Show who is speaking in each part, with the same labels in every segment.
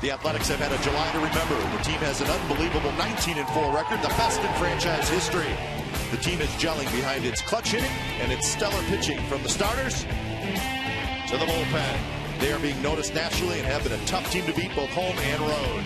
Speaker 1: The Athletics have had a July to remember. The team has an unbelievable 19-4 record, the best in franchise history. The team is gelling behind its clutch hitting and its stellar pitching, from the starters to the bullpen. They are being noticed nationally and have been a tough team to beat both home and road.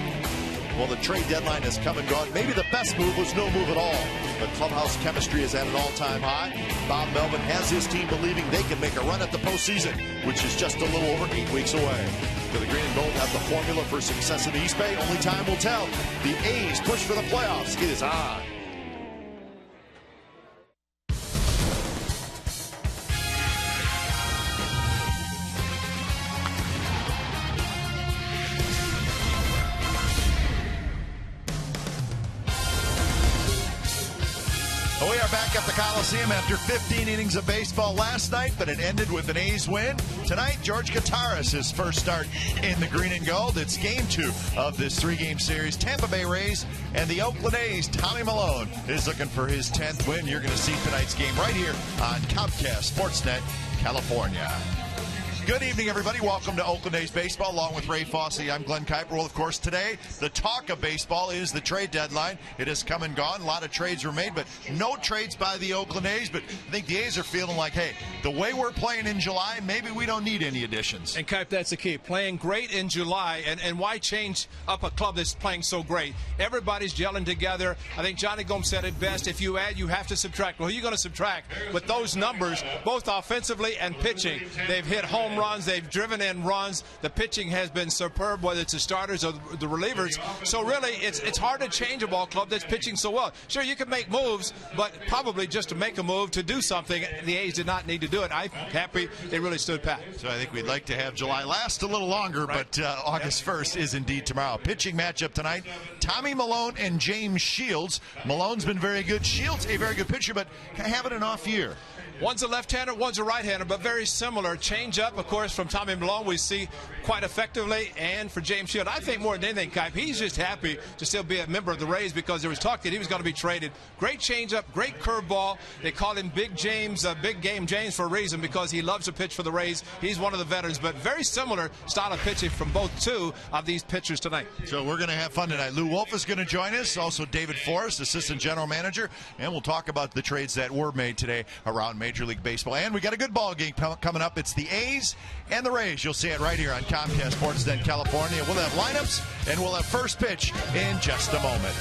Speaker 1: Well, the trade deadline has come and gone. Maybe the best move was no move at all. But clubhouse chemistry is at an all-time high. Bob Melvin has his team believing they can make a run at the postseason, which is just a little over 8 weeks away. Do the Green and Gold have the formula for success in the East Bay? Only time will tell. The A's push for the playoffs is on. We are back at the Coliseum after 15 innings of baseball last night, but it ended with an A's win. Tonight, George Kataris, his first start in the Green and Gold. It's game 2 of this 3-game series. Tampa Bay Rays and the Oakland A's. Tommy Malone is looking for his 10th win. You're going to see tonight's game right here on Comcast Sportsnet, California. Good evening, everybody. Welcome to Oakland A's Baseball, along with Ray Fosse. I'm Glenn Kuiper. Well, of course, today, the talk of baseball is the trade deadline. It has come and gone. A lot of trades were made, but no trades by the Oakland A's. But I think the A's are feeling like, hey, the way we're playing in July, maybe we don't need any additions.
Speaker 2: And, Kuiper, that's the key. Playing great in July, and why change up a club that's playing so great? Everybody's gelling together. I think Johnny Gomes said it best. If you add, you have to subtract. Well, who are you going to subtract? With those numbers, both offensively and pitching, they've hit home runs, they've driven in runs. The pitching has been superb, whether it's the starters or the relievers. So really, it's hard to change a ball club that's pitching so well. Sure, you can make moves, but probably just to make a move, to do something, the A's did not need to do it. I'm happy they really stood pat.
Speaker 1: So I think we'd like to have July last a little longer, right. But August 1st is indeed tomorrow. Pitching matchup tonight, Tommy Malone and James Shields. Malone's been very good. Shields, a very good pitcher, but having an off year.
Speaker 2: One's a left-hander, one's a right-hander, but very similar. Change-up, of course, from Tommy Malone we see quite effectively, and for James Shields. I think more than anything, Kuiper, he's just happy to still be a member of the Rays because there was talk that he was going to be traded. Great change-up, great curveball. They call him Big James, Big Game James for a reason, because he loves to pitch for the Rays. He's one of the veterans, but very similar style of pitching from both two of these pitchers tonight.
Speaker 1: So we're going to have fun tonight. Lou Wolf is going to join us, also David Forrest, assistant general manager, and we'll talk about the trades that were made today around Major League Baseball. And we got a good ball game coming up. It's the A's and the Rays. You'll see it right here on Comcast Sportsnet California. We'll have lineups and we'll have first pitch in just a moment.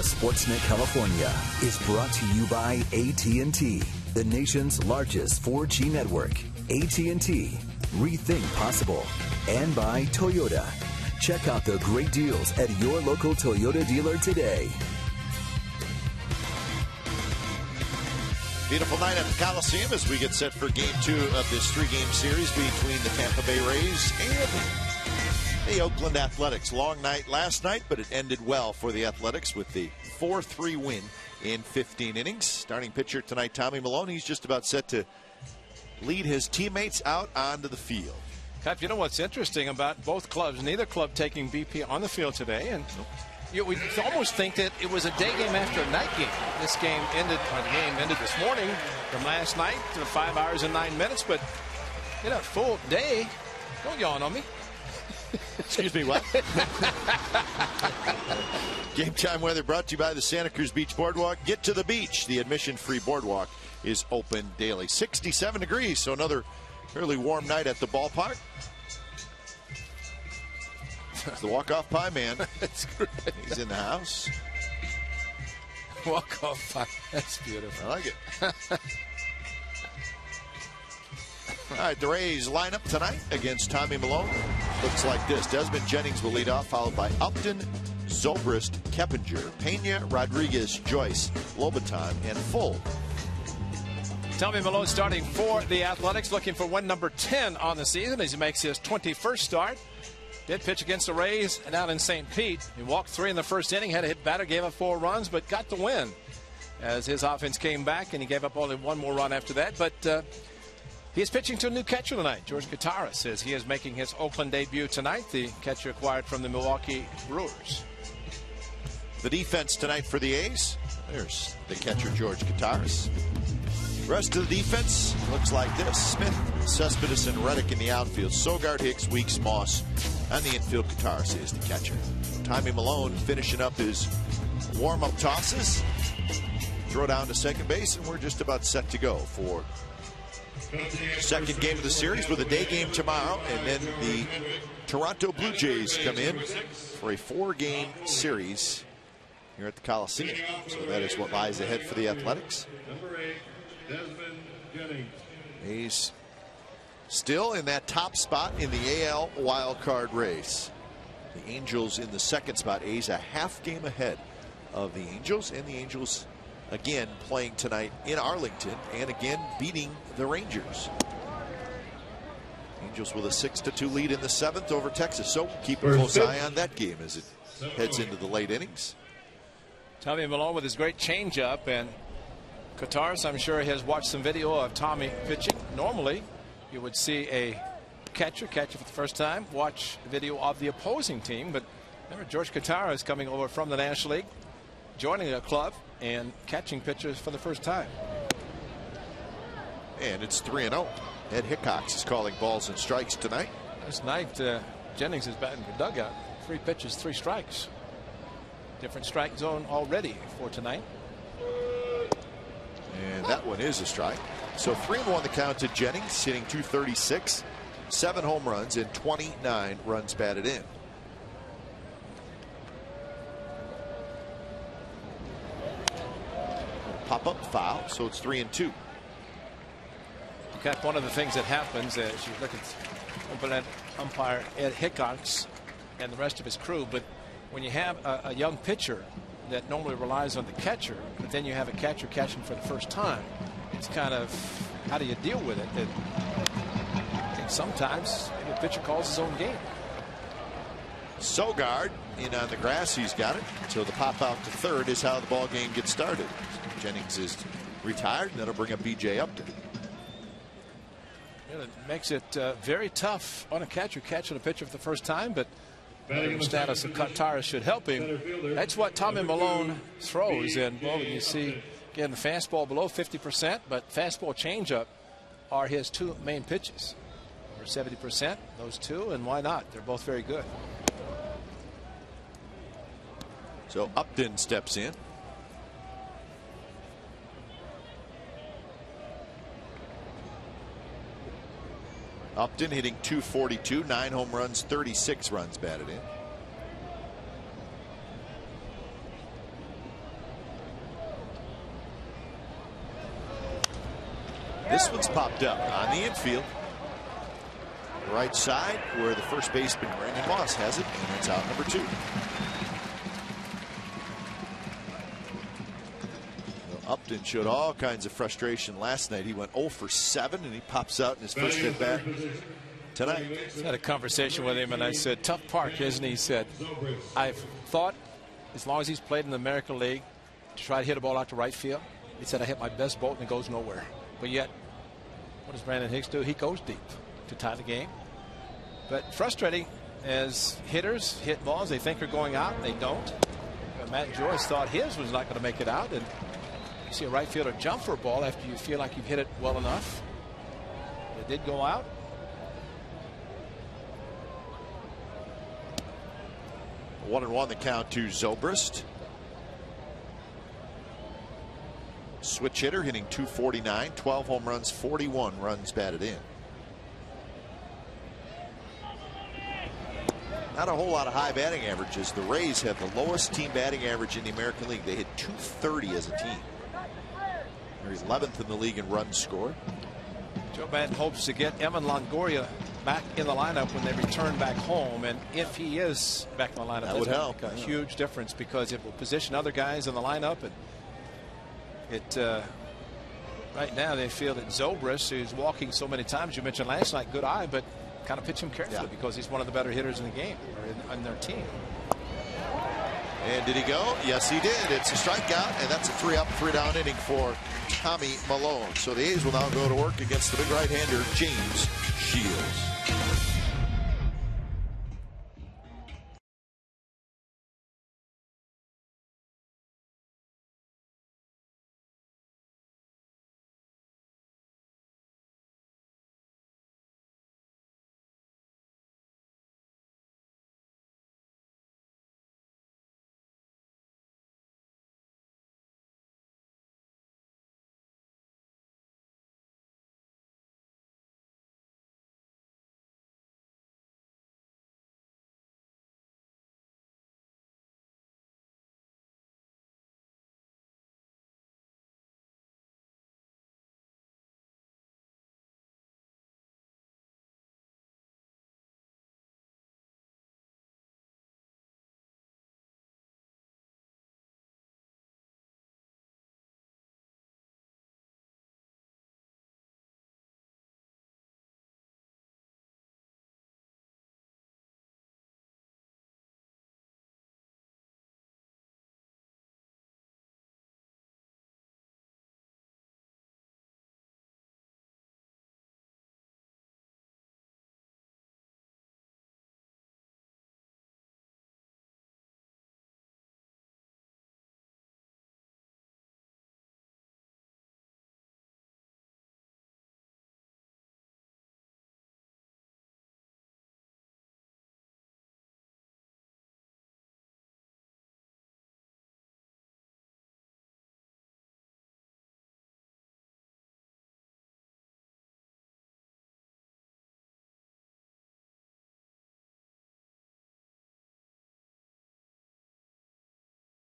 Speaker 3: Sportsnet California is brought to you by AT&T, the nation's largest 4G network. AT&T, rethink possible. And by Toyota. Check out the great deals at your local Toyota dealer today.
Speaker 1: Beautiful night at the Coliseum as we get set for Game 2 of this 3-game series between the Tampa Bay Rays and the Oakland Athletics. Long night last night, but it ended well for the Athletics with the 4-3 win in 15 innings. Starting pitcher tonight, Tommy Milone. He's just about set to lead his teammates out onto the field.
Speaker 2: Cap, you know what's interesting about both clubs? Neither club taking BP on the field today, and we almost think that it was a day game after a night game. This game ended, or the game ended this morning from last night to 5 hours and 9 minutes, but you know, full day. Don't yawn on me.
Speaker 1: Excuse me, what? Game time weather brought to you by the Santa Cruz Beach Boardwalk. Get to the beach. The admission-free boardwalk is open daily. 67 degrees, so another fairly warm night at the ballpark. It's the walk-off pie man.
Speaker 2: That's great.
Speaker 1: He's in the house.
Speaker 2: Walk-off pie. That's beautiful.
Speaker 1: I like it. All right, the Rays line up tonight against Tommy Milone. Looks like this. Desmond Jennings will lead off, followed by Upton, Zobrist, Keppinger, Pena, Rodriguez, Joyce, Lobaton, and Full.
Speaker 2: Tommy Milone starting for the Athletics, looking for win number 10 on the season as he makes his 21st start. Did pitch against the Rays down in St. Pete. He walked 3 in the first inning, had a hit batter, gave up 4 runs, but got the win as his offense came back, and he gave up only 1 more run after that. But he is pitching to a new catcher tonight. George Gutierrez says he is making his Oakland debut tonight, the catcher acquired from the Milwaukee Brewers.
Speaker 1: The defense tonight for the A's. There's the catcher, George Gutierrez. Rest of the defense looks like this. Smith, Cespedes, and Reddick in the outfield. Sogard, Hicks, Weeks, Moss. On the infield, Gutierrez is the catcher. Tommy Milone finishing up his warm-up tosses. Throw down to second base, and we're just about set to go for second game of the series with a day game tomorrow, and then the Toronto Blue Jays come in for a 4-game series here at the Coliseum. So that is what lies ahead for the Athletics. A's still in that top spot in the AL wildcard race. The Angels in the second spot. A's a half game ahead of the Angels, and the Angels again playing tonight in Arlington and again beating the Rangers. Angels with a 6-2 lead in the 7th over Texas. So keep a close eye on that game as it heads into the late innings.
Speaker 2: Tommy Milone with his great changeup, and Gutierrez, I'm sure, has watched some video of Tommy pitching. Normally, you would see a catcher for the first time, watch a video of the opposing team, but remember, George Gutierrez coming over from the National League, joining a club and catching pitchers for the first time.
Speaker 1: And it's 3-0. Ed Hickox is calling balls and strikes tonight.
Speaker 2: This night, Jennings is batting the dugout. 3 pitches, 3 strikes. Different strike zone already for tonight.
Speaker 1: And that one is a strike. So 3-1 the count to Jennings, hitting .236, 7 home runs, and 29 runs batted in. Pop-up foul, so it's 3-2.
Speaker 2: Okay, one of the things that happens as you look at umpire Ed Hickox and the rest of his crew, but when you have a young pitcher that normally relies on the catcher, but then you have a catcher catching for the first time, it's kind of, how do you deal with it? And sometimes the pitcher calls his own game.
Speaker 1: Sogard in on the grass, he's got it. So the pop out to third is how the ball game gets started. Jennings is retired, and that'll bring up B.J. Upton.
Speaker 2: It makes it very tough on a catcher catching a pitcher for the first time, but the status of Gutierrez should help him. That's what Tommy Milone throws. And well, you see again the fastball below 50%, but fastball changeup are his 2 main pitches. Over 70%, those 2, and why not? They're both very good.
Speaker 1: So Upton steps in. Upton hitting .242, 9 home runs, 36 runs batted in. This one's popped up on the infield. Right side where the first baseman Brandon Moss has it, and it's out number 2. Well, Upton showed all kinds of frustration last night. He went 0 for 7, and he pops out in his first at bat tonight.
Speaker 2: I had a conversation with him, and I said, tough park, isn't he? He said, I've thought as long as he's played in the American League to try to hit a ball out to right field. He said, I hit my best bolt and it goes nowhere. But yet, what does Brandon Hicks do? He goes deep to tie the game. But frustrating as hitters hit balls they think are going out, and they don't. Matt Joyce thought his was not going to make it out, and you see a right fielder jump for a ball after you feel like you've hit it well enough. It did go out.
Speaker 1: 1-1 the count to Zobrist. Switch hitter hitting .249, 12 home runs, 41 runs batted in. Not a whole lot of high batting averages. The Rays have the lowest team batting average in the American League. They hit .230 as a team. They're 11th in the league in runs scored.
Speaker 2: Joe Maddon hopes to get Evan Longoria back in the lineup when they return back home, and if he is back in the lineup,
Speaker 1: that would help.
Speaker 2: Make a huge difference, because it will position other guys in the lineup. And it right now they feel that Zobrist, who's walking so many times, you mentioned last night, good eye, but kind of pitch him carefully because he's one of the better hitters in the game, or in their team.
Speaker 1: And did he go? Yes, he did. It's a strikeout, and that's a 3-up, 3-down inning for Tommy Malone. So the A's will now go to work against the big right-hander, James Shields.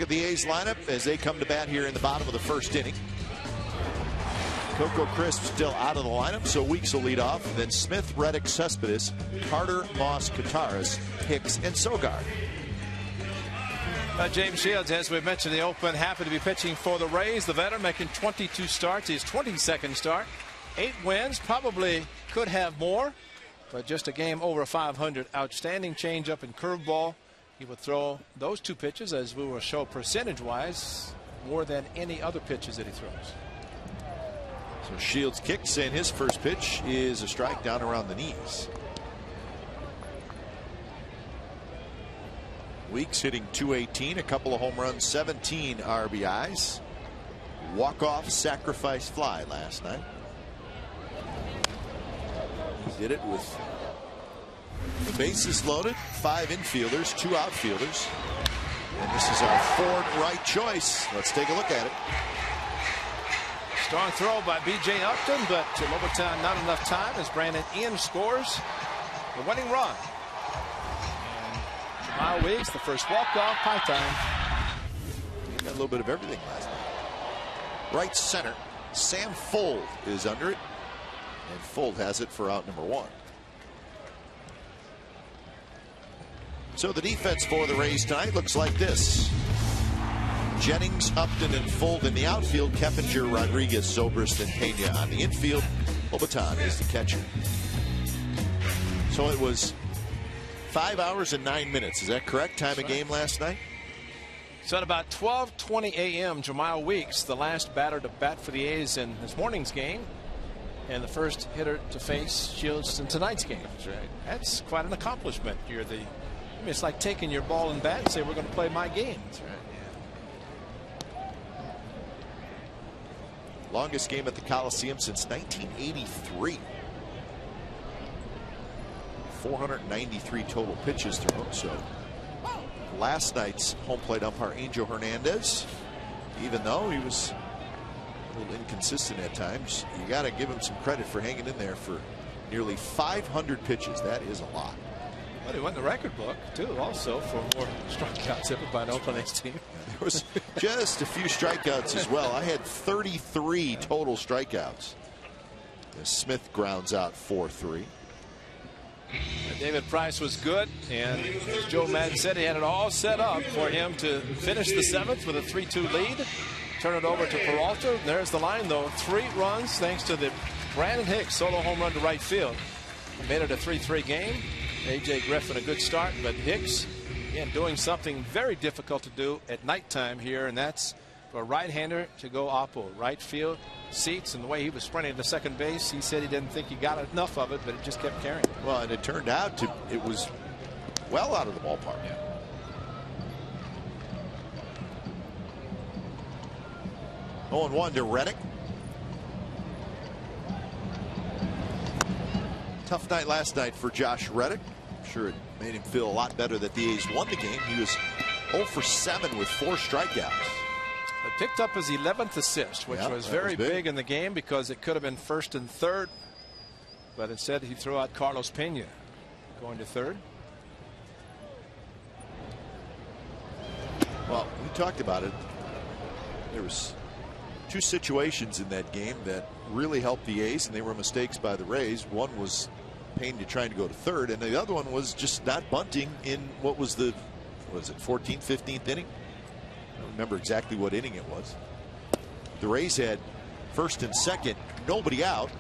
Speaker 1: At the A's lineup as they come to bat here in the bottom of the first inning. Coco Crisp still out of the lineup, so Weeks will lead off. Then Smith, Reddick, Cespedes, Carter, Moss, Kataris, Hicks, and Sogard.
Speaker 2: James Shields, as we mentioned in the open, happy to be pitching for the Rays. The veteran making 22 starts, his 22nd start, 8 wins, probably could have more, but just a game over 500. Outstanding changeup and curveball. He would throw those 2 pitches, as we will show percentage-wise, more than any other pitches that he throws.
Speaker 1: So Shields kicks, and his first pitch is a strike down around the knees. Weeks hitting .218, a couple of home runs, 17 RBIs. Walk-off sacrifice fly last night. He did it with the bases loaded, 5 infielders, 2 outfielders. And this is our 4th right choice. Let's take a look at it.
Speaker 2: Strong throw by B.J. Upton, but in overtime, not enough time as Brandon Ian scores the winning run. And Jamal Weeks, the first walk-off, pie time.
Speaker 1: He got a little bit of everything last night. Right center, Sam Fold is under it. And Fuld has it for out number 1. So the defense for the Rays tonight looks like this. Jennings, Upton, and Fuld in the outfield. Keppinger, Rodriguez, Zobrist, and Pena on the infield. Lobaton is the catcher. So it was 5 hours and 9 minutes. Is that correct? Time of game last night?
Speaker 2: So at about 12:20 a.m., Jamal Weeks, the last batter to bat for the A's in this morning's game, and the first hitter to face Shields in tonight's game. That's right. That's quite an accomplishment. It's like taking your ball and bat and say, we're going to play my game. That's right. Yeah.
Speaker 1: Longest game at the Coliseum since 1983. 493 total pitches thrown. So last night's home plate umpire, Angel Hernandez, even though he was a little inconsistent at times, you got to give him some credit for hanging in there for nearly 500 pitches. That is a lot.
Speaker 2: But he went in the record book, too, also, for more strikeouts ever by an Oakland A's team.
Speaker 1: There was just a few strikeouts as well. I had 33 total strikeouts. As Smith grounds out 4-3.
Speaker 2: David Price was good, and as Joe Madden said, he had it all set up for him to finish the 7th with a 3-2 lead. Turn it over to Peralta. There's the line, though. 3 runs thanks to the Brandon Hicks solo home run to right field. Made it a 3-3 game. A.J. Griffin a good start, but Hicks, again, doing something very difficult to do at nighttime here, and that's for a right-hander to go oppo. Right field seats, and the way he was sprinting to second base, he said he didn't think he got enough of it, but it just kept carrying.
Speaker 1: Well, and it turned out it was well out of the ballpark.
Speaker 2: Yeah.
Speaker 1: Oh, and 1 to Reddick. Tough night last night for Josh Reddick. I'm sure it made him feel a lot better that the A's won the game. He was 0 for 7 with 4 strikeouts.
Speaker 2: It picked up his 11th assist, which was very big in the game because it could have been first and third. But instead, he threw out Carlos Pena going to third.
Speaker 1: Well, we talked about it. There was 2 situations in that game that really helped the A's, and they were mistakes by the Rays. One was Pena trying to go to third, and the other one was just not bunting in what was it, 14th, 15th inning? I don't remember exactly what inning it was. The Rays had first and second, nobody out.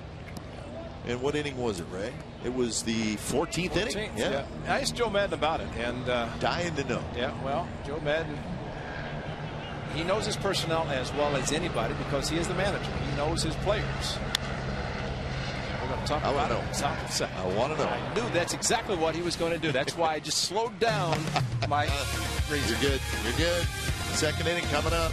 Speaker 1: And what inning was it, Ray? It was the 14th inning.
Speaker 2: Yeah. I asked Joe Madden about it, and
Speaker 1: dying to know.
Speaker 2: Yeah, well, Joe Madden, he knows his personnel as well as anybody because he is the manager. He knows his players. We're going to talk about it. Top of the second.
Speaker 1: I want to know.
Speaker 2: I knew that's exactly what he was going to do. That's why I just slowed down my reason.
Speaker 1: You're good. You're good. Second inning coming up.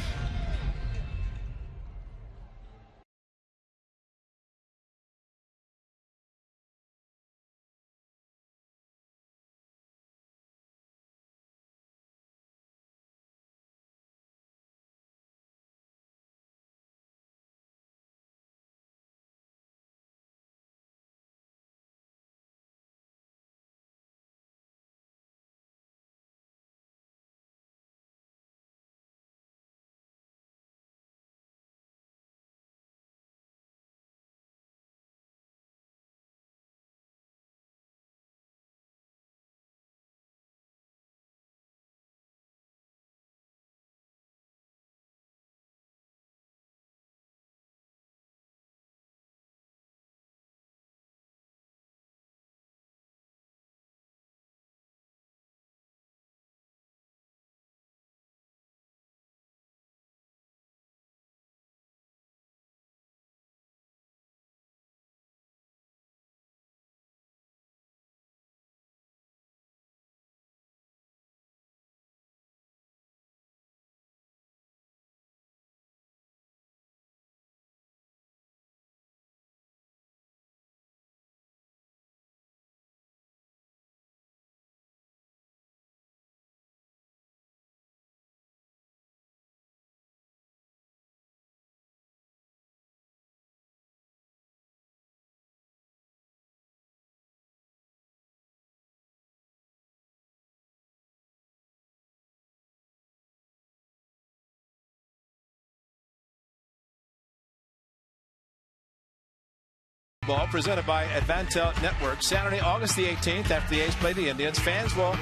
Speaker 2: Ball presented by Advantel Network. Saturday, August the 18th, after the A's play the Indians, fans will,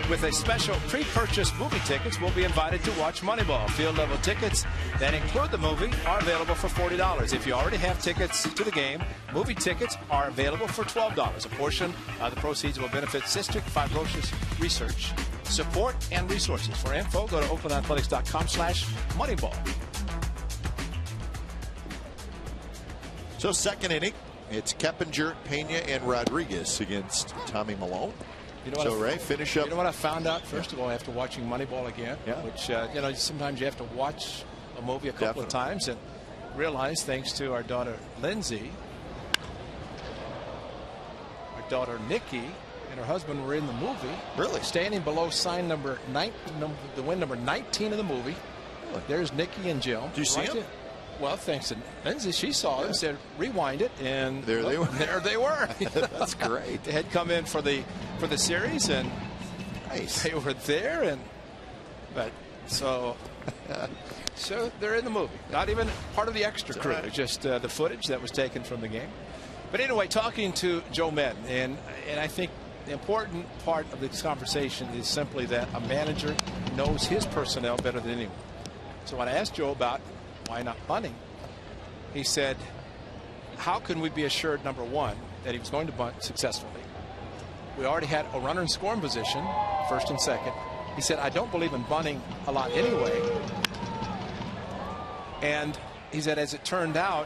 Speaker 2: with a special pre-purchased movie tickets, will be invited to watch Moneyball. Field-level tickets that include the movie are available for $40. If you already have tickets to the game, movie tickets are available for $12. A portion of the proceeds will benefit cystic fibrosis research, support, and resources. For info, go to oaklandathletics.com/Moneyball.
Speaker 1: So second inning, it's Keppinger, Pena, and Rodriguez against Tommy Malone.
Speaker 2: You know what
Speaker 1: so, Ray, finish up.
Speaker 2: You know what I found out, first of all, after watching Moneyball again,
Speaker 1: Yeah.
Speaker 2: which, you know, sometimes you have to watch a movie a couple of times and realize, thanks to our daughter Lindsay, our daughter Nikki, and her husband were in the movie.
Speaker 1: Really?
Speaker 2: Standing below sign number 19, the win number 19 of the movie.
Speaker 1: Really?
Speaker 2: There's Nikki and Jill.
Speaker 1: Did you see them?
Speaker 2: Well, thanks to Lindsay, she saw it and said, rewind it, and
Speaker 1: there they were.
Speaker 2: There they were.
Speaker 1: That's great.
Speaker 2: They had come in for the series, and
Speaker 1: nice.
Speaker 2: They were there, but so they're in the movie. Not even part of the extra crew, just the footage that was taken from the game. But anyway, talking to Joe Maddon, and I think the important part of this conversation is simply that a manager knows his personnel better than anyone. So when I asked Joe about why not bunting, he said, how can we be assured, number one, that he was going to bunt successfully? We already had a runner in scoring position, first and second. He said, I don't believe in bunting a lot anyway. And he said, as it turned out,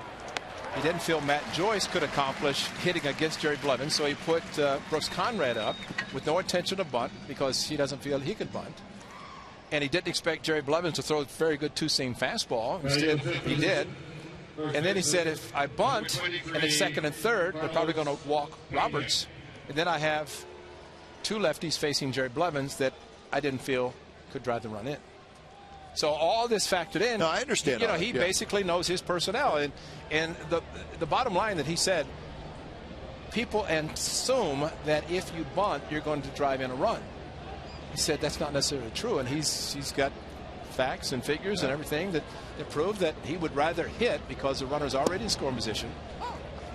Speaker 2: he didn't feel Matt Joyce could accomplish hitting against Jerry Blevins, so he put Brooks Conrad up with no intention to bunt because he doesn't feel he could bunt. And he didn't expect Jerry Blevins to throw a very good two-seam fastball. Instead, he did. And then he said, if I bunt and it's second and third, they're probably going to walk Roberts. And then I have two lefties facing Jerry Blevins that I didn't feel could drive the run in. So all this factored in.
Speaker 1: No, I understand.
Speaker 2: You know, he basically knows his personnel. And the bottom line that he said, people assume that if you bunt, you're going to drive in a run. He said that's not necessarily true, and he's got facts and figures and everything that prove that he would rather hit, because the runner's already in scoring position,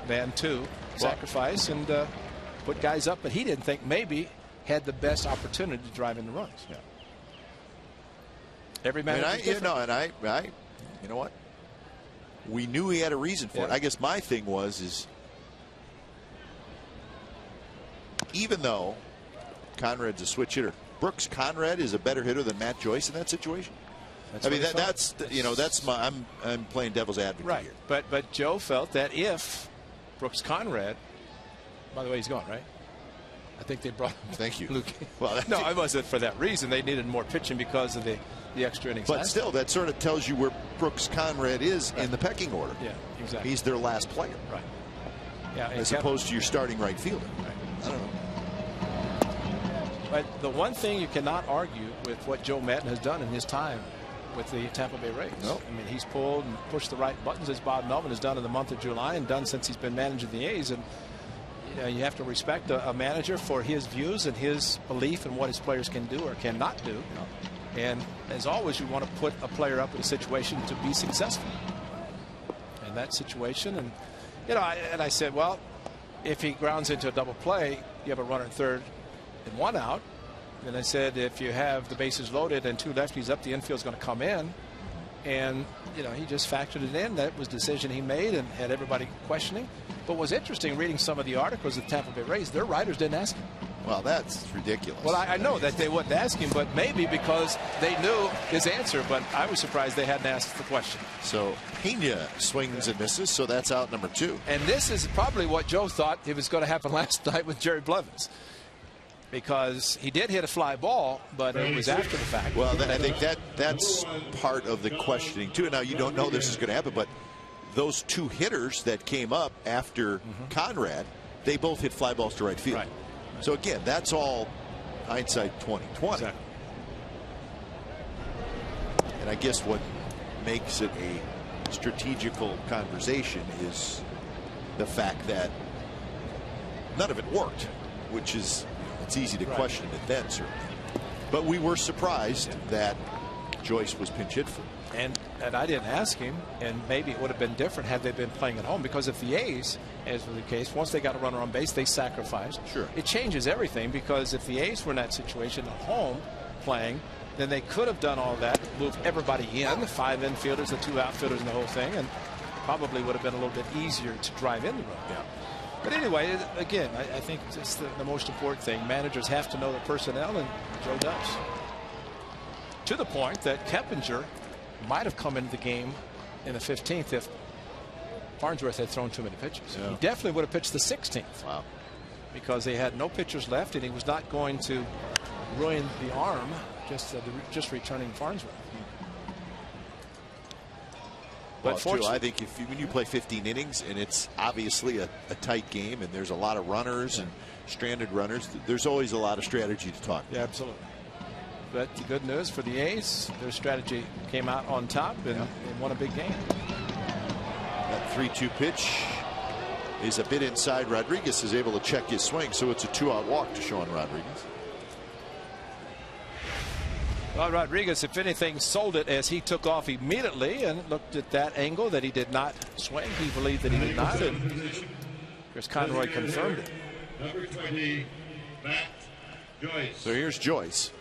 Speaker 2: than to sacrifice and put guys up. But he didn't think maybe had the best opportunity to drive in the runs.
Speaker 1: Yeah.
Speaker 2: Every man.
Speaker 1: You know what? We knew he had a reason for it. I guess my thing is even though Conrad's a switch hitter, Brooks Conrad is a better hitter than Matt Joyce in that situation. That's my. I'm playing devil's advocate here.
Speaker 2: But Joe felt that if Brooks Conrad, by the way, he's gone, right? I think they brought him.
Speaker 1: Thank you.
Speaker 2: Luke.
Speaker 1: Well,
Speaker 2: no, I wasn't for that reason. They needed more pitching because of the extra innings.
Speaker 1: But still, that sort of tells you where Brooks Conrad is in the pecking order.
Speaker 2: Yeah, exactly.
Speaker 1: He's their last player.
Speaker 2: Right. Yeah.
Speaker 1: As opposed to your starting right fielder.
Speaker 2: Right.
Speaker 1: I don't know.
Speaker 2: But the one thing you cannot argue with what Joe Maddon has done in his time with the Tampa Bay Rays.
Speaker 1: Nope.
Speaker 2: I mean, he's pulled and pushed the right buttons, as Bob Melvin has done in the month of July and done since he's been managing the A's. And you know, you have to respect a manager for his views and his belief in what his players can do or cannot do. And as always, you want to put a player up in a situation to be successful. In that situation, and you know, I said, well, if he grounds into a double play, you have a runner at third and one out. And I said, if you have the bases loaded and two lefties up, the infield's going to come in. And, you know, he just factored it in. That was the decision he made and had everybody questioning. But what's interesting, reading some of the articles of the Tampa Bay Rays, their writers didn't ask him.
Speaker 1: Well, that's ridiculous.
Speaker 2: Well, I know that they wouldn't ask him, but maybe because they knew his answer. But I was surprised they hadn't asked the question.
Speaker 1: So Pena swings and misses, so that's out number 2.
Speaker 2: And this is probably what Joe thought it was going to happen last night with Jerry Blevins. Because he did hit a fly ball, but it was after the fact.
Speaker 1: Well, I think that's part of the questioning, too. Now, you don't know this is going to happen, but those two hitters that came up after Conrad, they both hit fly balls to right field.
Speaker 2: Right.
Speaker 1: So, again, that's all hindsight 2020.
Speaker 2: Exactly.
Speaker 1: And I guess what makes it a strategical conversation is the fact that none of it worked, which is... It's easy to question it then, certainly. But we were surprised that Joyce was pinch hit for.
Speaker 2: And and I didn't ask him, and maybe it would have been different had they been playing at home, because if the A's, as was the case, once they got a runner on base, they sacrificed.
Speaker 1: Sure.
Speaker 2: It changes everything, because if the A's were in that situation at home playing, then they could have done all that, moved everybody in, the 5 infielders, the 2 outfielders, and the whole thing, and probably would have been a little bit easier to drive in the run.
Speaker 1: Yeah.
Speaker 2: But anyway, again, I think it's the most important thing. Managers have to know the personnel, and Joe does. To the point that Keppinger might have come into the game in the 15th if Farnsworth had thrown too many pitches.
Speaker 1: Yeah.
Speaker 2: He definitely would have pitched the 16th.
Speaker 1: Wow.
Speaker 2: Because they had no pitchers left, and he was not going to ruin the arm just returning Farnsworth.
Speaker 1: But I think when you play 15 innings and it's obviously a tight game and there's a lot of runners and stranded runners, there's always a lot of strategy to talk.
Speaker 2: Yeah, absolutely. But the good news for the A's, their strategy came out on top and won a big game.
Speaker 1: That 3-2 pitch is a bit inside. Rodriguez is able to check his swing, so it's a 2-out walk to Sean Rodriguez.
Speaker 2: Well, Rodriguez, if anything, sold it as he took off immediately and looked at that angle that he did not swing. He believed that he did not, and Chris Conroy confirmed it.
Speaker 4: Number 20, Matt Joyce.
Speaker 1: So here's Joyce.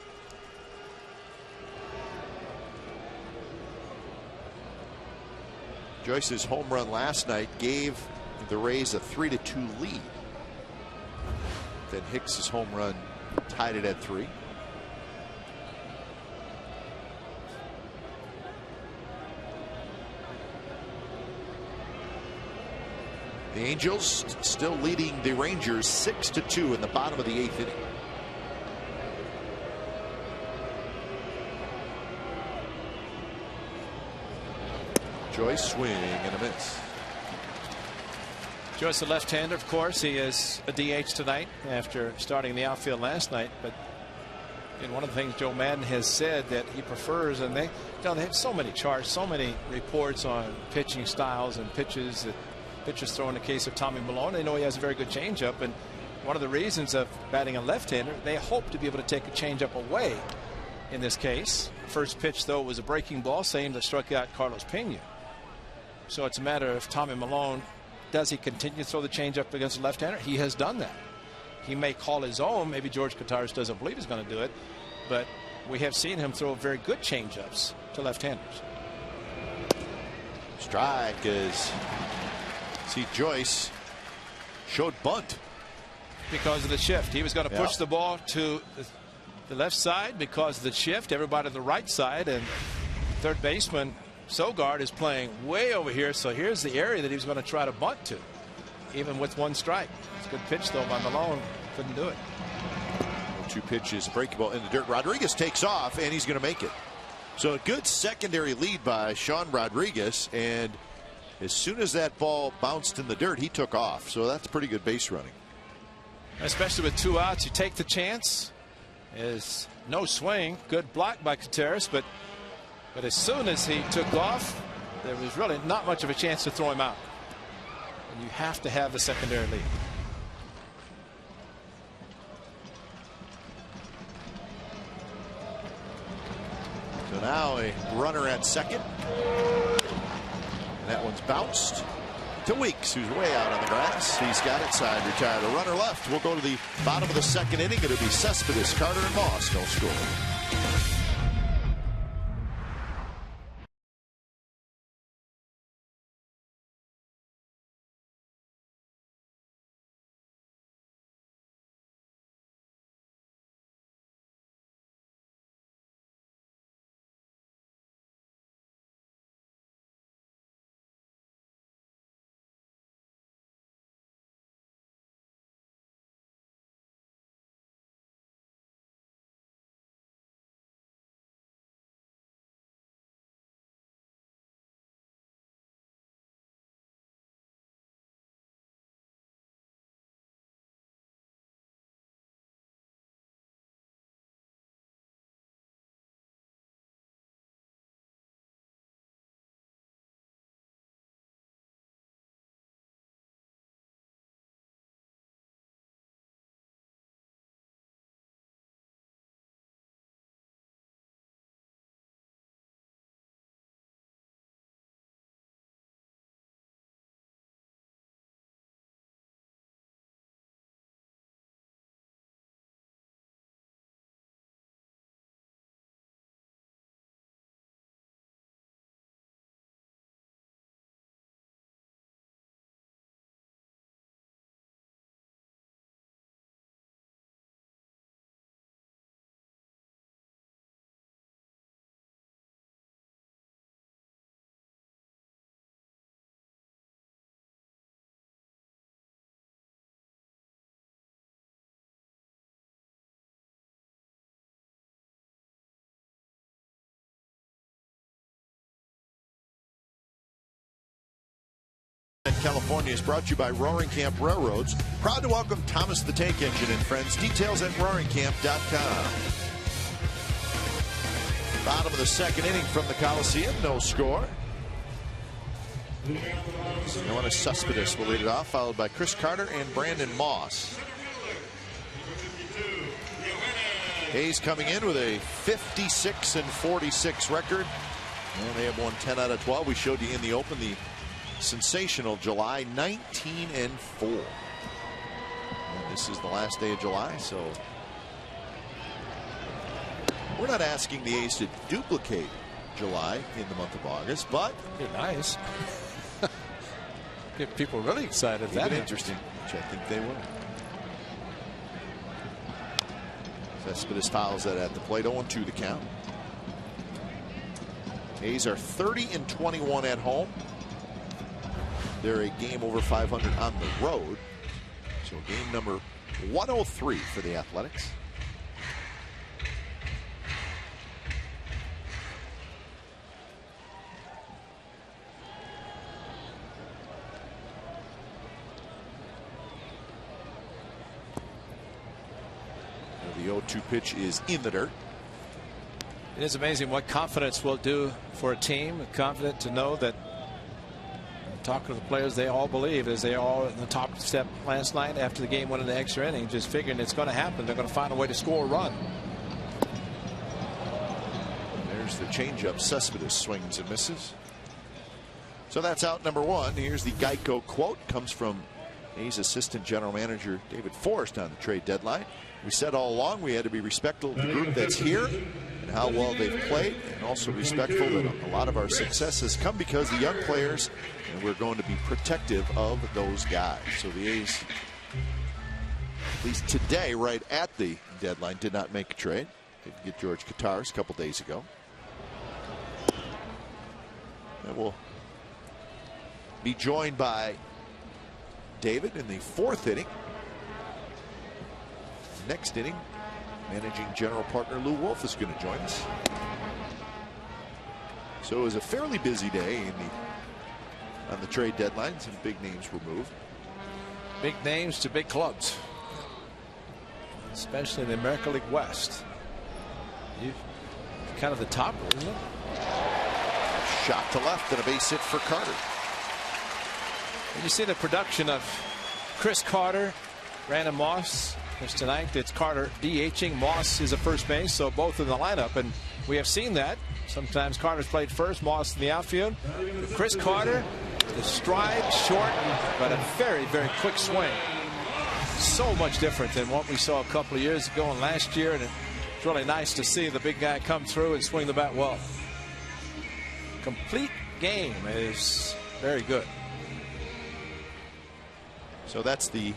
Speaker 1: Joyce's home run last night gave the Rays a 3-2 lead. Then Hicks's home run tied it at 3. The Angels still leading the Rangers 6-2 in the bottom of the 8th inning. Joyce swing and a miss.
Speaker 2: Joyce, a left-hander, of course. He is a DH tonight after starting the outfield last night. But one of the things Joe Madden has said that he prefers, and they have so many charts, so many reports on pitching styles and pitches that pitchers throw. In the case of Tommy Milone, they know he has a very good changeup, and one of the reasons of batting a left-hander, they hope to be able to take a changeup away. In this case, first pitch though was a breaking ball, same that struck out Carlos Pena. So it's a matter of Tommy Milone, does he continue to throw the changeup against the left-hander? He has done that. He may call his own. Maybe George Kataris doesn't believe he's going to do it, but we have seen him throw very good changeups to left-handers.
Speaker 1: Strike is. See, Joyce showed bunt
Speaker 2: because of the shift. He was going to push the ball to the left side because of the shift. Everybody on the right side, and third baseman Sogard is playing way over here. So here's the area that he was going to try to bunt to, even with 1 strike. It's a good pitch though by Malone. Couldn't do it.
Speaker 1: 2 pitches, breaking ball in the dirt. Rodriguez takes off and he's going to make it. So a good secondary lead by Sean Rodriguez, and as soon as that ball bounced in the dirt, he took off. So that's pretty good base running.
Speaker 2: Especially with 2 outs, you take the chance. Is no swing, good block by Kataris, but as soon as he took off, there was really not much of a chance to throw him out. And you have to have the secondary lead.
Speaker 1: So now a runner at second. And that one's bounced to Weeks, who's way out on the grass. He's got it, side retired. A runner left. We'll go to the bottom of the 2nd inning. It'll be Cespedes, Carter, and Moss. No score. California is brought to you by Roaring Camp Railroads. Proud to welcome Thomas the Tank Engine and friends. Details at roaringcamp.com. Bottom of the second inning from the Coliseum. No score. Yoenis Cespedes will lead it off, followed by Chris Carter and Brandon Moss. A's coming in with a 56-46 record. And they have won 10 out of 12. We showed you in the open the sensational July 19-4. And this is the last day of July, so we're not asking the A's to duplicate July in the month of August, but
Speaker 2: be nice. Get people really excited.
Speaker 1: That's interesting, which I think they will. Cespedes fouls that at the plate. 0-2 the count. A's are 30-21 at home. They're a game over 500 on the road. So game number 103 for the Athletics. The 0-2 pitch is in the dirt.
Speaker 2: It is amazing what confidence will do for a team. Confident to know that, talking to the players, they all believe, as they all in the top step last night after the game went into extra inning, just figuring it's going to happen. They're going to find a way to score a run.
Speaker 1: There's the changeup. Cespedes swings and misses. So that's out number one. Here's the Geico quote. Comes from A's assistant general manager David Forrest on the trade deadline. We said all along we had to be respectful of the group that's here and how well they've played, and also respectful that a lot of our success has come because the young players, and we're going to be protective of those guys. So the A's, at least today, right at the deadline, did not make a trade. They did get George Kataris a couple days ago. And we'll be joined by David in the fourth inning. Next inning, managing general partner Lou Wolf is going to join us. So it was a fairly busy day on the trade deadline. Some big names were moved.
Speaker 2: Big names to big clubs, especially in the American League West. You're kind of the top, isn't it?
Speaker 1: Shot to left and a base hit for Carter.
Speaker 2: And you see the production of Chris Carter, Brandon Moss. Tonight it's Carter DHing. Moss is a first base, so both in the lineup, and we have seen that. Sometimes Carter's played first, Moss in the outfield. Chris Carter, the stride short, but a very, very quick swing. So much different than what we saw a couple of years ago and last year, and it's really nice to see the big guy come through and swing the bat well. Complete game is very good.
Speaker 1: So that's the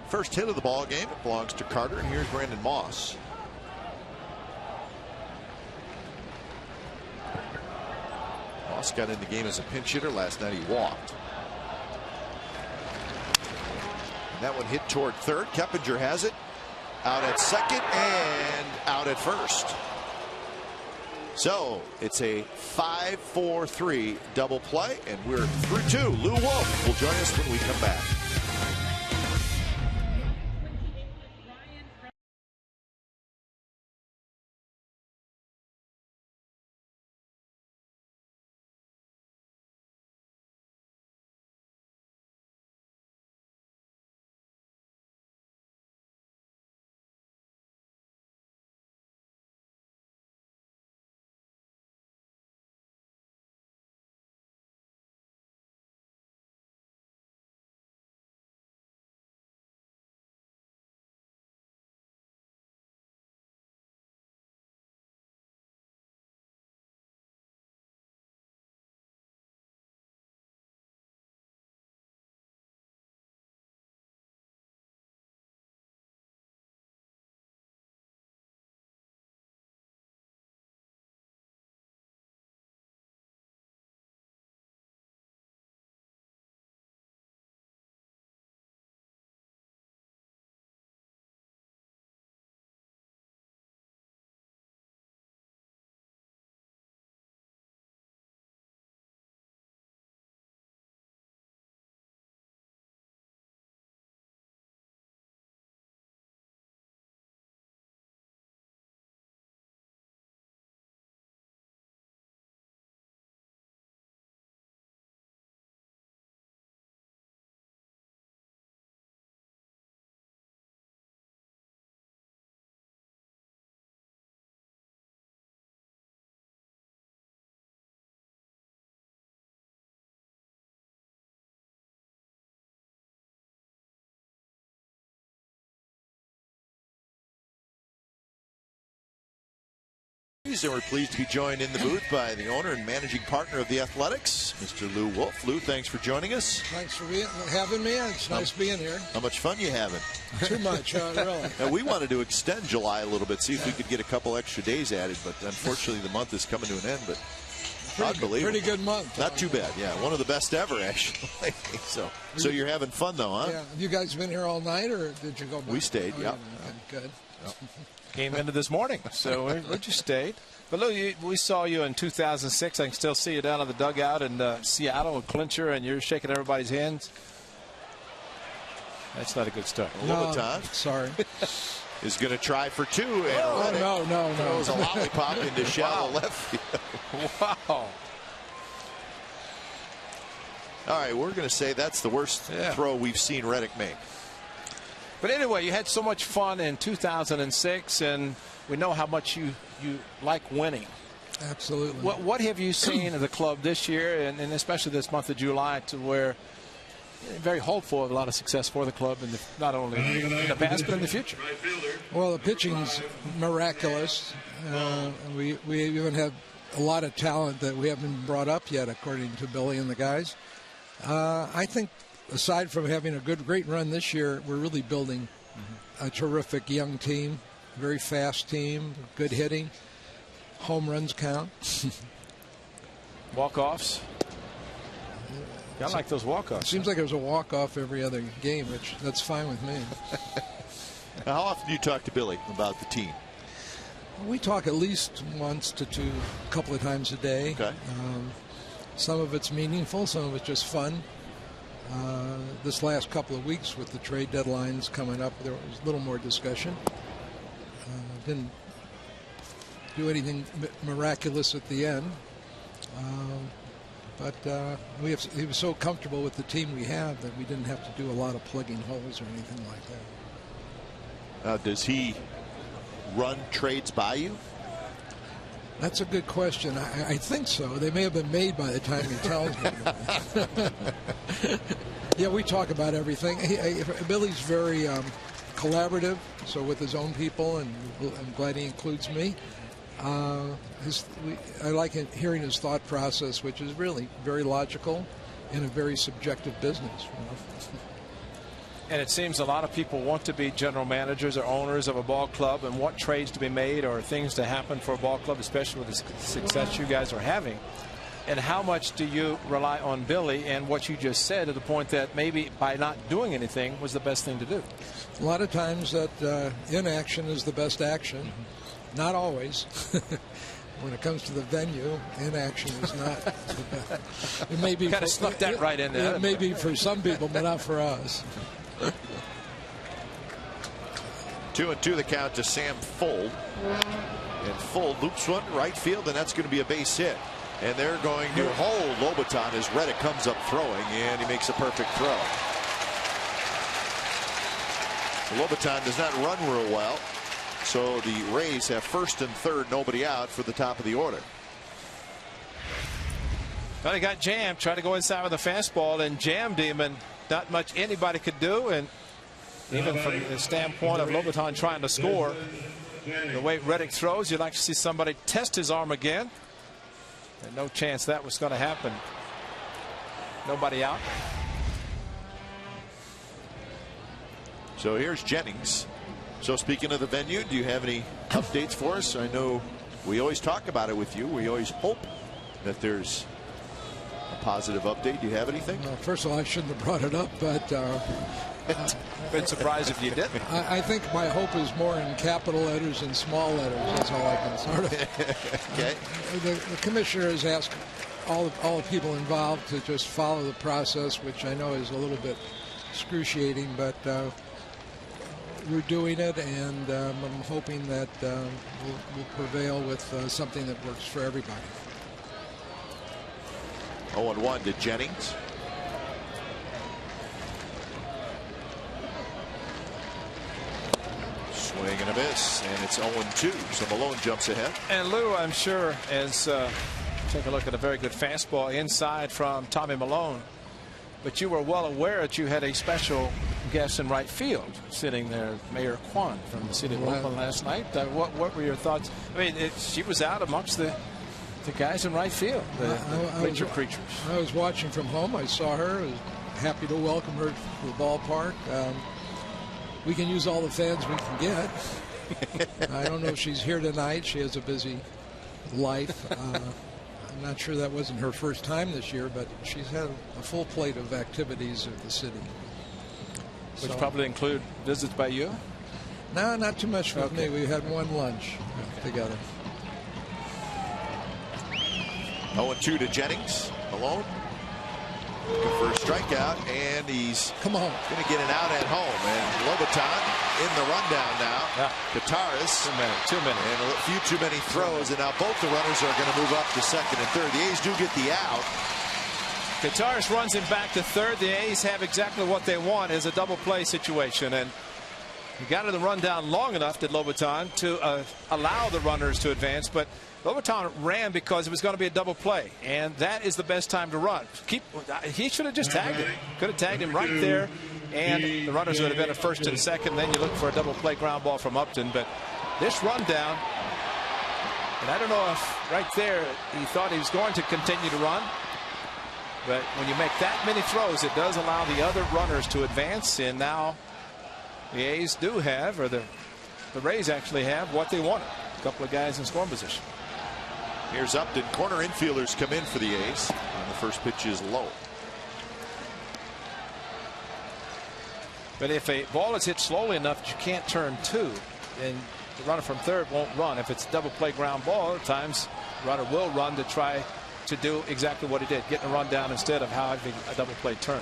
Speaker 1: first hit of the ball game. It belongs to Carter, and here's Brandon Moss. Moss got in the game as a pinch hitter. Last night he walked. And that one hit toward third. Keppinger has it. Out at second and out at first. So it's a 5-4-3 double play, and we're through two. Lou Wolf will join us when we come back. Yankees, and we're pleased to be joined in the booth by the owner and managing partner of the Athletics, Mr. Lou Wolf. Lou, thanks for joining us.
Speaker 5: Thanks for having me. It's nice being here.
Speaker 1: How much fun you having?
Speaker 5: Too much, really.
Speaker 1: Now, we wanted to extend July a little bit, see if we could get a couple extra days added, but unfortunately the month is coming to an end. But unbelievable.
Speaker 5: Pretty good month.
Speaker 1: Not too bad, yeah. One of the best ever, actually. So you're having fun, though, huh?
Speaker 5: Yeah. Have you guys been here all night, or did you go back?
Speaker 1: We stayed, yeah.
Speaker 5: Good.
Speaker 2: Yep. Came into this morning, so we just stayed. But Lou, we saw you in 2006. I can still see you down in the dugout in Seattle, a clincher, and you're shaking everybody's hands. That's not a good start.
Speaker 1: Lobaton
Speaker 5: Sorry.
Speaker 1: is going to try for two. And
Speaker 5: no.
Speaker 1: Throws a lollipop into shallow left field.
Speaker 2: Wow.
Speaker 1: All right, we're going to say that's the worst throw we've seen Reddick make.
Speaker 2: But anyway, you had so much fun in 2006, and we know how much you like winning.
Speaker 5: Absolutely.
Speaker 2: What have you seen of the club this year, and especially this month of July, to where you're very hopeful of a lot of success for the club, in not only in the past but in the future?
Speaker 5: Well, the pitching's miraculous. We even have a lot of talent that we haven't brought up yet, according to Billy and the guys. I think, aside from having a great run this year, we're really building a terrific young team, very fast team, good hitting, home runs count.
Speaker 2: Walk-offs? I like those walk-offs.
Speaker 5: Seems like there's a walk-off every other game, which that's fine with me.
Speaker 1: Now, how often do you talk to Billy about the team?
Speaker 5: We talk at least once to a couple of times a day.
Speaker 1: Okay.
Speaker 5: Some of it's meaningful, some of it's just fun. This last couple of weeks with the trade deadlines coming up, there was a little more discussion. Didn't do anything miraculous at the end. But he was so comfortable with the team we have that we didn't have to do a lot of plugging holes or anything like that.
Speaker 1: Does he run trades by you?
Speaker 5: That's a good question. I think so. They may have been made by the time he tells me. Yeah, we talk about everything. Billy's very collaborative, so with his own people, and I'm glad he includes me. I like hearing his thought process, which is really very logical in a very subjective business.
Speaker 2: And it seems a lot of people want to be general managers or owners of a ball club and want trades to be made or things to happen for a ball club, especially with the success you guys are having. And how much do you rely on Billy and what you just said, to the point that maybe by not doing anything was the best thing to do?
Speaker 5: A lot of times that inaction is the best action. Not always. When it comes to the venue, inaction is not the best. It may be
Speaker 2: kind of snuck that right in there.
Speaker 5: It may be for some people, but not for us.
Speaker 1: 2-2 the count to Sam Fuld. And Fuld loops one right field, and that's going to be a base hit. And they're going to hold Lobaton as Reddick comes up throwing, and he makes a perfect throw. Lobaton does not run real well, so the Rays have first and third, nobody out for the top of the order.
Speaker 2: Well, he got jammed, tried to go inside with a fastball and jammed him, and not much anybody could do. And even from the standpoint of Lobaton trying to score, the way Reddick throws, you'd like to see somebody test his arm again. And no chance that was going to happen. Nobody out.
Speaker 1: So here's Jennings. So speaking of the venue, do you have any updates for us? I know we always talk about it with you. We always hope that there's a positive update. Do you have anything?
Speaker 5: Well, first of all, I shouldn't have brought it up, but
Speaker 2: been surprised if you didn't.
Speaker 5: I think my hope is more in capital letters and small letters. That's all I can sort of.
Speaker 1: Okay.
Speaker 5: The commissioner has asked all the people involved to just follow the process, which I know is a little bit excruciating, but we're doing it, and I'm hoping that we'll prevail with something that works for everybody.
Speaker 1: 0-1 to Jennings. Swing and a miss, and it's 0-2. So Malone jumps ahead.
Speaker 2: And Lou, I'm sure, as take a look at a very good fastball inside from Tommy Malone, but you were well aware that you had a special guest in right field sitting there, Mayor Kwan from the city of Oakland last night. What were your thoughts? I mean, she was out amongst the guys in right field, the creature creatures.
Speaker 5: I was watching from home. I saw her. I was happy to welcome her to the ballpark. We can use all the fans we can get. I don't know if she's here tonight. She has a busy life. I'm not sure that wasn't her first time this year, but she's had a full plate of activities at the city.
Speaker 2: Which probably include visits by you?
Speaker 5: No, not too much with me. We had one lunch together.
Speaker 1: 0-2 to Jennings. Malone looking for a strikeout, and he's going to get an out at home. And Lobaton in the rundown now.
Speaker 2: Yeah.
Speaker 1: Kataris.
Speaker 2: Too many.
Speaker 1: And a few too many throws, and now both the runners are going to move up to second and third. The A's do get the out.
Speaker 2: Kataris runs him back to third. The A's have exactly what they want, is a double play situation. And he got in the rundown long enough, did Lobaton, to allow the runners to advance. But Lobaton ran because it was going to be a double play, and that is the best time to run. He should have just tagged him. Could have tagged him right there, and the runners would have been at first and second. Then you look for a double play ground ball from Upton. But this rundown, and I don't know if right there he thought he was going to continue to run. But when you make that many throws, it does allow the other runners to advance. And now the A's do have, or the Rays actually have, what they wanted. A couple of guys in scoring position.
Speaker 1: Here's Upton. Corner infielders come in for the A's. And the first pitch is low.
Speaker 2: But if a ball is hit slowly enough that you can't turn two, then the runner from third won't run. If it's double play ground ball, at times the runner will run to try to do exactly what he did, getting a run down instead of having a double play turn.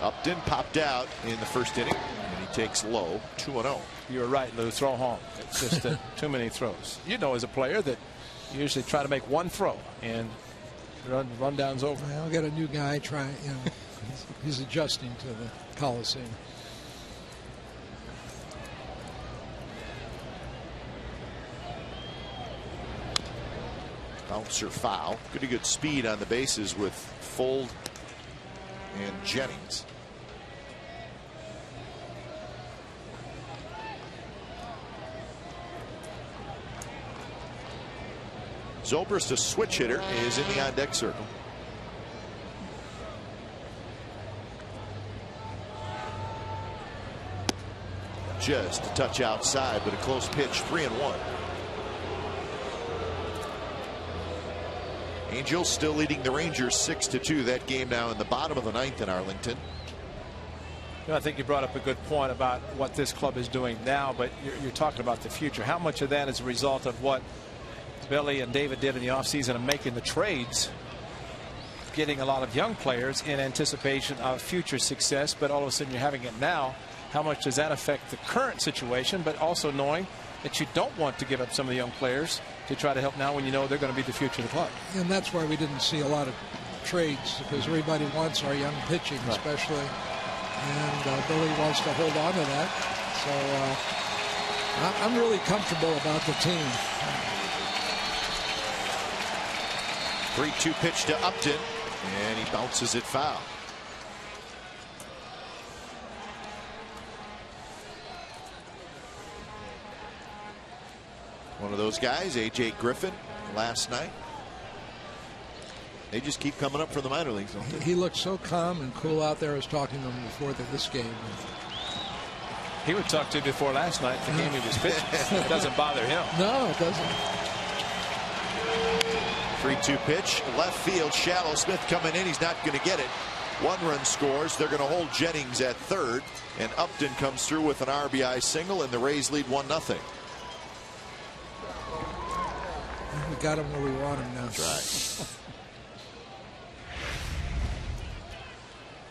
Speaker 1: Upton popped out in the first inning, and he takes low, 2-0.
Speaker 2: You're right, Lou. Throw home. It's just too many throws. You know, as a player, that you usually try to make one throw, and rundown's over.
Speaker 5: Well, we got a new guy trying. You know, he's adjusting to the Coliseum.
Speaker 1: Bouncer foul. Pretty good speed on the bases with Fold and Jennings. Zobrist, a switch hitter, is in the on-deck circle. Just a touch outside, but a close pitch, 3-1. Angels still leading the Rangers 6-2. That game now in the bottom of the ninth in Arlington.
Speaker 2: You know, I think you brought up a good point about what this club is doing now, but you're talking about the future. How much of that is a result of what Billy and David did in the offseason of making the trades, getting a lot of young players in anticipation of future success, but all of a sudden you're having it now. How much does that affect the current situation, but also knowing that you don't want to give up some of the young players to try to help now when you know they're going to be the future of the club?
Speaker 5: And that's why we didn't see a lot of trades, because everybody wants our young pitching, especially. And Billy wants to hold on to that. So I'm really comfortable about the team.
Speaker 1: 3-2 pitch to Upton, and he bounces it foul. One of those guys, A.J. Griffin, last night. They just keep coming up from the minor leagues.
Speaker 5: He looked so calm and cool out there. I was talking to him before this game.
Speaker 2: He would talk to you before last night, the game he was pitching. It doesn't bother him.
Speaker 5: No, it doesn't.
Speaker 1: 3-2 pitch, left field, shallow. Smith coming in. He's not going to get it. 1 run scores. They're going to hold Jennings at third, and Upton comes through with an RBI single, and the Rays lead 1-0.
Speaker 5: We got him where we want him now.
Speaker 1: That's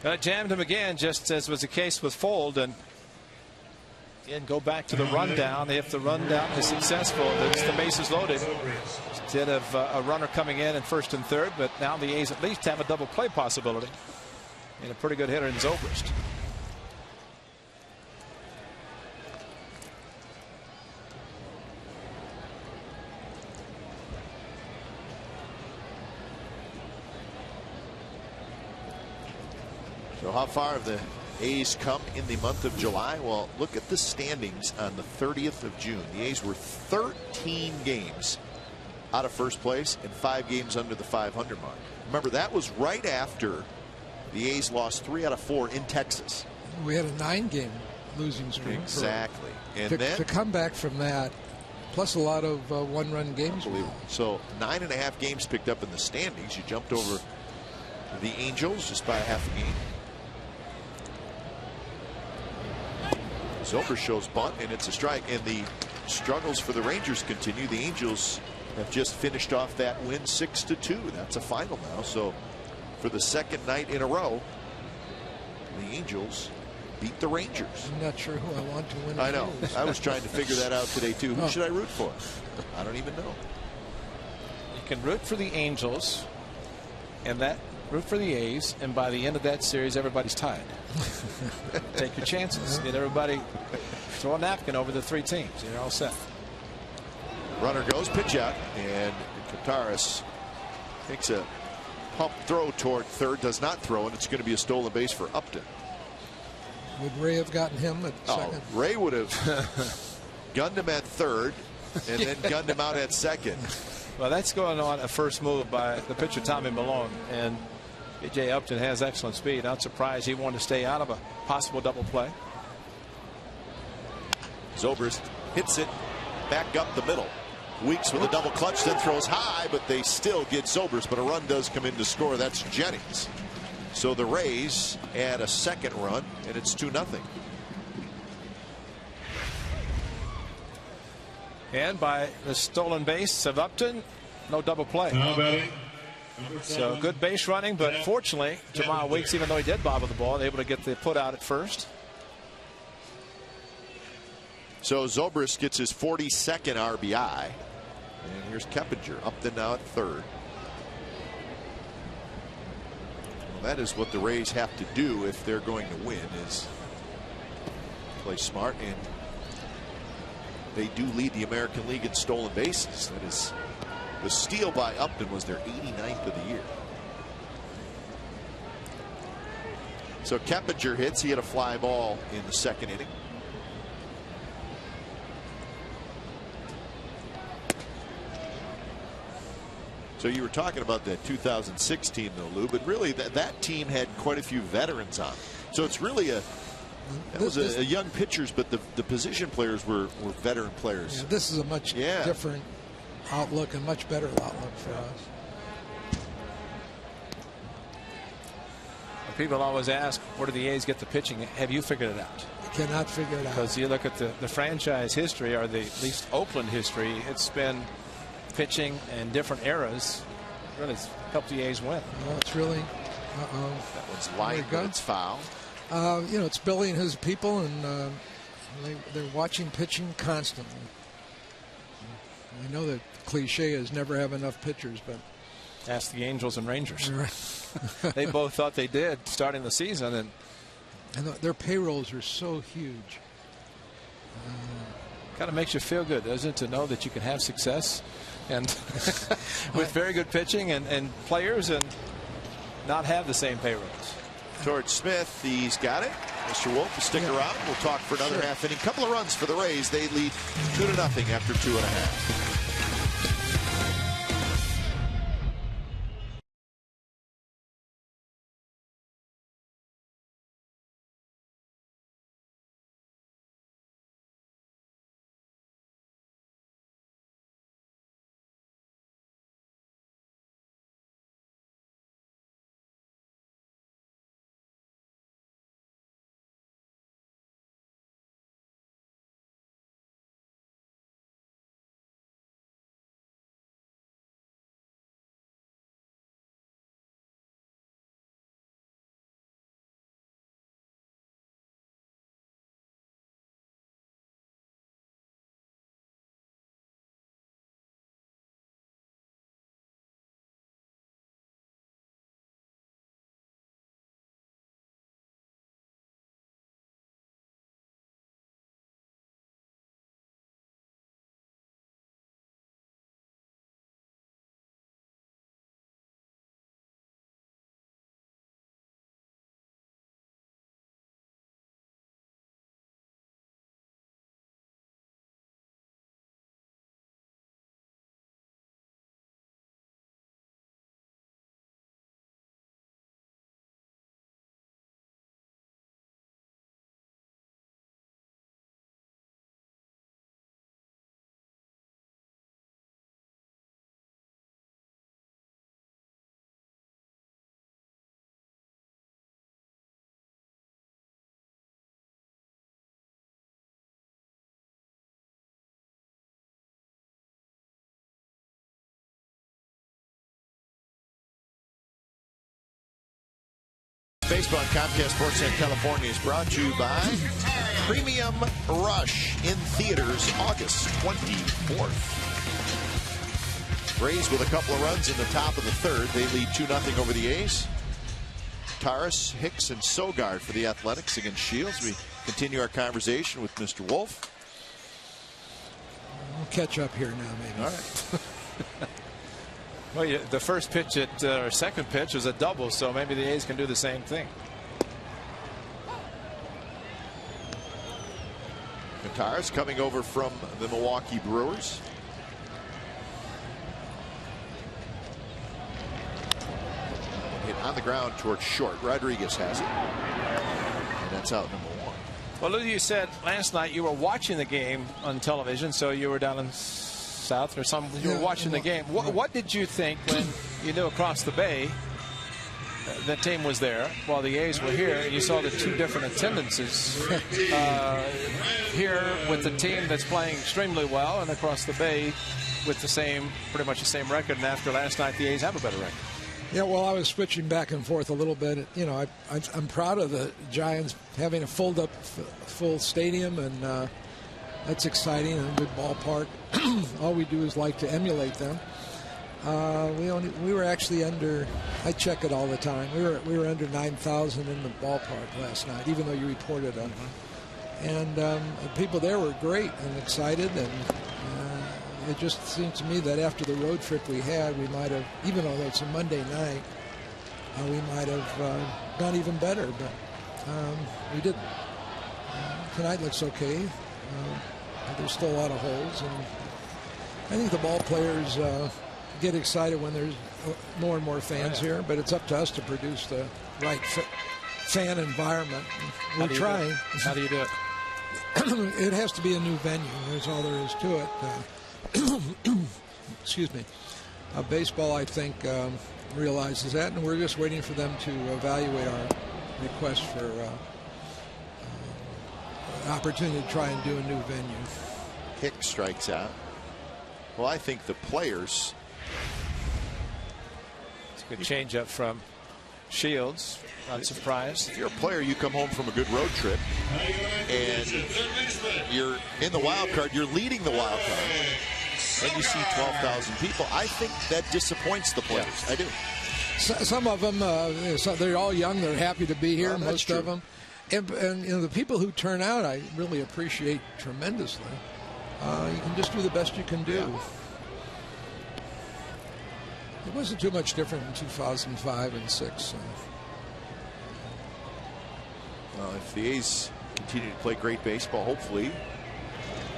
Speaker 2: right. Jammed him again, just as was the case with Fold, and again go back to the rundown. If the rundown is successful, it's the bases loaded instead of a runner coming in first and third. But now the A's at least have a double play possibility and a pretty good hitter in Zobrist.
Speaker 1: So how far have the A's come in the month of July? Well, look at the standings on the 30th of June. The A's were 13 games out of first place and 5 games under the 500 mark. Remember, that was right after the A's lost 3 out of 4 in Texas.
Speaker 5: We had a 9-game losing streak.
Speaker 1: Exactly. And
Speaker 5: to come back from that, plus a lot of one-run games.
Speaker 1: So 9.5 games picked up in the standings. You jumped over the Angels just by a half a game. Zobrist shows bunt, and it's a strike. And the struggles for the Rangers continue. The Angels have just finished off that win 6-2. That's a final now. So for the second night in a row, the Angels beat the Rangers.
Speaker 5: I'm not sure who I want to win.
Speaker 1: I know. I was trying to figure that out today too. Who should I root for? I don't even know.
Speaker 6: You can root for the Angels, and root for the A's, and by the end of that series, everybody's tied. Take your chances. Get everybody, throw a napkin over the 3 teams. You're all set.
Speaker 1: Runner goes, pitch out, and Kataris takes a pump throw toward third, does not throw, and it's going to be a stolen base for Upton.
Speaker 5: Would Ray have gotten him at second?
Speaker 1: Ray would have gunned him at third and then gunned him out at second.
Speaker 6: Well, that's going on a first move by the pitcher Tommy Malone, and B.J. Upton has excellent speed. Not surprised he wanted to stay out of a possible double play.
Speaker 1: Zobrist hits it back up the middle. Weeks with a double clutch, then throws high, but they still get Zobrist. But a run does come in to score. That's Jennings. So the Rays add a second run, and it's 2-0.
Speaker 6: And by the stolen base of Upton, no double play.
Speaker 4: Now batting,
Speaker 6: So good base running, but fortunately, Jamal Weeks, even though he did bobble the ball, able to get the put out at first.
Speaker 1: So Zobrist gets his 42nd RBI. And here's Keppinger, Upton now at third. Well, that is what the Rays have to do if they're going to win, is play smart, and they do lead the American League in stolen bases. That is, the steal by Upton was their 89th of the year. So Keppinger hits. He had a fly ball in the second inning. So you were talking about that 2006 team, though, Lou, but really that team had quite a few veterans on. So it's really a young pitchers, but the position players were veteran players.
Speaker 5: Yeah, this is a much different outlook and much better outlook for us.
Speaker 6: People always ask, where do the A's get the pitching? Have you figured it out?
Speaker 5: I cannot figure it out.
Speaker 6: Because you look at the franchise history, or the at least Oakland history, it's been pitching in different eras. Really helped the A's win.
Speaker 5: Well, it's really.
Speaker 1: That one's light, but it's foul.
Speaker 5: You know, it's Billy and his people, and they're watching pitching constantly. I know the cliche is never have enough pitchers, but
Speaker 6: ask the Angels and Rangers.
Speaker 5: Right.
Speaker 6: They both thought they did starting the season, and
Speaker 5: their payrolls are so huge.
Speaker 6: Kind of makes you feel good, doesn't it, to know that you can have success and with very good pitching and players, and not have the same payrolls.
Speaker 1: George Smith, he's got it. Mr. Wolf, stick around. We'll talk for another half inning. Couple of runs for the Rays. They lead 2-0 after 2.5. Baseball on Comcast Sportsnet California is brought to you by Premium Rush in theaters August 24th. Rays with a couple of runs in the top of the third. They lead 2-0 over the A's. Taras, Hicks, and Sogard for the Athletics against Shields. We continue our conversation with Mr. Wolf.
Speaker 5: We'll catch up here now, maybe.
Speaker 1: All right.
Speaker 6: Well, the first pitch or second pitch was a double, so maybe the A's can do the same thing.
Speaker 1: Taras coming over from the Milwaukee Brewers. Hit on the ground towards short. Rodriguez has it. And that's out number 1.
Speaker 6: Well, Lou, you said last night you were watching the game on television, so you were down in South or something. You were watching the game. What did you think when you knew across the bay the team was there while the A's were here, and you saw the two different attendances here with the team that's playing extremely well, and across the bay with pretty much the same record, and after last night the A's have a better record?
Speaker 5: Yeah, well, I was switching back and forth a little bit. You know, I'm proud of the Giants having a full stadium, and that's exciting and a good ballpark. All we do is like to emulate them. We were actually under. I check it all the time. We were under 9,000 in the ballpark last night, even though you reported on it. And the people there were great and excited, and it just seemed to me that after the road trip we had, we might have, even though it's a Monday night, we might have done even better, but we didn't. Tonight looks okay. There's still a lot of holes, and I think the ball players get excited when there's more and more fans here, but it's up to us to produce the right fan environment. We're trying.
Speaker 6: How do you do it?
Speaker 5: It has to be a new venue. That's all there is to it. Excuse me. Baseball, I think, realizes that, and we're just waiting for them to evaluate our request for opportunity to try and do a new venue.
Speaker 1: Hicks strikes out. Well, I think the players.
Speaker 6: It's a good changeup from Shields. Not surprised.
Speaker 1: If you're a player, you come home from a good road trip, and you're in the wild card. You're leading the wild card, and you see 12,000 people. I think that disappoints the players. Yeah. I do.
Speaker 5: Some of them, they're all young. They're happy to be here. Most
Speaker 1: true.
Speaker 5: of them, and you know, the people who turn out, I really appreciate tremendously. You can just do the best you can do.
Speaker 1: Yeah.
Speaker 5: It wasn't too much different in 2005 and 6.
Speaker 1: Well, if the A's continue to play great baseball, hopefully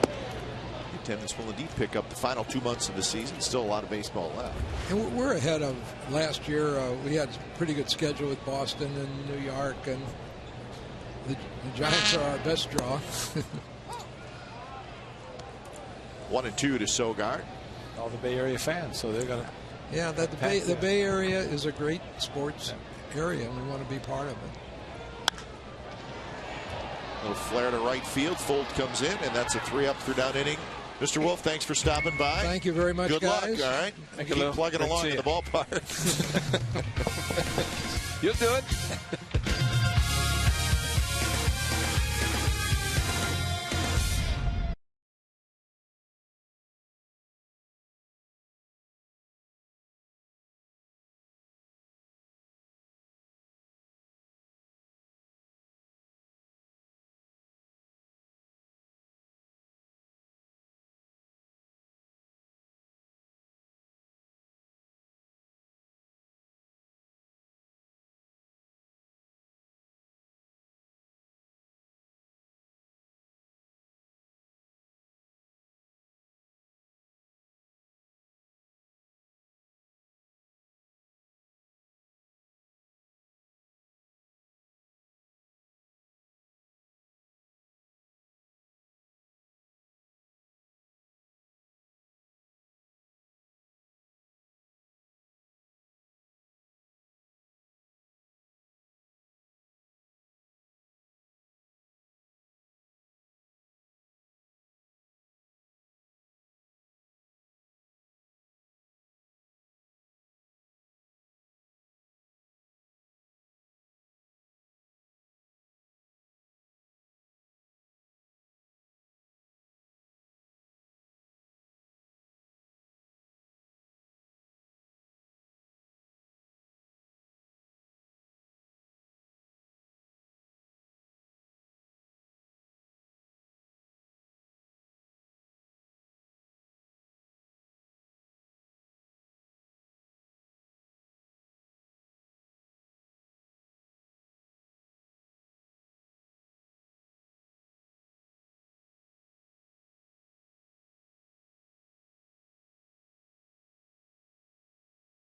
Speaker 1: the attendance will indeed pick up the final 2 months of the season. Still a lot of baseball left.
Speaker 5: And we're ahead of last year. We had a pretty good schedule with Boston and New York, and the Giants are our best draw.
Speaker 1: 1-2 to Sogard.
Speaker 6: All the Bay Area fans, so they're going to.
Speaker 5: Yeah, the Bay Area is a great sports area, and we want to be part of it.
Speaker 1: Little flare to right field. Fold comes in, and that's a 3-up, 3-down inning. Mr. Wolf, thanks for stopping by.
Speaker 5: Thank you very much,
Speaker 1: Good
Speaker 5: guys.
Speaker 1: luck. All right. Keep plugging along in the ballpark.
Speaker 6: You'll do it.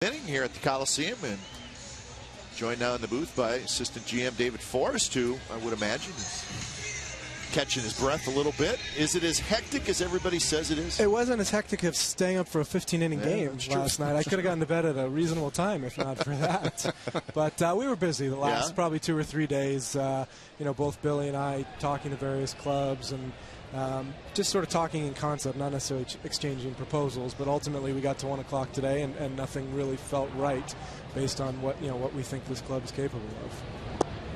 Speaker 1: inning here at the Coliseum, and joined now in the booth by assistant GM David Forrest, who I would imagine is catching his breath a little bit. Is it as hectic as everybody says it is?
Speaker 7: It wasn't as hectic as staying up for a 15-inning game last night. I could have gotten to bed at a reasonable time if not for that. But we were busy the last probably 2 or 3 days. Both Billy and I talking to various clubs and just sort of talking in concept, not necessarily exchanging proposals. But ultimately, we got to 1 o'clock today, and nothing really felt right based on what we think this club is capable of.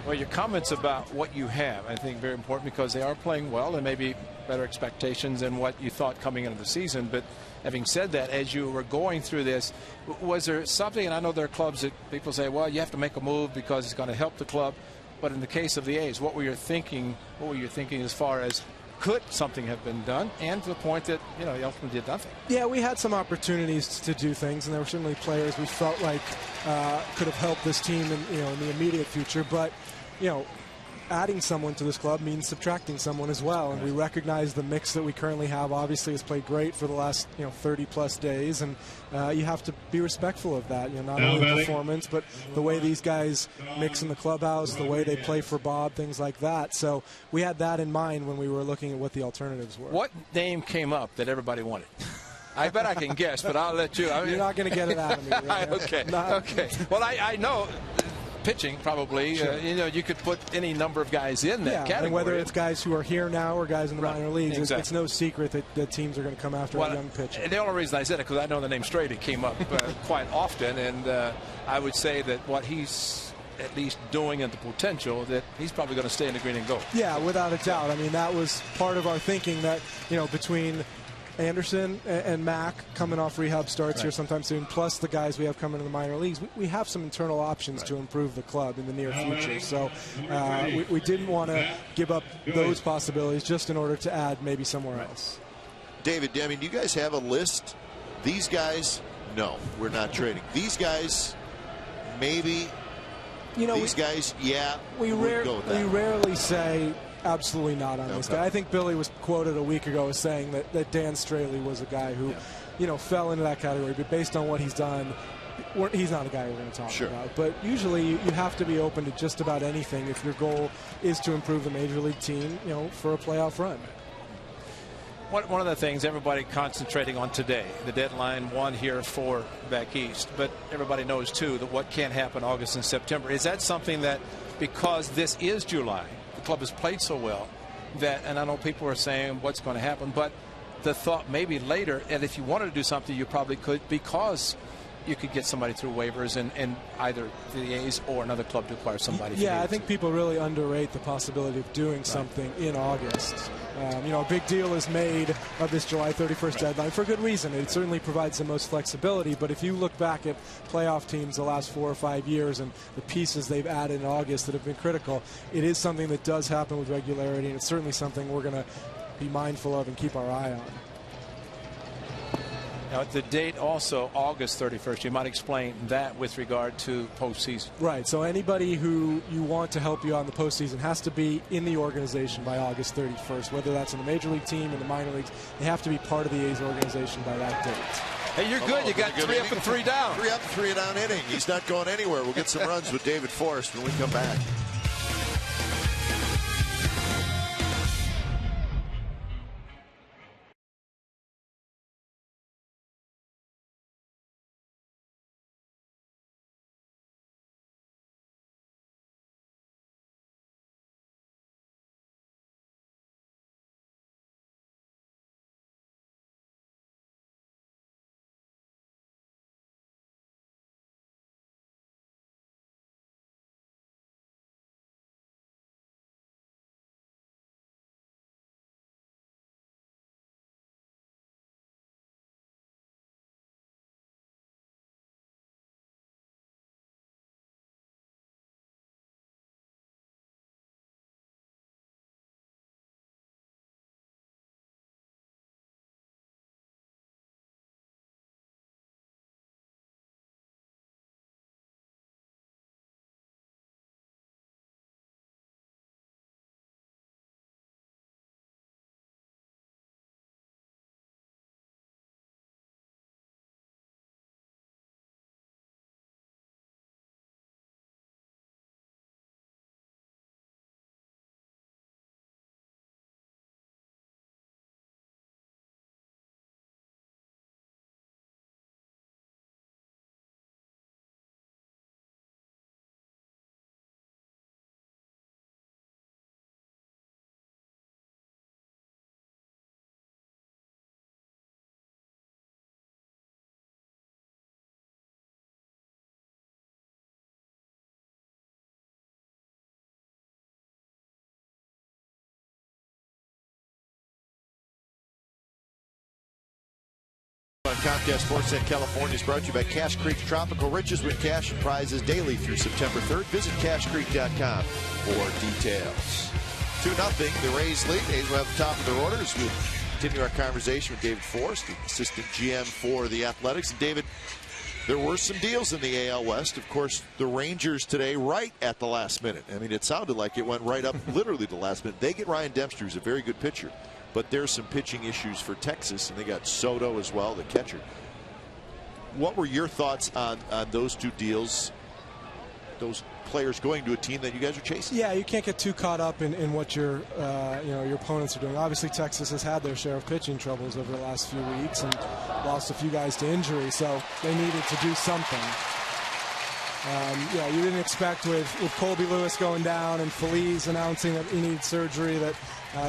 Speaker 6: Well, your comments about what you have, I think, very important because they are playing well and maybe better expectations than what you thought coming into the season. But having said that, as you were going through this, was there something, and I know there are clubs that people say, well, you have to make a move because it's going to help the club. But in the case of the A's, what were you thinking as far as could something have been done, and to the point that you ultimately did nothing?
Speaker 7: Yeah, we had some opportunities to do things, and there were certainly players we felt like could have helped this team in the immediate future. But adding someone to this club means subtracting someone as well, and we recognize the mix that we currently have. Obviously, has played great for the last 30+ days, and you have to be respectful of that. Not only performance, but the way these guys mix in the clubhouse, the way they play for Bob, things like that. So we had that in mind when we were looking at what the alternatives were.
Speaker 6: What name came up that everybody wanted? I bet I can guess, but I'll let you.
Speaker 7: You're not going to get it out of me. Right?
Speaker 6: Okay. Okay. Well, I know. Pitching, probably. Sure. You could put any number of guys in that category.
Speaker 7: And whether it's guys who are here now or guys in the minor leagues,
Speaker 6: exactly.
Speaker 7: It's no secret that teams are going to come after a young pitcher.
Speaker 6: The only reason I said it because I know the name straight. It came up quite often, and I would say that what he's at least doing and the potential that he's probably going to stay in the green and gold.
Speaker 7: Yeah, without a doubt. I mean, that was part of our thinking that between Anderson and Mac coming off rehab starts here sometime soon, plus the guys we have coming to the minor leagues, we have some internal options to improve the club in the near future. So we didn't want to give up those possibilities just in order to add maybe somewhere else.
Speaker 1: David, I mean, do you guys have a list? These guys, no, we're not trading. These guys, maybe. These guys, yeah.
Speaker 7: We rarely say absolutely not on this guy. I think Billy was quoted a week ago as saying that Dan Straley was a guy who, fell into that category. But based on what he's done, he's not a guy we're going to talk about. But usually you have to be open to just about anything if your goal is to improve the major league team, for a playoff run.
Speaker 6: One of the things everybody concentrating on today, the deadline one here for back east, but everybody knows too that what can happen August and September. Is that something that, because this is July, the club has played so well that, and I know people are saying what's going to happen, but the thought maybe later, and if you wanted to do something, you probably could, because you could get somebody through waivers and either the A's or another club to acquire somebody.
Speaker 7: Yeah, I think people really underrate the possibility of doing something in August. A big deal is made of this July 31st deadline for good reason. It certainly provides the most flexibility, but if you look back at playoff teams the last 4 or 5 years and the pieces they've added in August that have been critical, it is something that does happen with regularity, and it's certainly something we're going to be mindful of and keep our eye on.
Speaker 6: Now, the date also, August 31st, you might explain that with regard to postseason.
Speaker 7: Right. So anybody who you want to help you out in the postseason has to be in the organization by August 31st, whether that's in the major league team, in the minor leagues. They have to be part of the A's organization by that date.
Speaker 6: Hey, you're good. You got 3 up and 3 down.
Speaker 1: 3 up, 3 down inning. He's not going anywhere. We'll get some runs with David Forrest when we come back. Comcast Sportsnet California is brought to you by Cache Creek Tropical Riches. Win cash and prizes daily through September 3rd. Visit CacheCreek.com for details. 2-0, the Rays lead. A's will have the top of their orders. We'll continue our conversation with David Forrest, the assistant GM for the Athletics. And David, there were some deals in the AL West. Of course, the Rangers today, right at the last minute. I mean, it sounded like it went right up literally the last minute. They get Ryan Dempster, who's a very good pitcher. But there's some pitching issues for Texas, and they got Soto as well, the catcher. What were your thoughts on those two deals, those players going to a team that you guys are chasing?
Speaker 7: Yeah, you can't get too caught up in what your your opponents are doing. Obviously, Texas has had their share of pitching troubles over the last few weeks and lost a few guys to injury, so they needed to do something. You didn't expect with Colby Lewis going down and Feliz announcing that he needed surgery that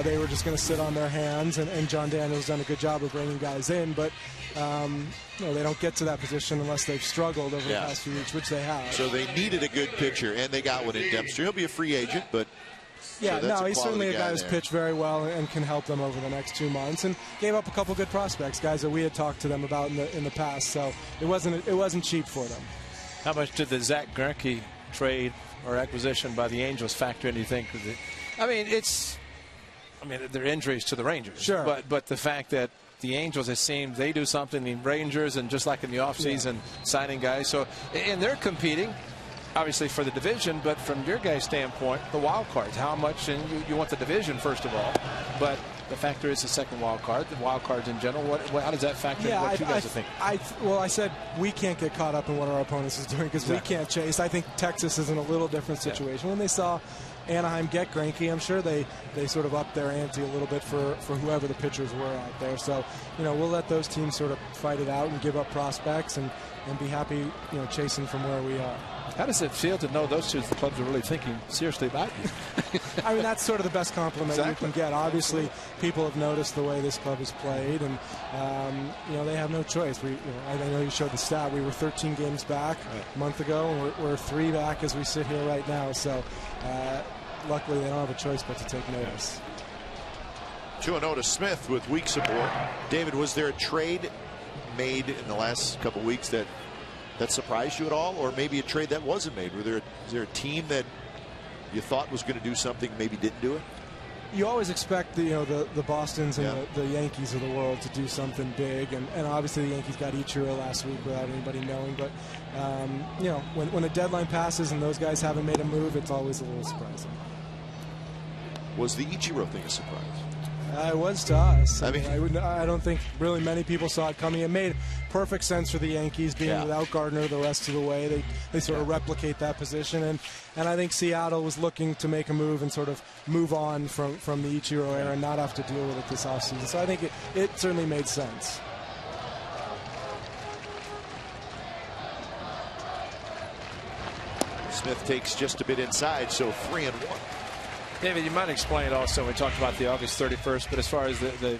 Speaker 7: they were just going to sit on their hands, and John Daniels done a good job of bringing guys in, but they don't get to that position unless they've struggled over the past few weeks, which they have.
Speaker 1: So they needed a good pitcher, and they got one in Dempster. He'll be a free agent, but
Speaker 7: he's certainly a guy who's pitched very well and can help them over the next 2 months, and gave up a couple good prospects, guys that we had talked to them about in the past. So it wasn't cheap for them.
Speaker 6: How much did the Zach Greinke trade or acquisition by the Angels factor in, do you think? I mean, there are injuries to the Rangers.
Speaker 7: Sure.
Speaker 6: But the fact that the Angels, it seems, they do something, the Rangers, and just like in the offseason, signing guys. So, and they're competing, obviously, for the division, but from your guys' standpoint, the wild cards, how much, and you want the division, first of all, but the factor is the second wild card, the wild cards in general. How does that factor in what you guys are thinking?
Speaker 7: I said we can't get caught up in what our opponents is doing because we can't chase. I think Texas is in a little different situation. When they saw Anaheim get Greinke, I'm sure they sort of upped their ante a little bit for whoever the pitchers were out there. So, we'll let those teams sort of fight it out and give up prospects and be happy, chasing from where we are.
Speaker 6: How does it feel to know those two clubs are really thinking seriously about you?
Speaker 7: I mean, that's sort of the best compliment you can get. Obviously, people have noticed the way this club is played, and they have no choice. I know you showed the stat. We were 13 games back a month ago, and we're 3 back as we sit here right now. So, luckily, they don't have a choice but to take notice.
Speaker 1: 2-0 to Smith with weak support. David, was there a trade made in the last couple weeks that surprised you at all, or maybe a trade that wasn't made? Is there a team that you thought was going to do something, maybe didn't do it?
Speaker 7: You always expect the Bostons and the Yankees of the world to do something big, and obviously the Yankees got Ichiro last week without anybody knowing. But when a deadline passes and those guys haven't made a move, it's always a little surprising.
Speaker 1: Was the Ichiro thing a surprise?
Speaker 7: It was to us.
Speaker 1: I
Speaker 7: don't think really many people saw it coming. It made perfect sense for the Yankees being without Gardner the rest of the way. They sort of replicate that position, and I think Seattle was looking to make a move and sort of move on from the Ichiro era and not have to deal with it this offseason. So I think it certainly made sense.
Speaker 1: Smith takes just a bit inside, so 3-1.
Speaker 6: David, you might explain it also. We talked about the August 31st, but as far as the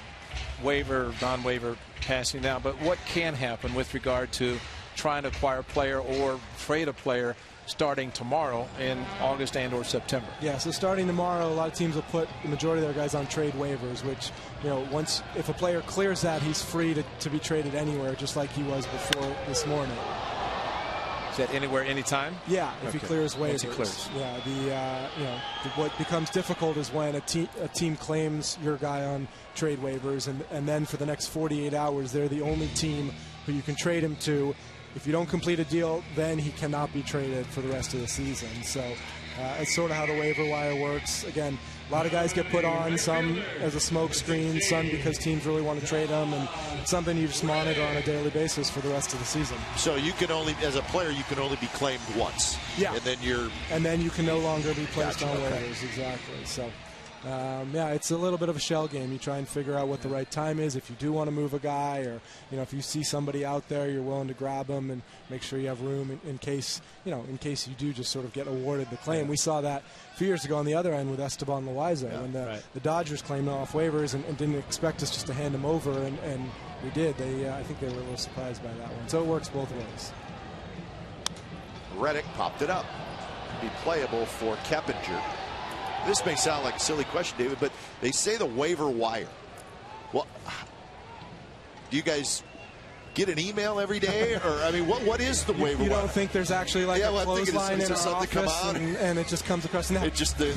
Speaker 6: waiver, non-waiver passing now, but what can happen with regard to trying to acquire a player or trade a player starting tomorrow in August and or September?
Speaker 7: Yeah, so starting tomorrow, a lot of teams will put the majority of their guys on trade waivers, which, if a player clears that, he's free to be traded anywhere, just like he was before this morning.
Speaker 6: Is that anywhere, anytime?
Speaker 7: Yeah, if he clears waivers.
Speaker 6: Once he clears.
Speaker 7: Yeah, what becomes difficult is when a team claims your guy on trade waivers, and then for the next 48 hours, they're the only team who you can trade him to. If you don't complete a deal, then he cannot be traded for the rest of the season. So it's sort of how the waiver wire works. Again, a lot of guys get put on, some as a smoke screen, some because teams really want to trade them, and it's something you just monitor on a daily basis for the rest of the season.
Speaker 1: So you can only, as a player, you can only be claimed once.
Speaker 7: Yeah.
Speaker 1: And then
Speaker 7: you can no longer be placed on waivers. Exactly. So. It's a little bit of a shell game. You try and figure out what the right time is. If you do want to move a guy, or if you see somebody out there, you're willing to grab them and make sure you have room in case you do just sort of get awarded the claim. We saw that a few years ago on the other end with Esteban Loaiza when the Dodgers claimed him off waivers and didn't expect us just to hand him over, and we did. I think they were a little surprised by that one. So it works both ways.
Speaker 1: Reddick popped it up. Be playable for Keppinger. This may sound like a silly question, David, but they say the waiver wire. Well, do you guys get an email every day? Or, I mean, what is the waiver wire?
Speaker 7: You don't think there's actually like a clothesline in our office and it just comes across now?
Speaker 1: It just, it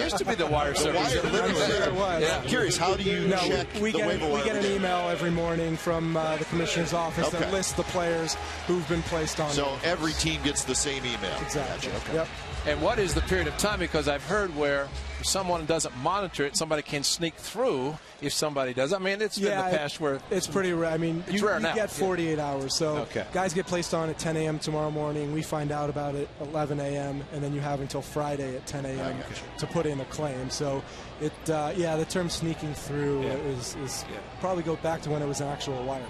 Speaker 6: used to be the wire service.
Speaker 1: I'm curious, how do you check the waiver wire?
Speaker 7: We get an email every morning from the commissioner's office that lists the players who've been placed on.
Speaker 1: So every team gets the same email.
Speaker 7: Exactly.
Speaker 1: Gotcha. Okay.
Speaker 7: Yep.
Speaker 6: And what is the period of time? Because I've heard where if someone doesn't monitor it, somebody can sneak through if somebody does. I mean, it's been the past where
Speaker 7: it's pretty rare. I mean, you get 48 hours. So guys get placed on at 10 a.m. tomorrow morning. We find out about it 11 a.m. and then you have until Friday at 10 a.m. to put in a claim. So it, the term sneaking through is probably go back to when it was an actual wire.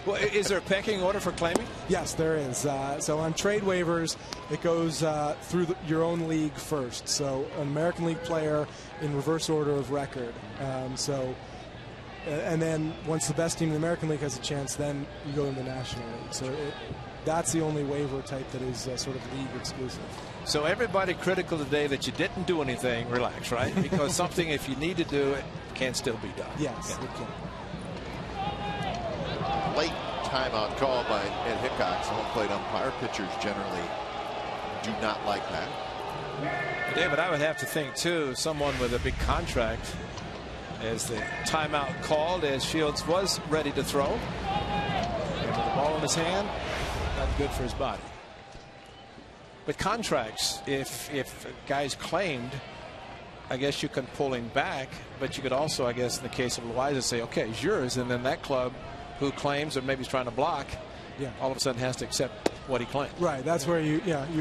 Speaker 6: Well, is there a pecking order for claiming?
Speaker 7: Yes, there is. So on trade waivers, it goes through your own league first. So an American League player in reverse order of record. And then once the best team in the American League has a chance, then you go in the National League. So that's the only waiver type that is sort of league exclusive.
Speaker 6: So everybody critical today that you didn't do anything, relax, right? Because something, if you need to do it, can still be done.
Speaker 7: Yes, it can.
Speaker 1: Late timeout call by Ed Hickox, the home plate umpire. Pitchers generally do not like that.
Speaker 6: David, I would have to think, too, someone with a big contract, as the timeout called, as Shields was ready to throw. And with the ball in his hand, not good for his body. But contracts, if guys claimed, I guess you can pull him back, but you could also, I guess, in the case of Loaiza, say, okay, it's yours, and then that club who claims or maybe is trying to block, all of a sudden has to accept what he claimed.
Speaker 7: Right. That's where you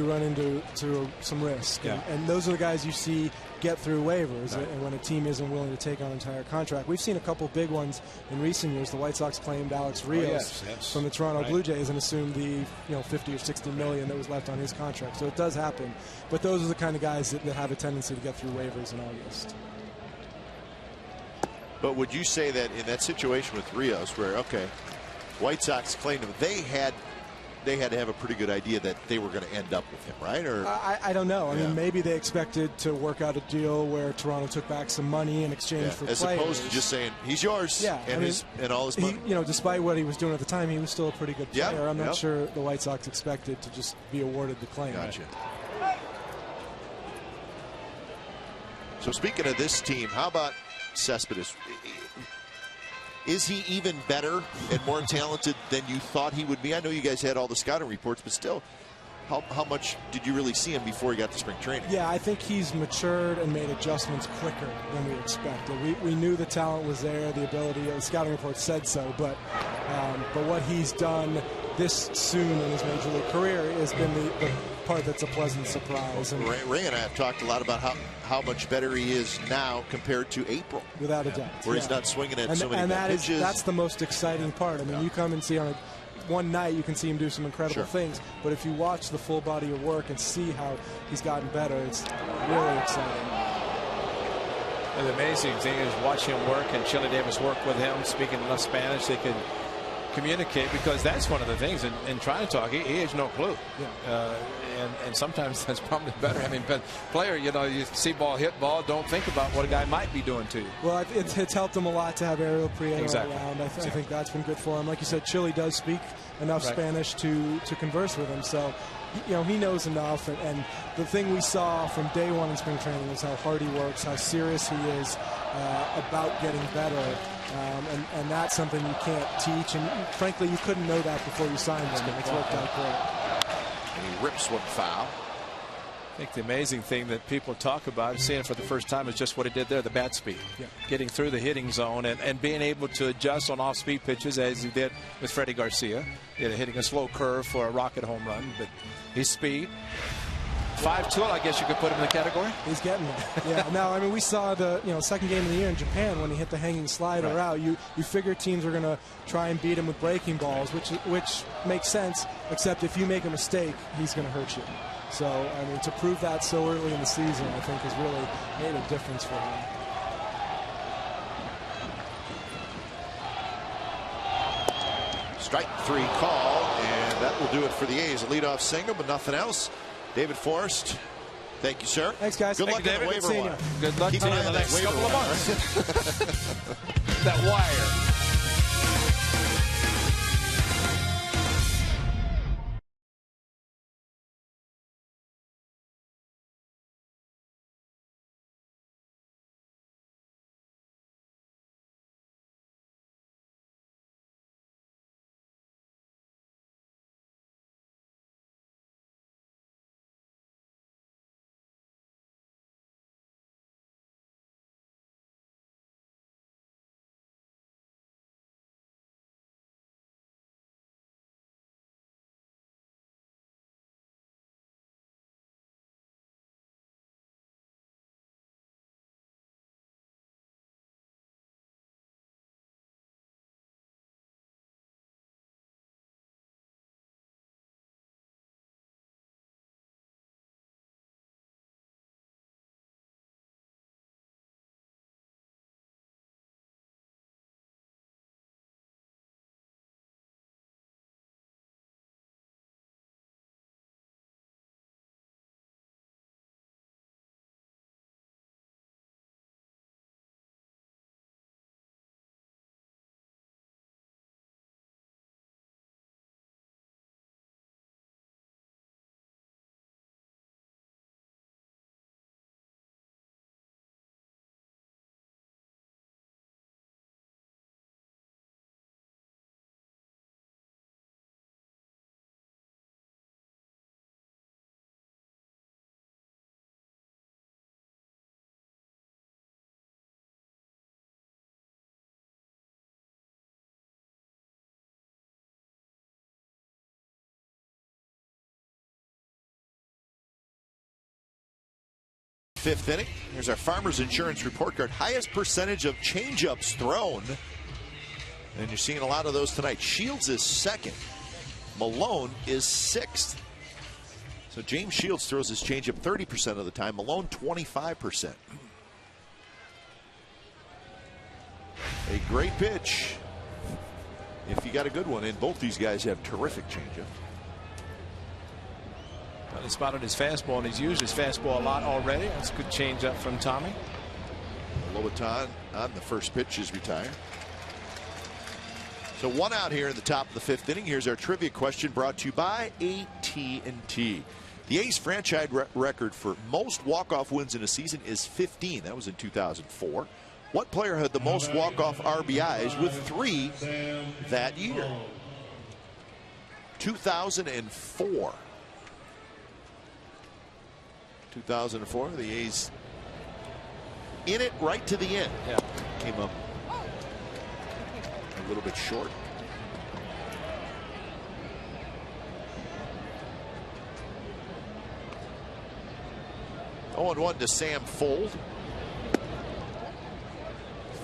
Speaker 7: run into some risk.
Speaker 6: Yeah.
Speaker 7: And those are the guys you see get through waivers. Right. And when a team isn't willing to take on an entire contract. We've seen a couple big ones in recent years. The White Sox claimed Alex Rios from the Toronto Blue Jays and assumed the 50 or 60 million that was left on his contract. So it does happen. But those are the kind of guys that have a tendency to get through waivers in August.
Speaker 1: But would you say that in that situation with Rios, where White Sox claimed him, they had to have a pretty good idea that they were going to end up with him, right? Or
Speaker 7: I don't know. I mean, maybe they expected to work out a deal where Toronto took back some money in exchange for players,
Speaker 1: as opposed to just saying he's yours. Yeah, and all his money.
Speaker 7: Despite what he was doing at the time, he was still a pretty good player. I'm not sure the White Sox expected to just be awarded the claim.
Speaker 1: Gotcha. So speaking of this team, how about Cespedes? Is he even better and more talented than you thought he would be? I know you guys had all the scouting reports, but still, how much did you really see him before he got to spring training?
Speaker 7: Yeah, I think he's matured and made adjustments quicker than we expected. We knew the talent was there, the ability. The scouting report said so, but what he's done this soon in his major league career has been the part that's a pleasant surprise. And
Speaker 1: Ray and I have talked a lot about how much better he is now compared to April.
Speaker 7: Without a doubt.
Speaker 1: Where he's not swinging at so many pitches.
Speaker 7: That's the most exciting part. I mean, you come and see on one night, you can see him do some incredible things. But if you watch the full body of work and see how he's gotten better, it's really exciting.
Speaker 6: And the amazing thing is watch him work and Chili Davis work with him, speaking enough Spanish they could communicate, because that's one of the things in trying to talk, he has no clue. And sometimes that's probably better. I mean, but player, you see ball, hit ball, don't think about what a guy might be doing to you.
Speaker 7: Well, it's helped him a lot to have Ariel Prieto around. I think that's been good for him. Like you said, Chili does speak enough Spanish to converse with him. So, he knows enough. And the thing we saw from day one in spring training was how hard he works, how serious he is about getting better. And that's something you can't teach. And frankly, you couldn't know that before you signed him. It's worked out great.
Speaker 1: And he rips one foul.
Speaker 6: I think the amazing thing that people talk about, seeing it for the first time, is just what he did there, the bat speed. Getting through the hitting zone and being able to adjust on off-speed pitches, as he did with Freddie Garcia. Hitting a slow curve for a rocket home run, but his speed. 5 tool, I guess you could put him in the category.
Speaker 7: He's getting it. Yeah. Now, I mean, we saw the second game of the year in Japan when he hit the hanging slider out. You figure teams are going to try and beat him with breaking balls, which makes sense. Except if you make a mistake, he's going to hurt you. So, I mean, to prove that so early in the season, I think has really made a difference for him.
Speaker 1: Strike 3 call, and that will do it for the A's. A leadoff single, but nothing else. David Forrest, thank you, sir.
Speaker 7: Thanks, guys.
Speaker 1: Good luck in the waiver wire.
Speaker 6: Good luck to you in the next couple of months. That wire.
Speaker 1: fifth inning. Here's our Farmers Insurance report card. Highest percentage of changeups thrown. And you're seeing a lot of those tonight. Shields is second. Malone is sixth. So James Shields throws his changeup 30% of the time. Malone 25%. A great pitch. If you got a good one, and both these guys have terrific changeups.
Speaker 6: Well, he spotted his fastball, and he's used his fastball a lot already. That's a good changeup from Tommy.
Speaker 1: Lobaton on the first pitch is retired. So one out here in the top of the fifth inning. Here's our trivia question brought to you by AT&T. The A's franchise record for most walk-off wins in a season is 15. That was in 2004. What player had the most walk-off RBIs with 3 that year? 2004. 2004, the A's in it right to the end.
Speaker 6: Yeah.
Speaker 1: Came up a little bit short. Oh, and 1 to Sam Fuld.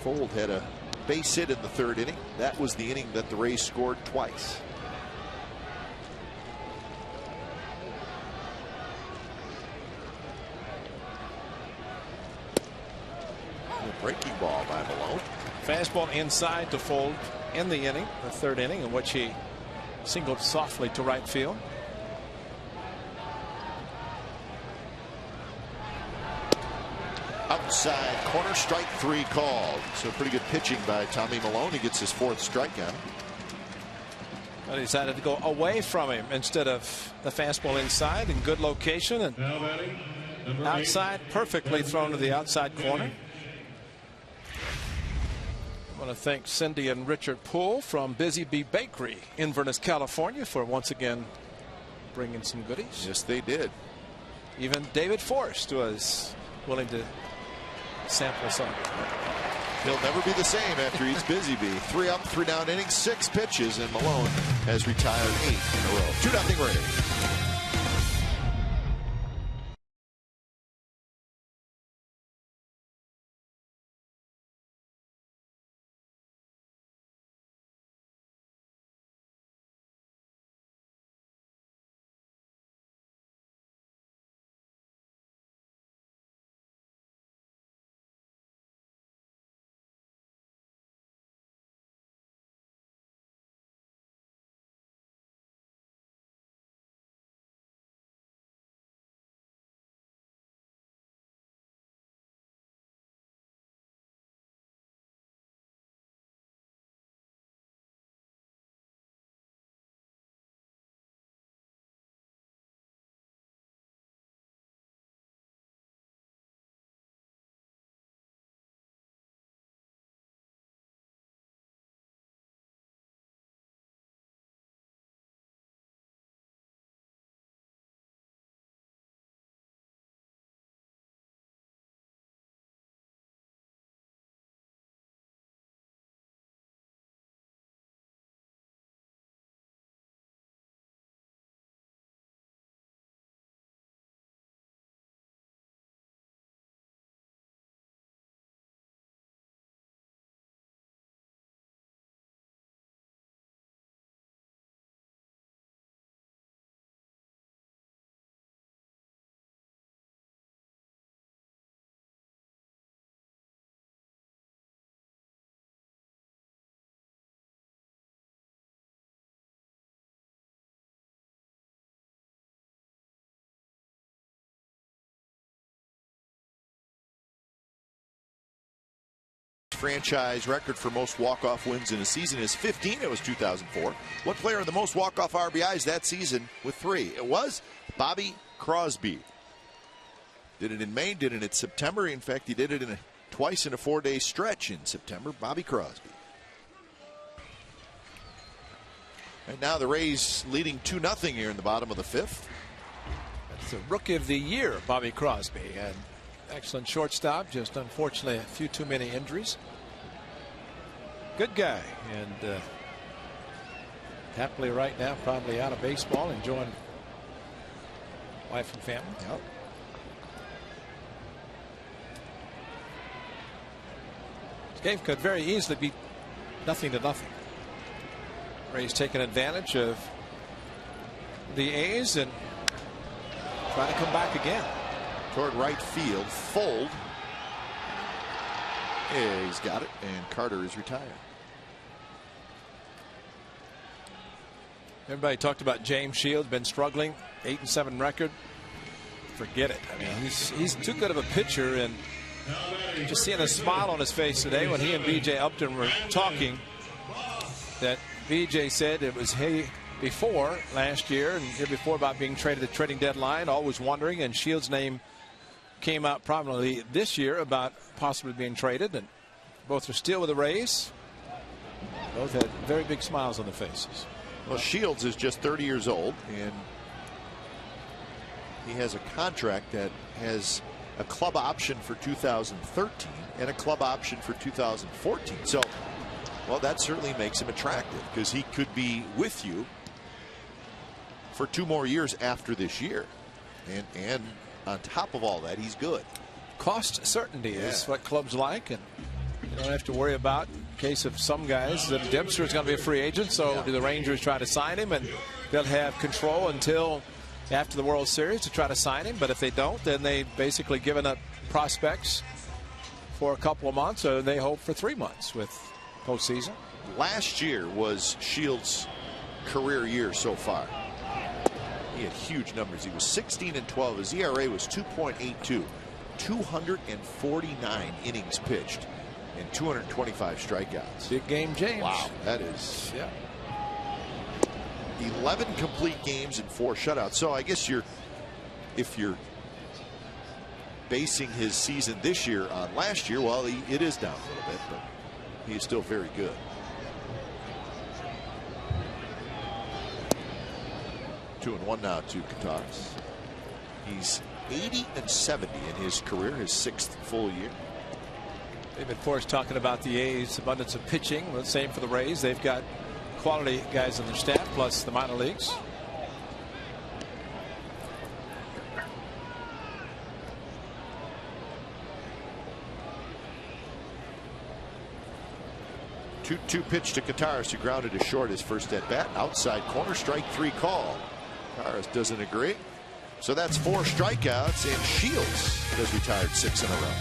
Speaker 1: Fuld had a base hit in the third inning. That was the inning that the Rays scored twice. A breaking ball by Malone.
Speaker 6: Fastball inside to Fuld in the inning, the third inning, in which he singled softly to right field.
Speaker 1: Outside corner, strike 3 called. So pretty good pitching by Tommy Malone. He gets his 4th strikeout.
Speaker 6: But he decided to go away from him instead of the fastball inside in good location, and outside perfectly thrown to the outside corner. I want to thank Cindy and Richard Poole from Busy Bee Bakery, Inverness, California, for once again bringing some goodies.
Speaker 1: Yes, they did.
Speaker 6: Even David Forrest was willing to sample some.
Speaker 1: He'll never be the same after he's Busy Bee. 3 up, 3 down innings, 6 pitches, and Malone has retired 8 in a row. 2-0 Rays. Franchise record for most walk-off wins in a season is 15. It was 2004. What player had the most walk-off RBIs that season with 3? It was Bobby Crosby. Did it in May, did it in September. In fact, he did it twice in a 4-day stretch in September. Bobby Crosby. And now the Rays leading 2-0 here in the bottom of the 5th.
Speaker 6: That's the Rookie of the Year, Bobby Crosby. And excellent shortstop, just unfortunately a few too many injuries. Good guy, and happily right now probably out of baseball, enjoying life and family.
Speaker 1: Yep.
Speaker 6: This game could very easily be 0-0. Rays taking advantage of the A's and trying to come back again.
Speaker 1: Toward right field, fold. Yeah, he's got it, and Carter is retired.
Speaker 6: Everybody talked about James Shields, been struggling, 8-7 record. Forget it. I mean, he's too good of a pitcher, and just seeing a smile on his face today when he and B.J. Upton were talking, that B.J. said it was before last year and year before about being traded at the trading deadline, always wondering, and Shields' name came out prominently this year about possibly being traded, and both are still with the Rays. Both had very big smiles on their faces.
Speaker 1: Well, Shields is just 30 years old, and he has a contract that has a club option for 2013 and a club option for 2014. So, well, that certainly makes him attractive because he could be with you for 2 more years after this year. And on top of all that, he's good.
Speaker 6: Cost certainty is what clubs like, and you don't have to worry about in case of some guys. That Dempster is going to be a free agent, so do the Rangers try to sign him, and they'll have control until after the World Series to try to sign him. But if they don't, then they've basically given up prospects for a couple of months, or they hope for 3 months with postseason. Last year was Shields' career year so far. He had huge numbers. He was 16-12. His ERA was 2.82. 249 innings pitched and 225 strikeouts. Big game, James. Wow, that is. Yeah. 11 complete games and 4 shutouts. So I guess if you're basing his season this year on last year, well, it is down a little bit, but he is still very good. 2-1 now to Kataris. He's 80-70 in his career, his 6th full year. David Forrest talking about the A's abundance of pitching. The same for the Rays. They've got quality guys on their staff, plus the minor leagues. Two pitch to Kataris, who grounded to short his first at bat. Outside corner, strike 3 call. Kataris doesn't agree. So that's 4 strikeouts, and Shields has retired 6 in a row.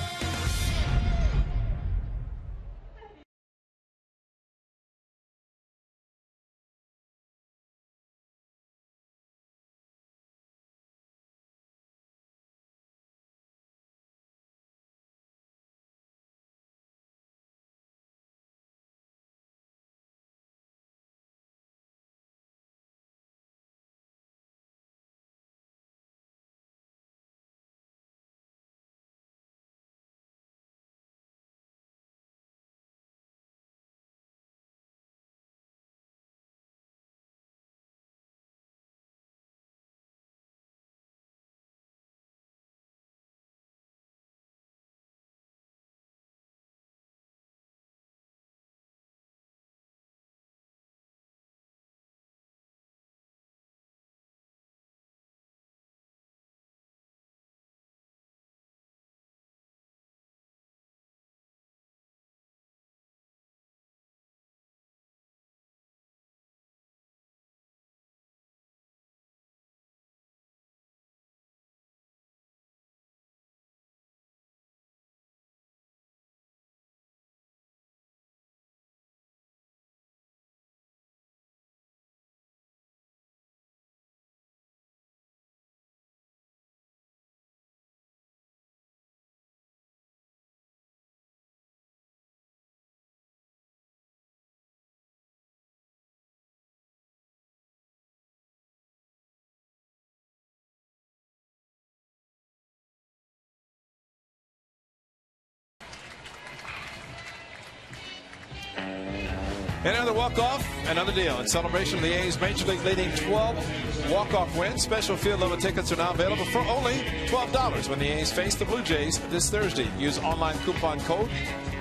Speaker 6: Another walk-off, another deal. In celebration of the A's Major League leading 12 walk-off wins, special field level tickets are now available for only $12 when the A's face the Blue Jays this Thursday. Use online coupon code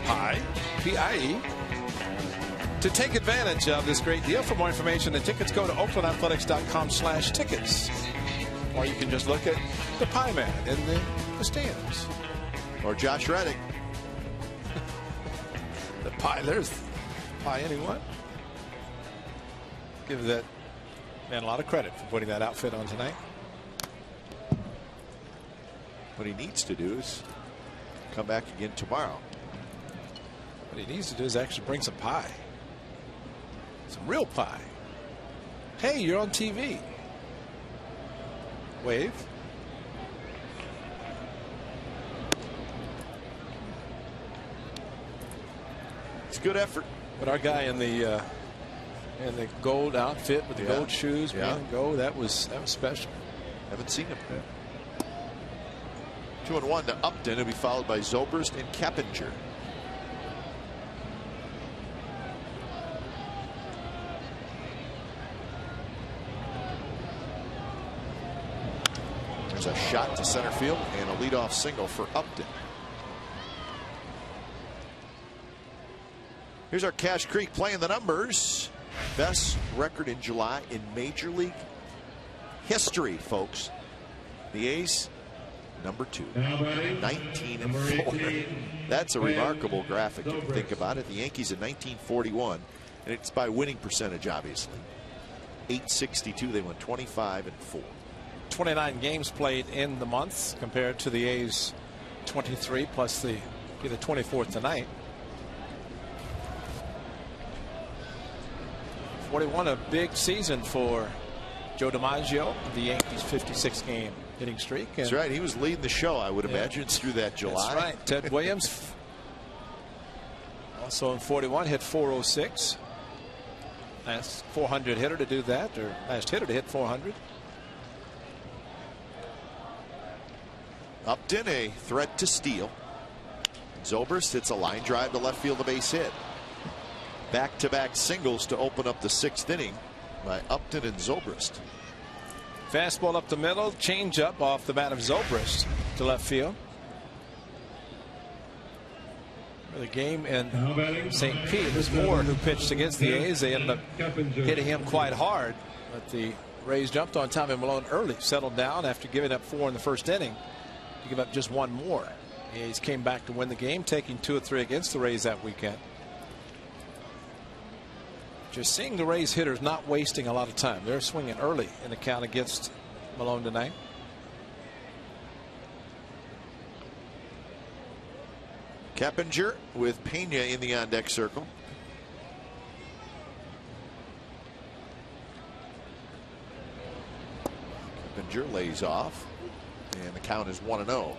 Speaker 6: PIE, P-I-E, to take advantage of this great deal. For more information and tickets, go to oaklandathletics.com/tickets. Or you can just look at the Pie Man in the stands. Or Josh Reddick. pie. There's pie, anyone. Give that man a lot of credit for putting that outfit on tonight.
Speaker 8: What he needs to do is come back again tomorrow.
Speaker 6: What he needs to do is actually bring some pie. Some real pie. Hey, you're on TV. Wave.
Speaker 8: It's a good effort.
Speaker 6: But our guy in the gold outfit with the gold shoes, gold, that was special.
Speaker 8: Haven't seen him. 2-1 to Upton. It'll be followed by Zobrist and Keppinger. There's a shot to center field and a leadoff single for Upton. Here's our Cache Creek playing the numbers. Best record in July in Major League history, folks. The A's, number 2, 19-4. That's a remarkable graphic if you think about it. The Yankees in 1941, and it's by winning percentage, obviously. 862. They went 25-4.
Speaker 6: 29 games played in the month compared to the A's 23 plus the 24th tonight. 41, a big season for Joe DiMaggio, the Yankees' 56-game hitting streak. And
Speaker 8: that's right. He was leading the show, I would imagine, through that July.
Speaker 6: That's right. Ted Williams also in 41 hit 406. Last 400 hitter to do that, or last hitter to hit 400.
Speaker 8: Upton, a threat to steal. Zobrist hits a line drive to left field, a base hit. Back-to-back singles to open up the 6th inning by Upton and Zobrist.
Speaker 6: Fastball up the middle, changeup off the bat of Zobrist to left field. The game in St. Pete, it was Moore who pitched against the A's. They ended up hitting him quite hard, but the Rays jumped on Tommy Malone early, settled down after giving up 4 in the first inning to give up just 1 more. The A's came back to win the game, taking 2 of 3 against the Rays that weekend. Just seeing the Rays hitters not wasting a lot of time. They're swinging early in the count against Malone tonight.
Speaker 8: Keppinger with Pena in the on-deck circle. Keppinger lays off, and the count is 1-0.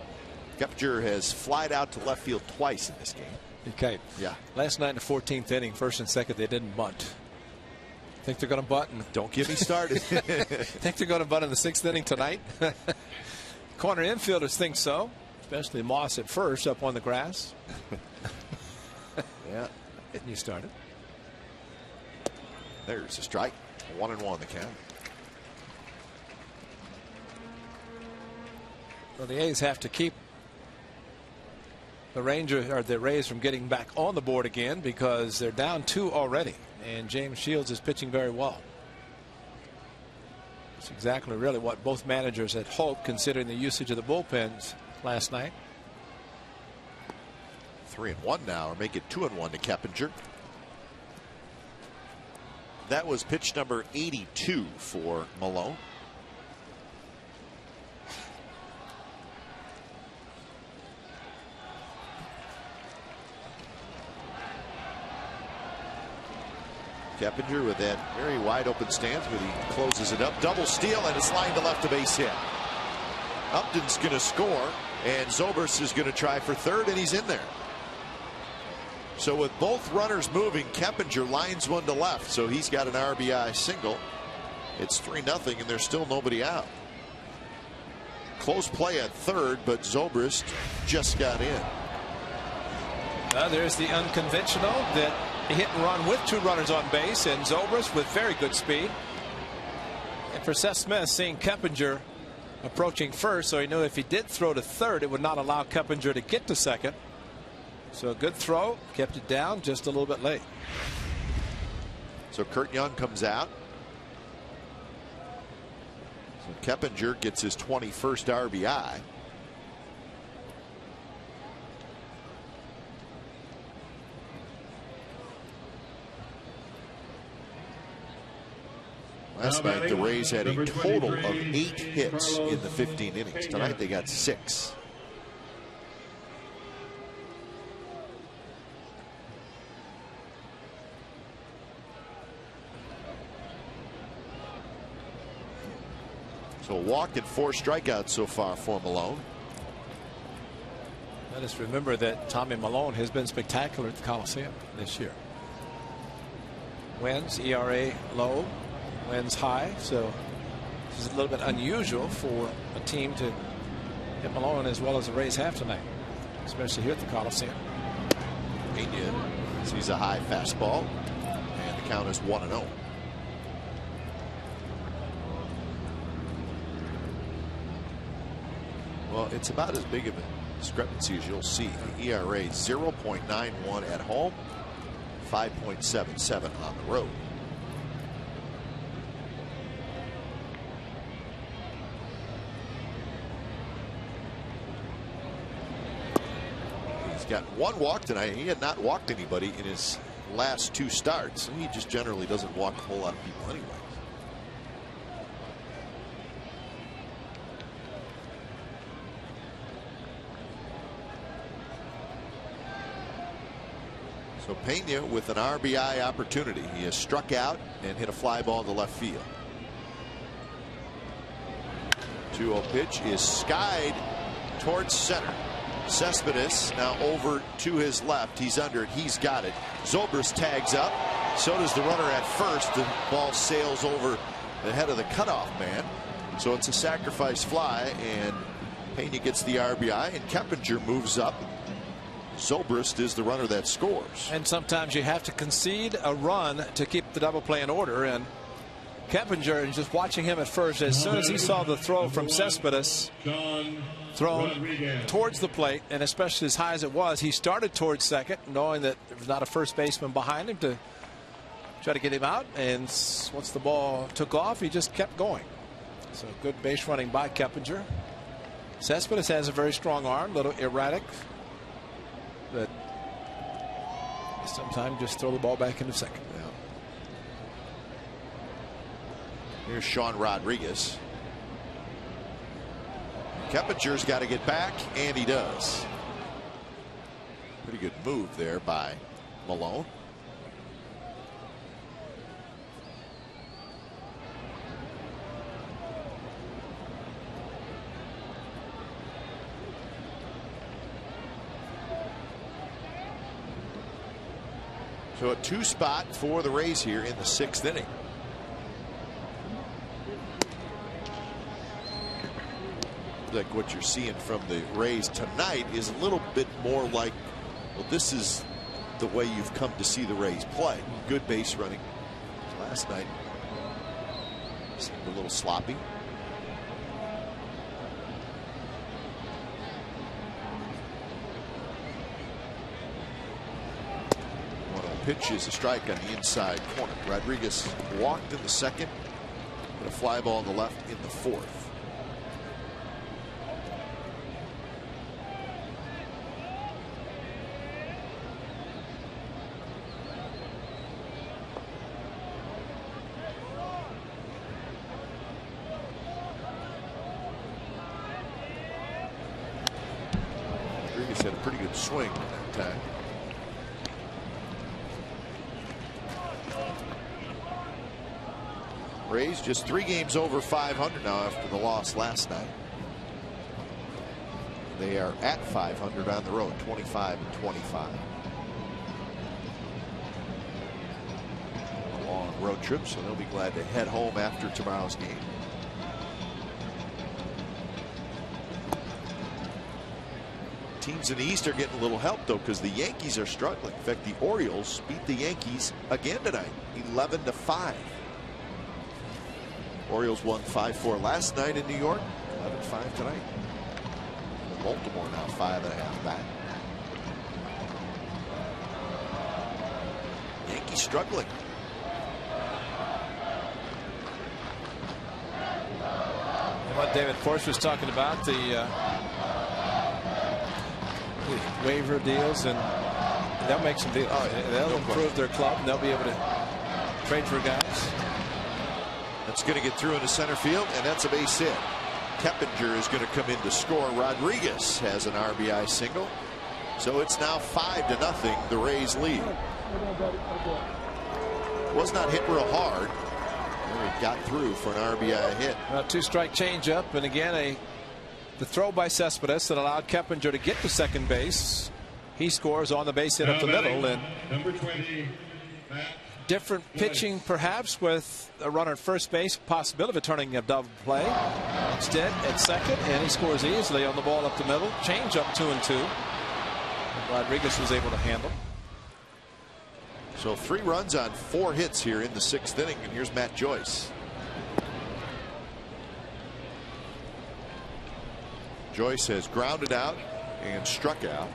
Speaker 8: Keppinger has flied out to left field twice in this game.
Speaker 6: Okay.
Speaker 8: Yeah.
Speaker 6: Last night in the 14th inning, first and second, they didn't bunt. Think they're going to bunt?
Speaker 8: Don't get me started.
Speaker 6: Think they're going to bunt in the 6th inning tonight? Corner infielders think so, especially Moss at first up on the grass.
Speaker 8: Yeah.
Speaker 6: Getting you started.
Speaker 8: There's a strike. 1-1 the count.
Speaker 6: Well, the A's have to keep the Rays from getting back on the board again because they're down 2 already. And James Shields is pitching very well. It's exactly really what both managers had hoped, considering the usage of the bullpens last night.
Speaker 8: 3-1 now, or make it 2-1 to Keppinger. That was pitch number 82 for Malone. Keppinger with that very wide open stance, but he closes it up. Double steal, and it's lined to left, a base hit. Upton's going to score, and Zobrist is going to try for third, and he's in there. So with both runners moving, Keppinger lines one to left, so he's got an RBI single. It's 3-0, and there's still nobody out. Close play at third, but Zobrist just got in.
Speaker 6: There's the unconventional that hit and run with 2 runners on base, and Zobrist with very good speed. And for Seth Smith, seeing Keppinger approaching first, so he knew if he did throw to third, it would not allow Keppinger to get to second. So a good throw, kept it down just a little bit late.
Speaker 8: So Kurt Young comes out. So Keppinger gets his 21st RBI. Last night, the Rays had a total of 8 hits in the 15 innings. Tonight, they got 6. So a walk and 4 strikeouts so far for Malone.
Speaker 6: Let us remember that Tommy Malone has been spectacular at the Coliseum this year. Wins, ERA low, wins high. So this is a little bit unusual for a team to hit Malone as well as the Rays have tonight, especially here at the Coliseum.
Speaker 8: Pena sees a high fastball, and the count is 1-0. Well, it's about as big of a discrepancy as you'll see. The ERA 0.91 at home, 5.77 on the road. He's got 1 walk tonight. He had not walked anybody in his last 2 starts. He just generally doesn't walk a whole lot of people anyway. So Pena with an RBI opportunity. He has struck out and hit a fly ball to left field. 2-0 pitch is skied towards center. Cespedes now over to his left. He's under it. He's got it. Zobrist tags up. So does the runner at first. The ball sails over the head of the cutoff man. So it's a sacrifice fly, and Pena gets the RBI, and Keppinger moves up. Zobrist is the runner that scores.
Speaker 6: And sometimes you have to concede a run to keep the double play in order. And Keppinger, and just watching him at first, as soon as he saw the throw from Cespedes thrown towards the plate, and especially as high as it was, he started towards second, knowing that there was not a first baseman behind him to try to get him out. And once the ball took off, he just kept going. So good base running by Keppinger. Cespedes has a very strong arm, a little erratic, but sometimes just throw the ball back into second.
Speaker 8: Here's Sean Rodriguez. Keppinger's got to get back, and he does. Pretty good move there by Malone. So a 2 spot for the Rays here in the 6th inning. Like what you're seeing from the Rays tonight is a little bit more like, well, this is the way you've come to see the Rays play. Good base running. Last night seemed a little sloppy. Pitch is a strike on the inside corner. Rodriguez walked in the 2nd, and a fly ball in the left in the 4th. Rodriguez had a pretty good swing that time. Rays just 3 games over 500 now after the loss last night. They are at 500 on the road, 25-25. A long road trip, so they'll be glad to head home after tomorrow's game. Teams in the East are getting a little help, though, because the Yankees are struggling. In fact, the Orioles beat the Yankees again tonight, 11-5. Orioles won 5-4 last night in New York, 11-5 tonight. Baltimore now 5.5 back. Yankees struggling.
Speaker 6: And what David Force was talking about, the waiver deals, and they'll make some deals. They'll improve their club, and they'll be able to trade for guys.
Speaker 8: That's going to get through into center field, and that's a base hit. Keppinger is going to come in to score. Rodriguez has an RBI single. So it's now 5-0, the Rays lead. Was not hit real hard. It got through for an RBI hit.
Speaker 6: Two-strike changeup, and again the throw by Cespedes that allowed Keppinger to get to second base. He scores on the base hit up the middle, and
Speaker 4: number 20,
Speaker 6: different pitching perhaps with a runner at first base, possibility of turning a double play. Instead at second, and he scores easily on the ball up the middle. Change up 2-2. Rodriguez was able to handle.
Speaker 8: So 3 runs on 4 hits here in the 6th inning, and here's Matt Joyce. Joyce has grounded out and struck out.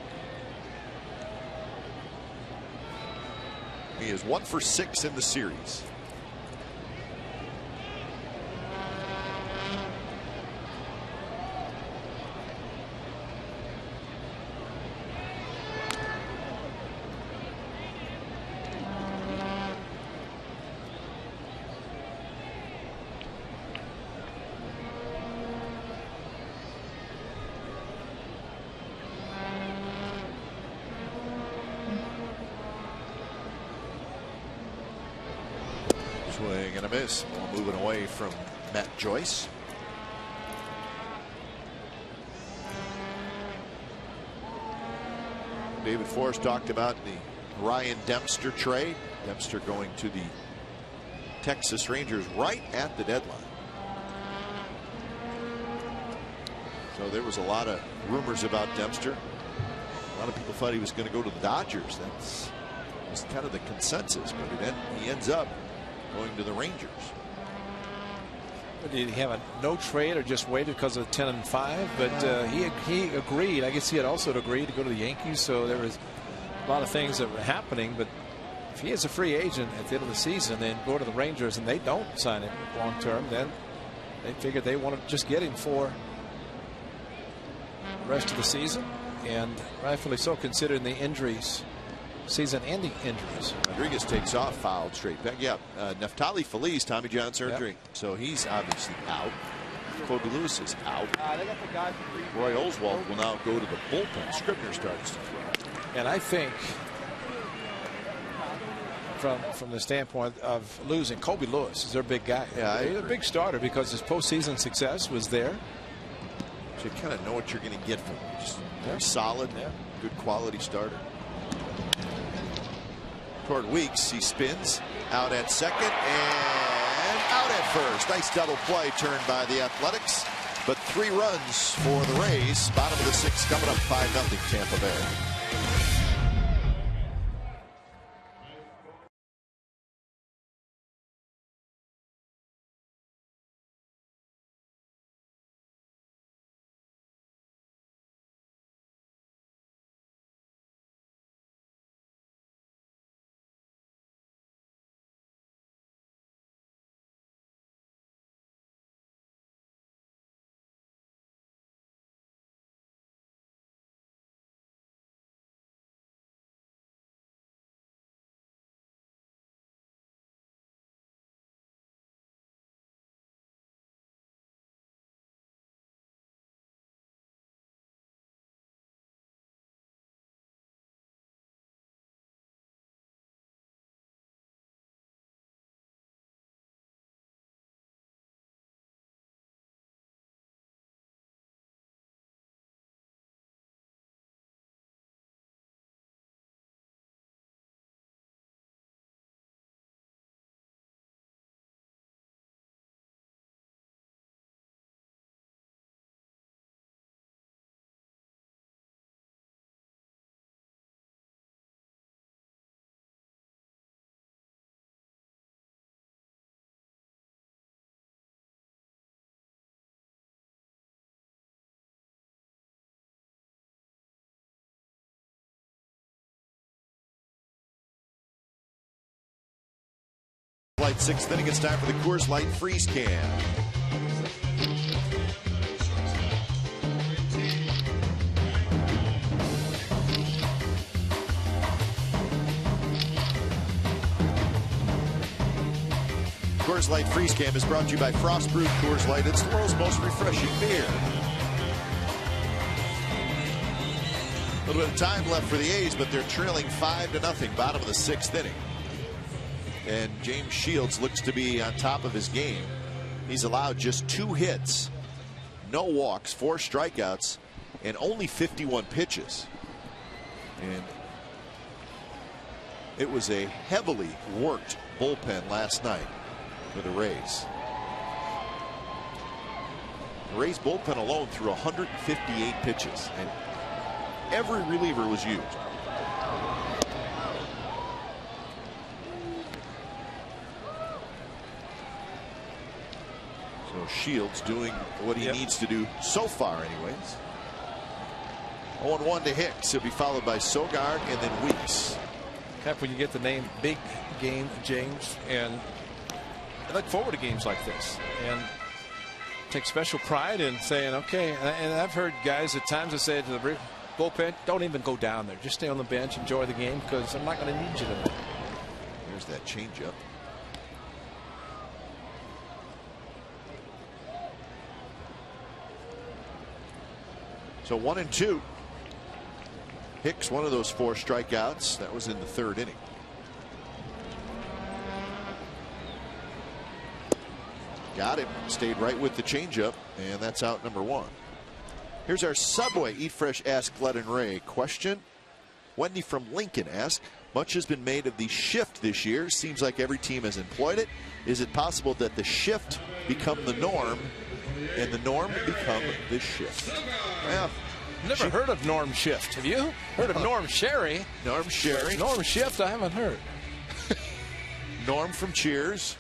Speaker 8: He is 1 for 6 in the series. Swing and a miss. Ball moving away from Matt Joyce. David Forrest talked about the Ryan Dempster trade. Dempster going to the Texas Rangers right at the deadline. So there was a lot of rumors about Dempster. A lot of people thought he was going to go to the Dodgers. That's was kind of the consensus, but he ends up going to the Rangers.
Speaker 6: Did he have a no trade or just waited because of 10-5? But he agreed. I guess he had also agreed to go to the Yankees. So there was a lot of things that were happening. But if he is a free agent at the end of the season, then go to the Rangers and they don't sign him long term, then they figured they want to just get him for the rest of the season, and rightfully so considering the injuries. Season-ending injuries.
Speaker 8: Rodriguez takes off, fouled straight back. Yeah, Neftali Feliz, Tommy John surgery.
Speaker 6: Yep.
Speaker 8: So he's obviously out. Kobe Lewis is out. Roy Oswald will now go to the bullpen. Scribner starts to throw.
Speaker 6: And I think from the standpoint of losing, Kobe Lewis is their big guy.
Speaker 8: Yeah,
Speaker 6: he's a big starter because his postseason success was there.
Speaker 8: So you kind of know what you're going to get from him. Just very solid, good quality starter. Toward Weeks, he spins out at second and out at first. Nice double play turned by the Athletics, but 3 runs for the Rays. Bottom of the 6th coming up 5-0 Tampa Bay. Light 6th inning. It's time for the Coors Light Freeze Can. Coors Light Freeze Cam is brought to you by Frost Brewed Coors Light. It's the world's most refreshing beer. A little bit of time left for the A's, but they're trailing 5-0, bottom of the 6th inning. And James Shields looks to be on top of his game. He's allowed just 2 hits, no walks, 4 strikeouts, and only 51 pitches. And it was a heavily worked bullpen last night for the Rays. The Rays bullpen alone threw 158 pitches, and every reliever was used. So Shields doing what he needs to do so far anyways. 0-1 to Hicks. He'll be followed by Sogard and then Weeks.
Speaker 6: When you get the name Big Game James, and I look forward to games like this and take special pride in saying, okay, and I've heard guys at times that say to the bullpen, don't even go down there, just stay on the bench, enjoy the game, because I'm not going to need you tonight.
Speaker 8: There's that changeup. So 1-2. Hicks, one of those 4 strikeouts. That was in the 3rd inning. Got him. Stayed right with the changeup, and that's out number 1. Here's our Subway Eat Fresh Ask Glenn and Ray question. Wendy from Lincoln asks, much has been made of the shift this year. Seems like every team has employed it. Is it possible that the shift become the norm and the norm become the shift? Well,
Speaker 6: never heard of Norm Shift. Have you heard of Norm Sherry?
Speaker 8: Norm Sherry.
Speaker 6: Norm Shift, I haven't heard.
Speaker 8: Norm from Cheers.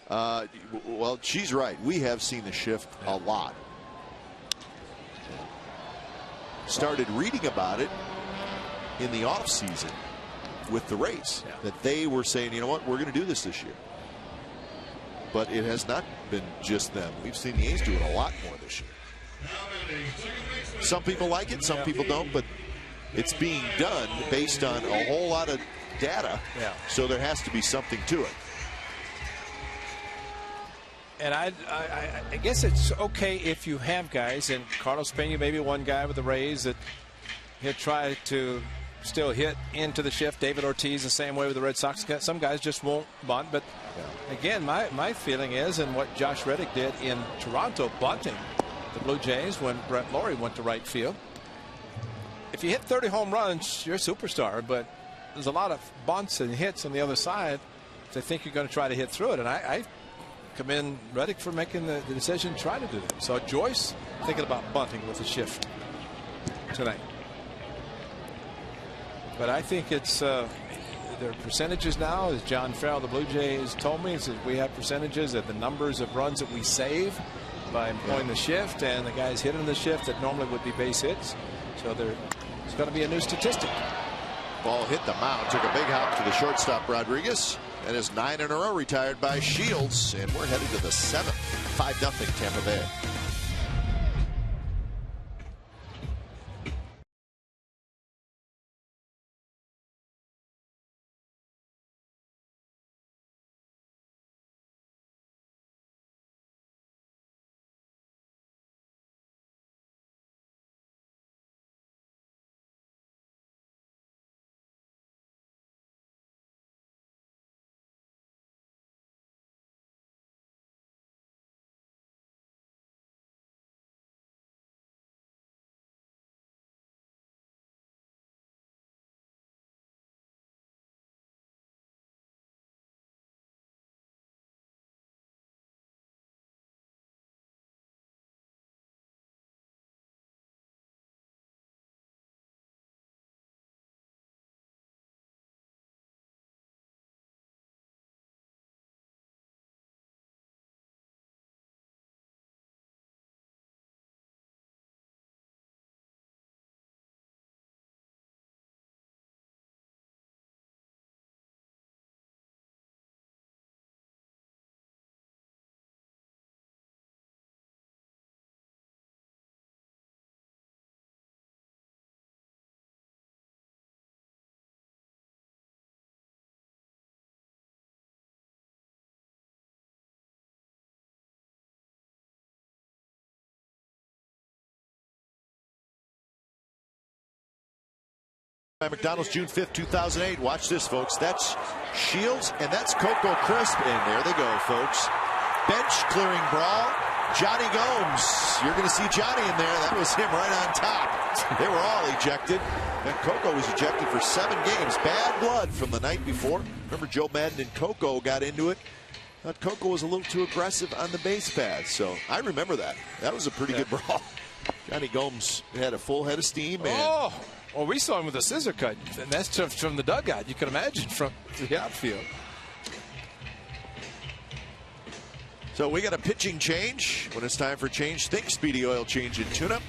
Speaker 8: Well, she's right. We have seen the shift a lot. Started reading about it in the offseason with the Rays. That they were saying, you know what, we're going to do this year. But it has not been just them. We've seen the A's do it a lot more this year. Some people like it, some people don't, but it's being done based on a whole lot of data. So there has to be something to it.
Speaker 6: And I guess it's okay if you have guys, and Carlos Pena may be one guy with the Rays that he'll try to still hit into the shift. David Ortiz the same way with the Red Sox. Some guys just won't bunt. But again, my feeling is, and what Josh Reddick did in Toronto, bunting the Blue Jays when Brett Lawrie went to right field. If you hit 30 home runs, you're a superstar. But there's a lot of bunts and hits on the other side. So I think you're going to try to hit through it. And I commend Reddick for making the decision to try to do that. So Joyce thinking about bunting with a shift tonight. But I think it's their percentages now, as John Farrell, the Blue Jays, told me, is that we have percentages of the numbers of runs that we save by employing the shift, and the guys hitting the shift that normally would be base hits. So it's going to be a new statistic.
Speaker 8: Ball hit the mound, took a big hop to the shortstop Rodriguez, and is 9 in a row retired by Shields, and we're headed to the 7th. 5-0 Tampa Bay. McDonald's June 5th, 2008. Watch this, folks. That's Shields, and that's Coco Crisp. And there they go, folks. Bench clearing brawl. Johnny Gomes. You're going to see Johnny in there. That was him right on top. They were all ejected. And Coco was ejected for 7 games. Bad blood from the night before. Remember, Joe Madden and Coco got into it. Thought Coco was a little too aggressive on the base paths. So I remember that. That was a pretty good brawl. Johnny Gomes had a full head of steam. And
Speaker 6: well, we saw him with a scissor cut, and that's just from the dugout. You can imagine from the outfield.
Speaker 8: So we got a pitching change. When it's time for change, think Speedy Oil Change and Tune-Up.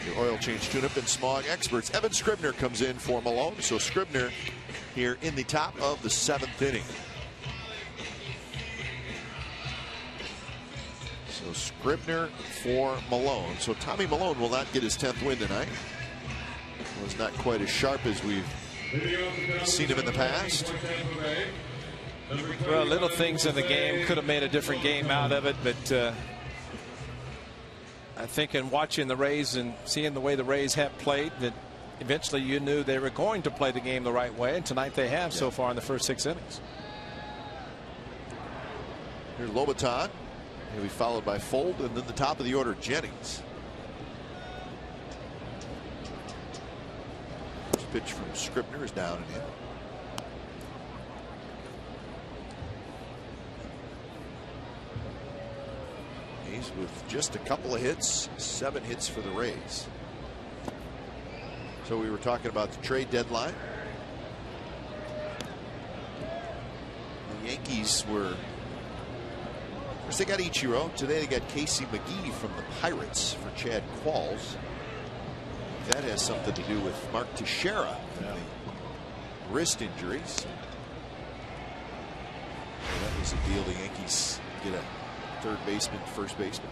Speaker 8: Your oil change tune-up and smog experts. Evan Scribner comes in for Malone. So Scribner here in the top of the 7th inning. So Scribner for Malone. So Tommy Malone will not get his 10th win tonight. Was not quite as sharp as we've seen him in the past.
Speaker 6: Well, little things in the game could have made a different game out of it, but I think in watching the Rays and seeing the way the Rays have played, that eventually you knew they were going to play the game the right way, and tonight they have so far in the first 6 innings.
Speaker 8: Here's Lobaton. He'll be followed by Fold, and then the top of the order, Jennings. First pitch from Scribner is down and in. He's with just a couple of hits, 7 hits for the Rays. So we were talking about the trade deadline. The Yankees were, of course, they got Ichiro. Today they got Casey McGee from the Pirates for Chad Qualls. That has something to do with Mark Teixeira and the wrist injuries. So that was a deal. The Yankees get a 3rd baseman, 1st baseman.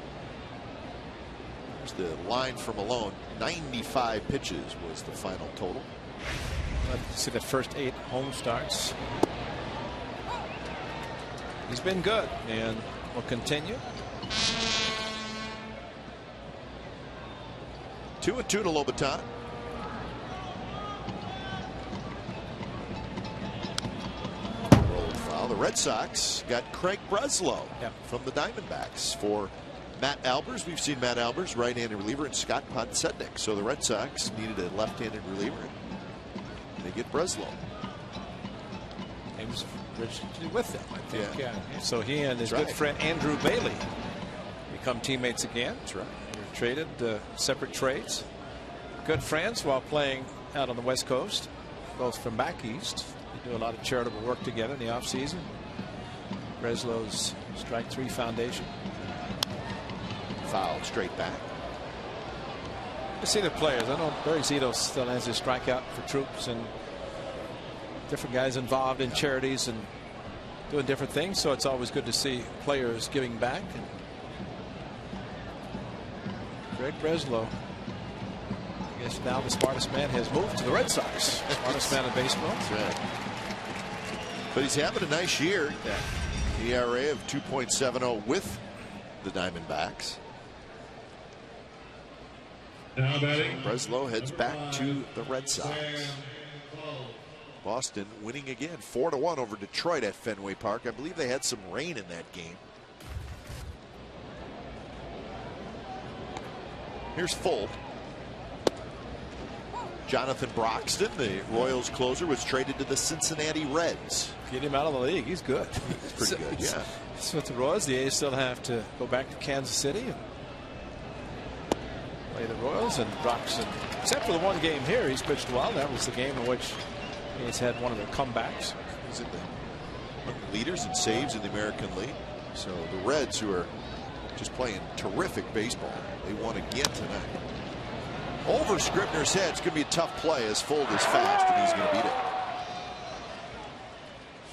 Speaker 8: There's the line from Malone. 95 pitches was the final total.
Speaker 6: Let's see the first 8 home starts. He's been good and will continue.
Speaker 8: 2-2 to Lobaton. The Red Sox got Craig Breslow from the Diamondbacks for Matt Albers. We've seen Matt Albers, right-handed reliever, and Scott Podsednik. So the Red Sox needed a left-handed reliever, and they get Breslow.
Speaker 6: He was originally with them, I think. Yeah. So he and his good friend Andrew Bailey become teammates again.
Speaker 8: That's right.
Speaker 6: They were traded separate trades. Good friends while playing out on the West Coast, both from back east. They do a lot of charitable work together in the offseason. Breslow's Strike 3 Foundation.
Speaker 8: Foul straight back.
Speaker 6: To see the players. I know Barry Zito still has his strikeout for troops and different guys involved in charities and doing different things. So it's always good to see players giving back. And Greg Breslow, I guess now the smartest man has moved to the Red Sox. Smartest man in baseball.
Speaker 8: That's right. But he's having a nice year. ERA of 2.70 with the Diamondbacks.
Speaker 4: Now batting,
Speaker 8: Breslow heads back to the Red Sox. Boston winning again 4-1 over Detroit at Fenway Park. I believe they had some rain in that game. Here's Fold. Jonathan Broxton, the Royals closer, was traded to the Cincinnati Reds.
Speaker 6: Get him out of the league. He's good.
Speaker 8: He's pretty good, yeah.
Speaker 6: So with the Royals, the A's still have to go back to Kansas City and play the Royals. And Broxton, except for the one game here, he's pitched well. That was the game in which he's had one of their comebacks.
Speaker 8: He's one of the leaders in saves in the American League. So the Reds, who are just playing terrific baseball, they won again tonight. Over Scribner's head. It's going to be a tough play as Fold is fast and he's going to beat it.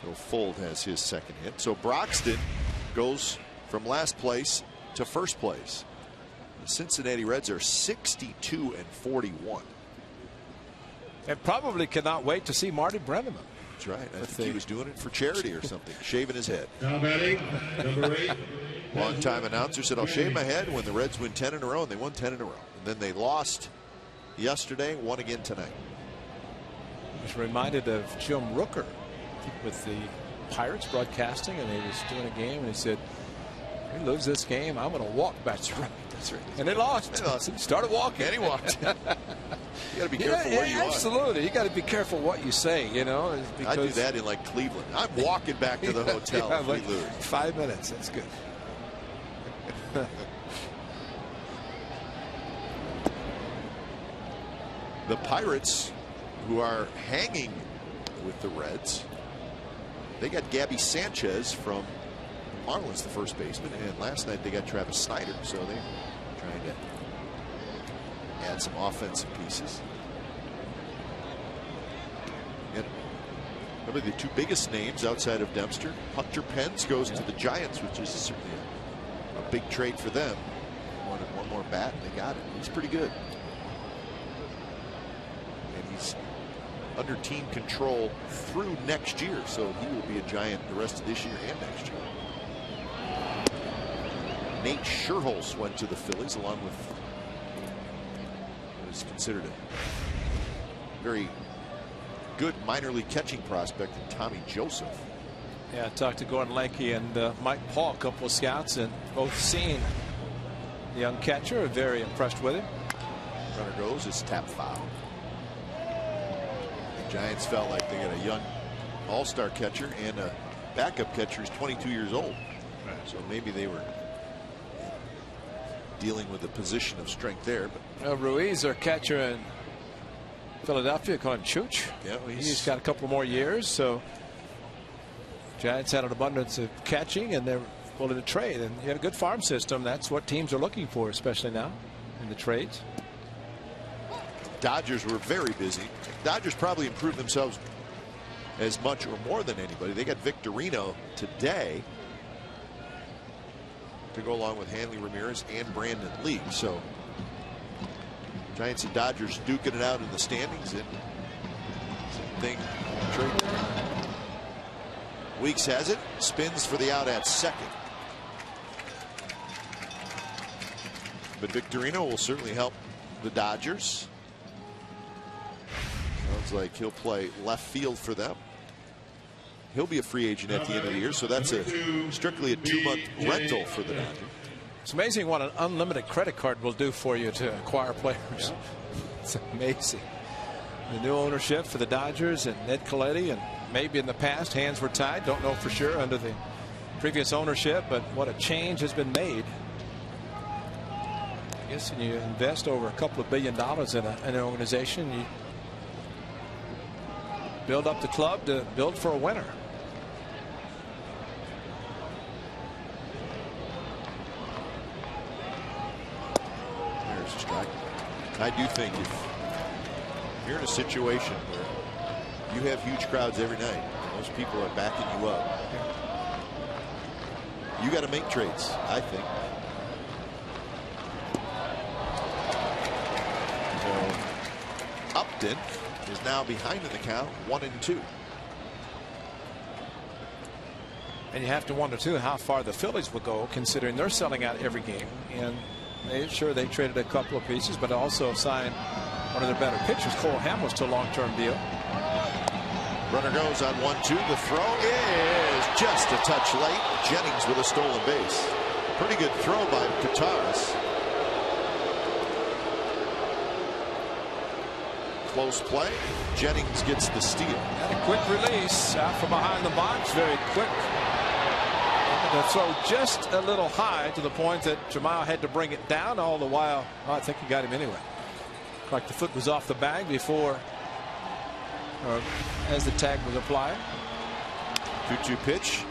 Speaker 8: So Fold has his 2nd hit. So Broxton goes from last place to 1st place. The Cincinnati Reds are 62-41.
Speaker 6: And probably cannot wait to see Marty Brenneman.
Speaker 8: That's right. I think he was doing it for charity or something, shaving his head.
Speaker 4: now batting, number 8.
Speaker 8: Longtime announcer said, I'll shave my head when the Reds win 10 in a row, and they won 10 in a row. And then they lost yesterday, won again tonight.
Speaker 6: was reminded of Jim Rooker with the Pirates broadcasting, and he was doing a game, and he said, "If we lose this game, I'm going to walk back." That's right. That's right. And they lost. He started walking.
Speaker 8: And he walked. You got to be careful where you are.
Speaker 6: Absolutely. You got to be careful what you say, you know.
Speaker 8: I do that in like Cleveland. I'm walking back to the hotel if we lose.
Speaker 6: 5 minutes. That's good.
Speaker 8: The Pirates, who are hanging with the Reds, they got Gabby Sanchez from Marlins, the first baseman, and last night they got Travis Snyder, so they're trying to add some offensive pieces. And remember the two biggest names outside of Dempster. Hunter Pence goes to the Giants, which is certainly a big trade for them. Wanted one more bat, and they got it. He's pretty good. And he's under team control through next year, so he will be a Giant the rest of this year and next year. Nate Scherholz went to the Phillies along with what is considered a very good minor league catching prospect in Tommy Joseph.
Speaker 6: Yeah, I talked to Gordon Lanke and Mike Paul, a couple of scouts, and both seen the young catcher, are very impressed with him.
Speaker 8: Runner goes, it's tap foul. The Giants felt like they got a young all-star catcher and a backup catcher who's 22 years old. So maybe they were dealing with a position of strength there. But
Speaker 6: Ruiz, their catcher in Philadelphia, call him Chooch.
Speaker 8: Yeah,
Speaker 6: he's got a couple more years, so Giants had an abundance of catching, and they're willing to trade. And you have a good farm system. That's what teams are looking for, especially now in the trades.
Speaker 8: Dodgers were very busy. Dodgers probably improved themselves as much or more than anybody. They got Victorino today to go along with Hanley Ramirez and Brandon Lee. So Giants and Dodgers duking it out in the standings. And same thing. Weeks has it, spins for the out at second. But Victorino will certainly help the Dodgers. Sounds like he'll play left field for them. He'll be a free agent at the end of the year, so that's strictly a 2-month rental for the Dodgers.
Speaker 6: It's amazing what an unlimited credit card will do for you to acquire players. Yeah. It's amazing. The new ownership for the Dodgers and Ned Colletti, and maybe in the past hands were tied. Don't know for sure under the previous ownership, but what a change has been made. I guess when you invest over a couple of $1 billion in an organization, you build up the club to build for a winner.
Speaker 8: There's a strike. I do think if you're in a situation where you have huge crowds every night, those people are backing you up, you got to make trades, I think. So Upton is now behind in the count, 1-2.
Speaker 6: And you have to wonder too how far the Phillies will go, considering they're selling out every game. And they traded a couple of pieces, but also signed one of their better pitchers, Cole Hamels, to a long-term deal.
Speaker 8: Runner goes on 1-2. The throw is just a touch late. Jennings with a stolen base. Pretty good throw by Kataris. Close play. Jennings gets the steal.
Speaker 6: And a quick release out from behind the box. Very quick. The throw just a little high to the point that Jamal had to bring it down. All the while, I think he got him anyway. Like the foot was off the bag before, or as the tag was applied.
Speaker 8: 2-2 pitch.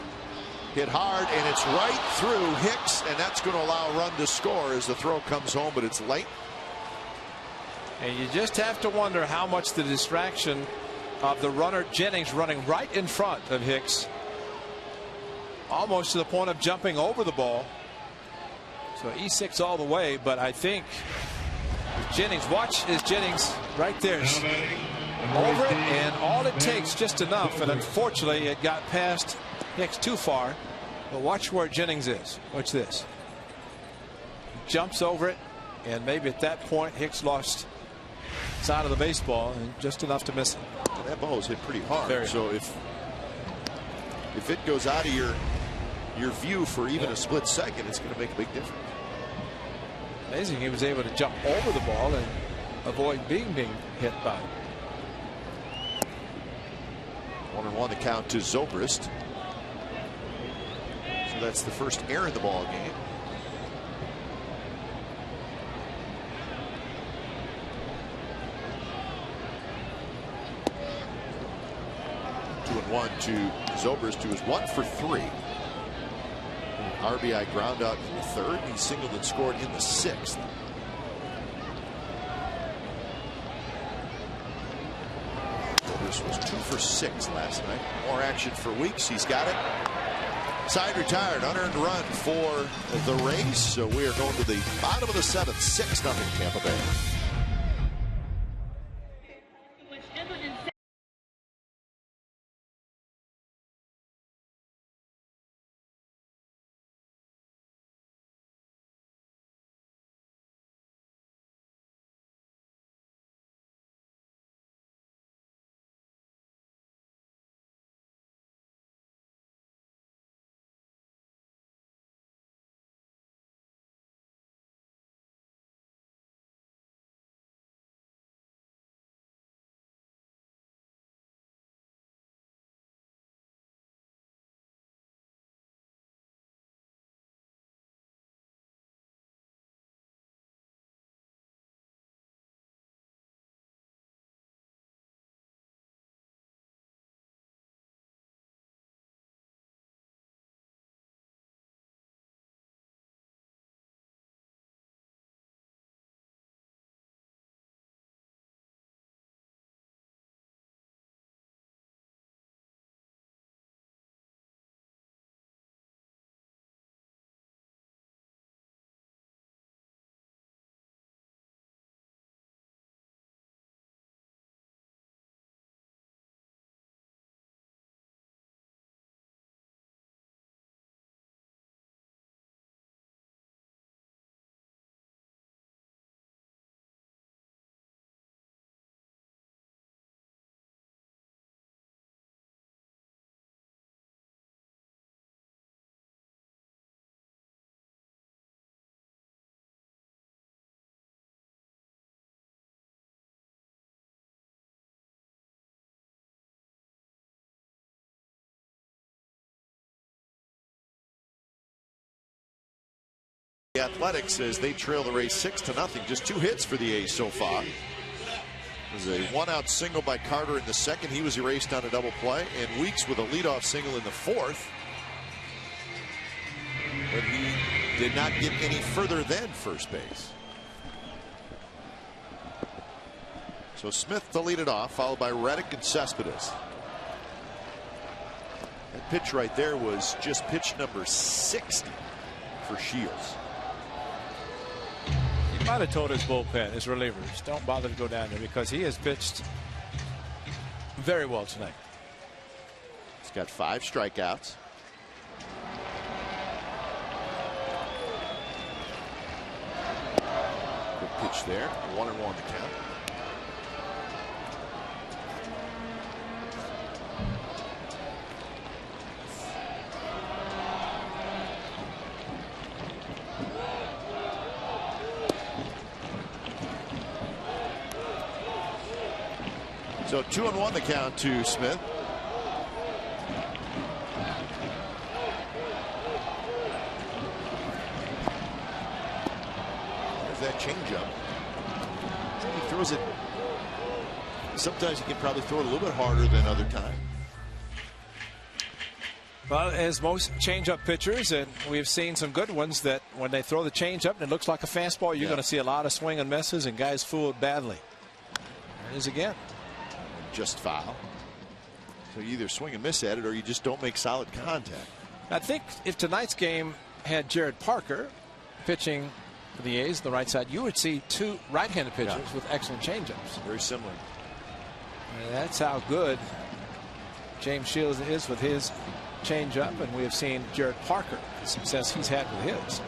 Speaker 8: Hit hard, and it's right through Hicks, and that's going to allow a run to score as the throw comes home, but it's late.
Speaker 6: And you just have to wonder how much the distraction of the runner Jennings running right in front of Hicks, almost to the point of jumping over the ball. So E6 all the way, but I think Jennings, watch is Jennings right there, over it, and all it takes just enough, and unfortunately it got past Hicks too far. But watch where Jennings is. Watch this. Jumps over it, and maybe at that point Hicks lost sight of the baseball and just enough to miss it.
Speaker 8: that ball was hit pretty hard.
Speaker 6: Very
Speaker 8: so if it goes out of your view for even a split second, it's going to make a big difference.
Speaker 6: Amazing he was able to jump over the ball and avoid being hit by it.
Speaker 8: 1-1 the count to Zobrist. So that's the first error in the ball game. Two and one to Zobrist, who was 1 for 3. RBI ground out in the third. He singled and scored in the 6th. Zobrist was 2 for 6 last night. More action for Weeks. He's got it. Side retired, unearned run for the Rays. So we are going to the bottom of the 7th, 6-0 Tampa Bay. The Athletics as they trail the Rays 6-0. Just 2 hits for the A's so far. There's a 1-out single by Carter in the 2nd. He was erased on a double play. And Weeks with a leadoff single in the 4th. But he did not get any further than first base. So Smith to lead it off, followed by Reddick and Cespedes. That pitch right there was just pitch number 60 for Shields.
Speaker 6: He might have told his bullpen, his relievers, don't bother to go down there because he has pitched very well tonight.
Speaker 8: He's got 5 strikeouts. Good pitch there. 1-1 to count. So 2-1 the count to Smith. There's that changeup. He throws it. Sometimes he can probably throw it a little bit harder than other times.
Speaker 6: Well, as most changeup pitchers, and we've seen some good ones, that when they throw the changeup and it looks like a fastball, you're going to see a lot of swing and misses and guys fooled badly. There it is again.
Speaker 8: Just foul. So you either swing and miss at it or you just don't make solid contact.
Speaker 6: I think if tonight's game had Jared Parker pitching for the A's, the right side, you would see 2 right-handed pitchers with excellent changeups.
Speaker 8: Very similar.
Speaker 6: And that's how good James Shields is with his changeup, and we have seen Jared Parker, the success he's had with his.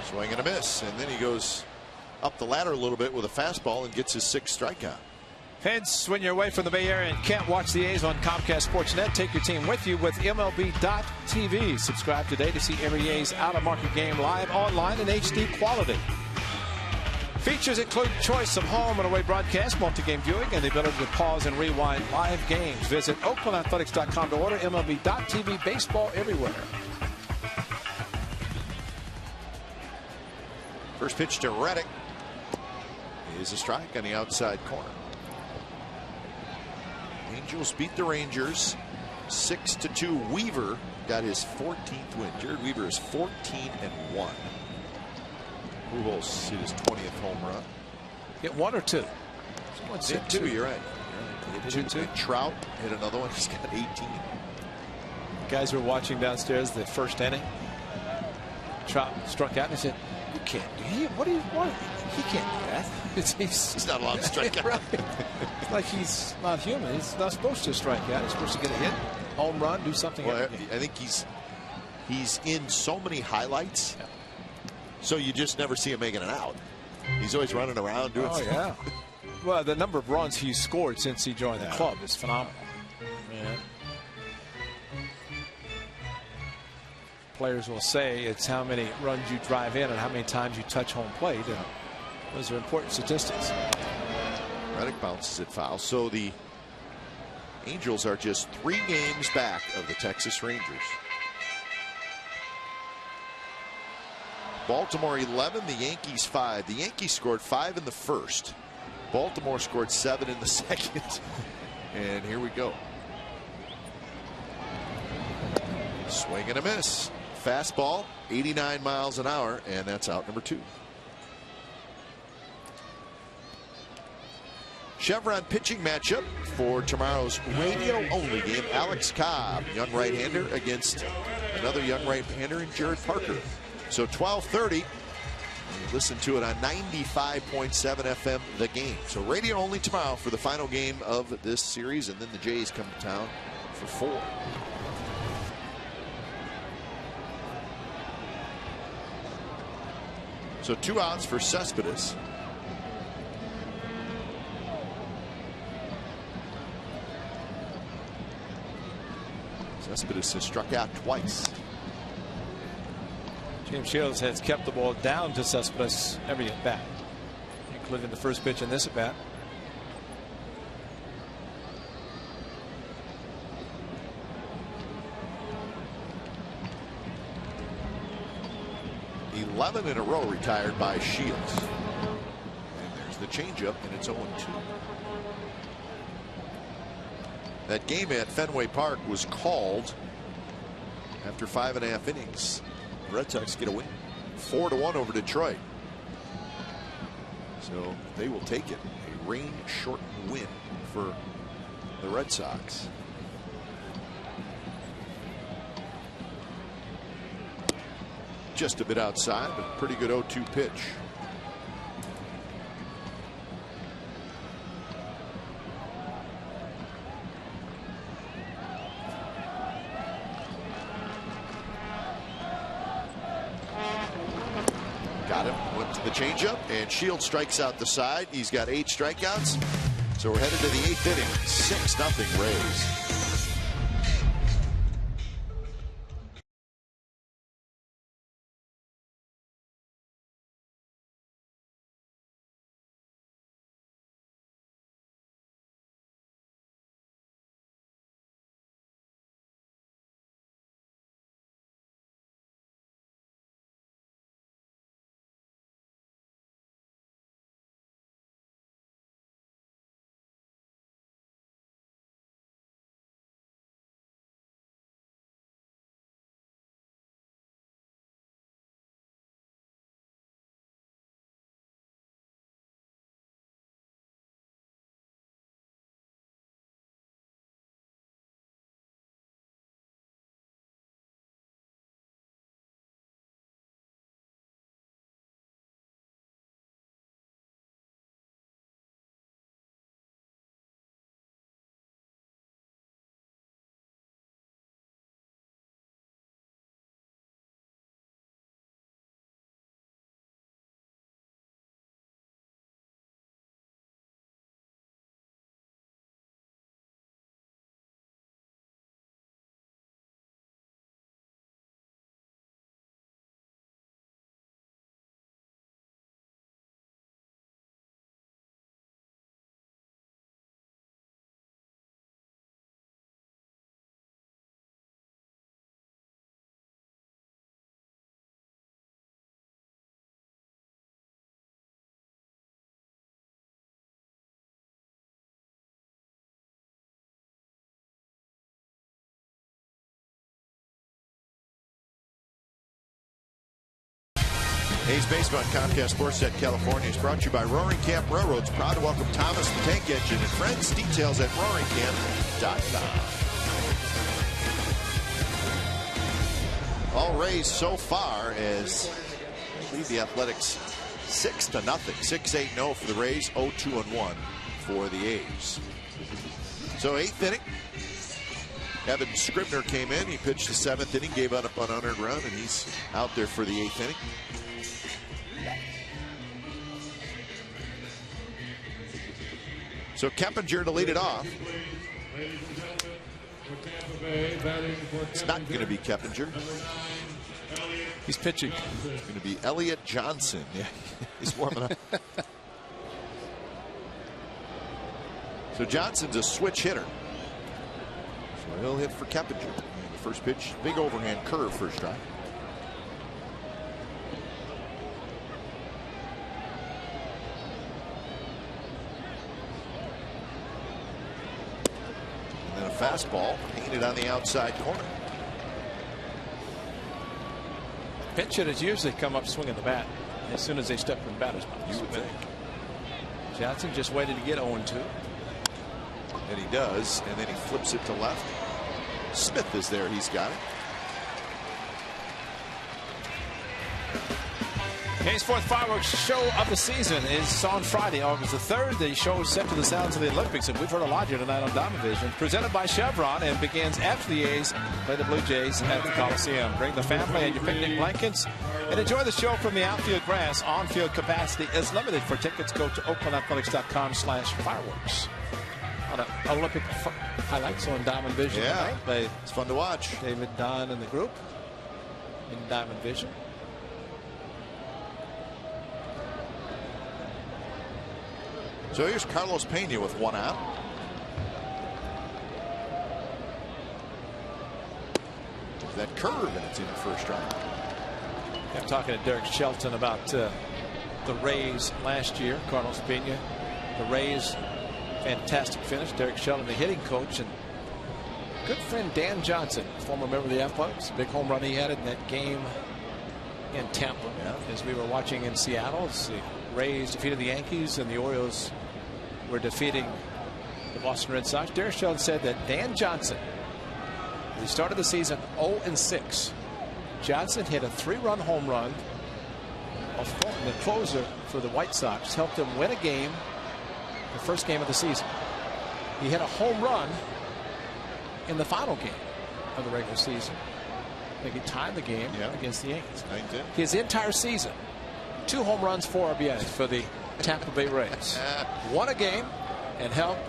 Speaker 8: Swing and a miss, and then he goes up the ladder a little bit with a fastball and gets his 6th strikeout.
Speaker 6: Fans, when you're away from the Bay Area and can't watch the A's on Comcast Sportsnet, take your team with you with MLB.tv. Subscribe today to see every A's out-of-market game live online in HD quality. Features include choice of home and away broadcast, multi-game viewing, and the ability to pause and rewind live games. Visit OaklandAthletics.com to order MLB.tv. Baseball everywhere.
Speaker 8: First pitch to Reddick is a strike on the outside corner. Angels beat the Rangers 6-2. Weaver got his 14th win. Jared Weaver is 14-1. Pujols hit his 20th home run.
Speaker 6: Hit 1 or 2?
Speaker 8: Someone said 2. You're right. Hit 2. Trout hit another one. He's got 18.
Speaker 6: Guys were watching downstairs the first inning. Trout struck out and they said, "You can't do it. What do you want? He can't do that.
Speaker 8: He's not allowed to strike out."
Speaker 6: Right. It's like he's not human. He's not supposed to strike out. He's supposed to get a hit, home run, do something.
Speaker 8: Well, I think he's in so many highlights, so you just never see him making an out. He's always running around doing stuff.
Speaker 6: Yeah. Well, the number of runs he's scored since he joined the club is phenomenal. Yeah. Players will say it's how many runs you drive in and how many times you touch home plate. And those are important statistics.
Speaker 8: Reddick bounces it foul. So the Angels are just 3 games back of the Texas Rangers. Baltimore 11, the Yankees 5. The Yankees scored 5 in the first. Baltimore scored 7 in the second. And here we go. Swing and a miss. Fastball, 89 miles an hour, and that's out number 2. Chevron pitching matchup for tomorrow's radio-only game. Alex Cobb, young right-hander, against another young right-hander in Jared Parker. So 12:30. Listen to it on 95.7 FM, The Game. So radio only tomorrow for the final game of this series, and then the Jays come to town for 4. So 2 outs for Cespedes. Cespedes has struck out twice.
Speaker 6: James Shields has kept the ball down to Cespedes every at bat, including the first pitch in this at bat.
Speaker 8: .11 in a row retired by Shields. And there's the changeup, and it's 0-2. That game at Fenway Park was called after 5.5 innings. The Red Sox get a win, 4-1 over Detroit. So they will take it. A rain-shortened win for the Red Sox. Just a bit outside, but pretty good 0-2 pitch. Got him, went to the changeup, and Shields strikes out the side. He's got 8 strikeouts. So we're headed to the 8th inning. 6-0 Rays. A's Baseball on Comcast Sportsnet California is brought to you by Roaring Camp Railroads. Proud to welcome Thomas the Tank Engine and friends. Details at roaringcamp.com. All Rays so far as lead the Athletics 6-0. 6-8-0 for the Rays. 0-2-1 for the A's. So 8th inning. Evan Scribner came in. He pitched the 7th inning, gave up an unearned run, and he's out there for the 8th inning. So Keppinger to lead it off. It's not going to be Keppinger.
Speaker 6: He's pitching.
Speaker 8: It's going to be Elliot Johnson. Yeah, he's warming up. So Johnson's a switch hitter. So he'll hit for Keppinger. And the first pitch, big overhand curve first strike. And then a fastball painted on the outside corner.
Speaker 6: Pitch hitters usually come up swinging the bat as soon as they step in batter's box.
Speaker 8: You would think.
Speaker 6: Johnson just waited to get 0-2.
Speaker 8: And he does, and then he flips it to left. Smith is there. He's got it.
Speaker 6: A's fourth fireworks show of the season is on Friday, August the 3rd. The show is set to the sounds of the Olympics, and we've heard a lot here tonight on Diamond Vision. Presented by Chevron, and begins after the A's play the Blue Jays at the Coliseum. Bring the family and your picnic blankets and enjoy the show from the outfield grass. On-field capacity is limited. For tickets, go to oaklandathletics.com/fireworks. On Olympic highlights on Diamond Vision.
Speaker 8: Yeah,
Speaker 6: tonight.
Speaker 8: it's fun to watch.
Speaker 6: David, Don, and the group in Diamond Vision.
Speaker 8: So here's Carlos Pena with one out. There's that curve, and it's in the first strike.
Speaker 6: I'm talking to Derek Shelton about the Rays last year. Carlos Pena, the Rays, fantastic finish. Derek Shelton, the hitting coach, and good friend Dan Johnson, former member of the Athletics. Big home run he had in that game in Tampa.
Speaker 8: Yeah.
Speaker 6: As we were watching in Seattle, as the Rays defeated the Yankees and the Orioles were defeating the Boston Red Sox. Derek Shelton said that Dan Johnson, he started the season 0-6. Johnson hit a 3-run home run. The closer for the White Sox helped him win a game, the first game of the season. He hit a home run in the final game of the regular season. I think he tied the game against the Yankees. His entire season, 2 home runs, 4 RBIs for the Tampa Bay Rays. Won a game and helped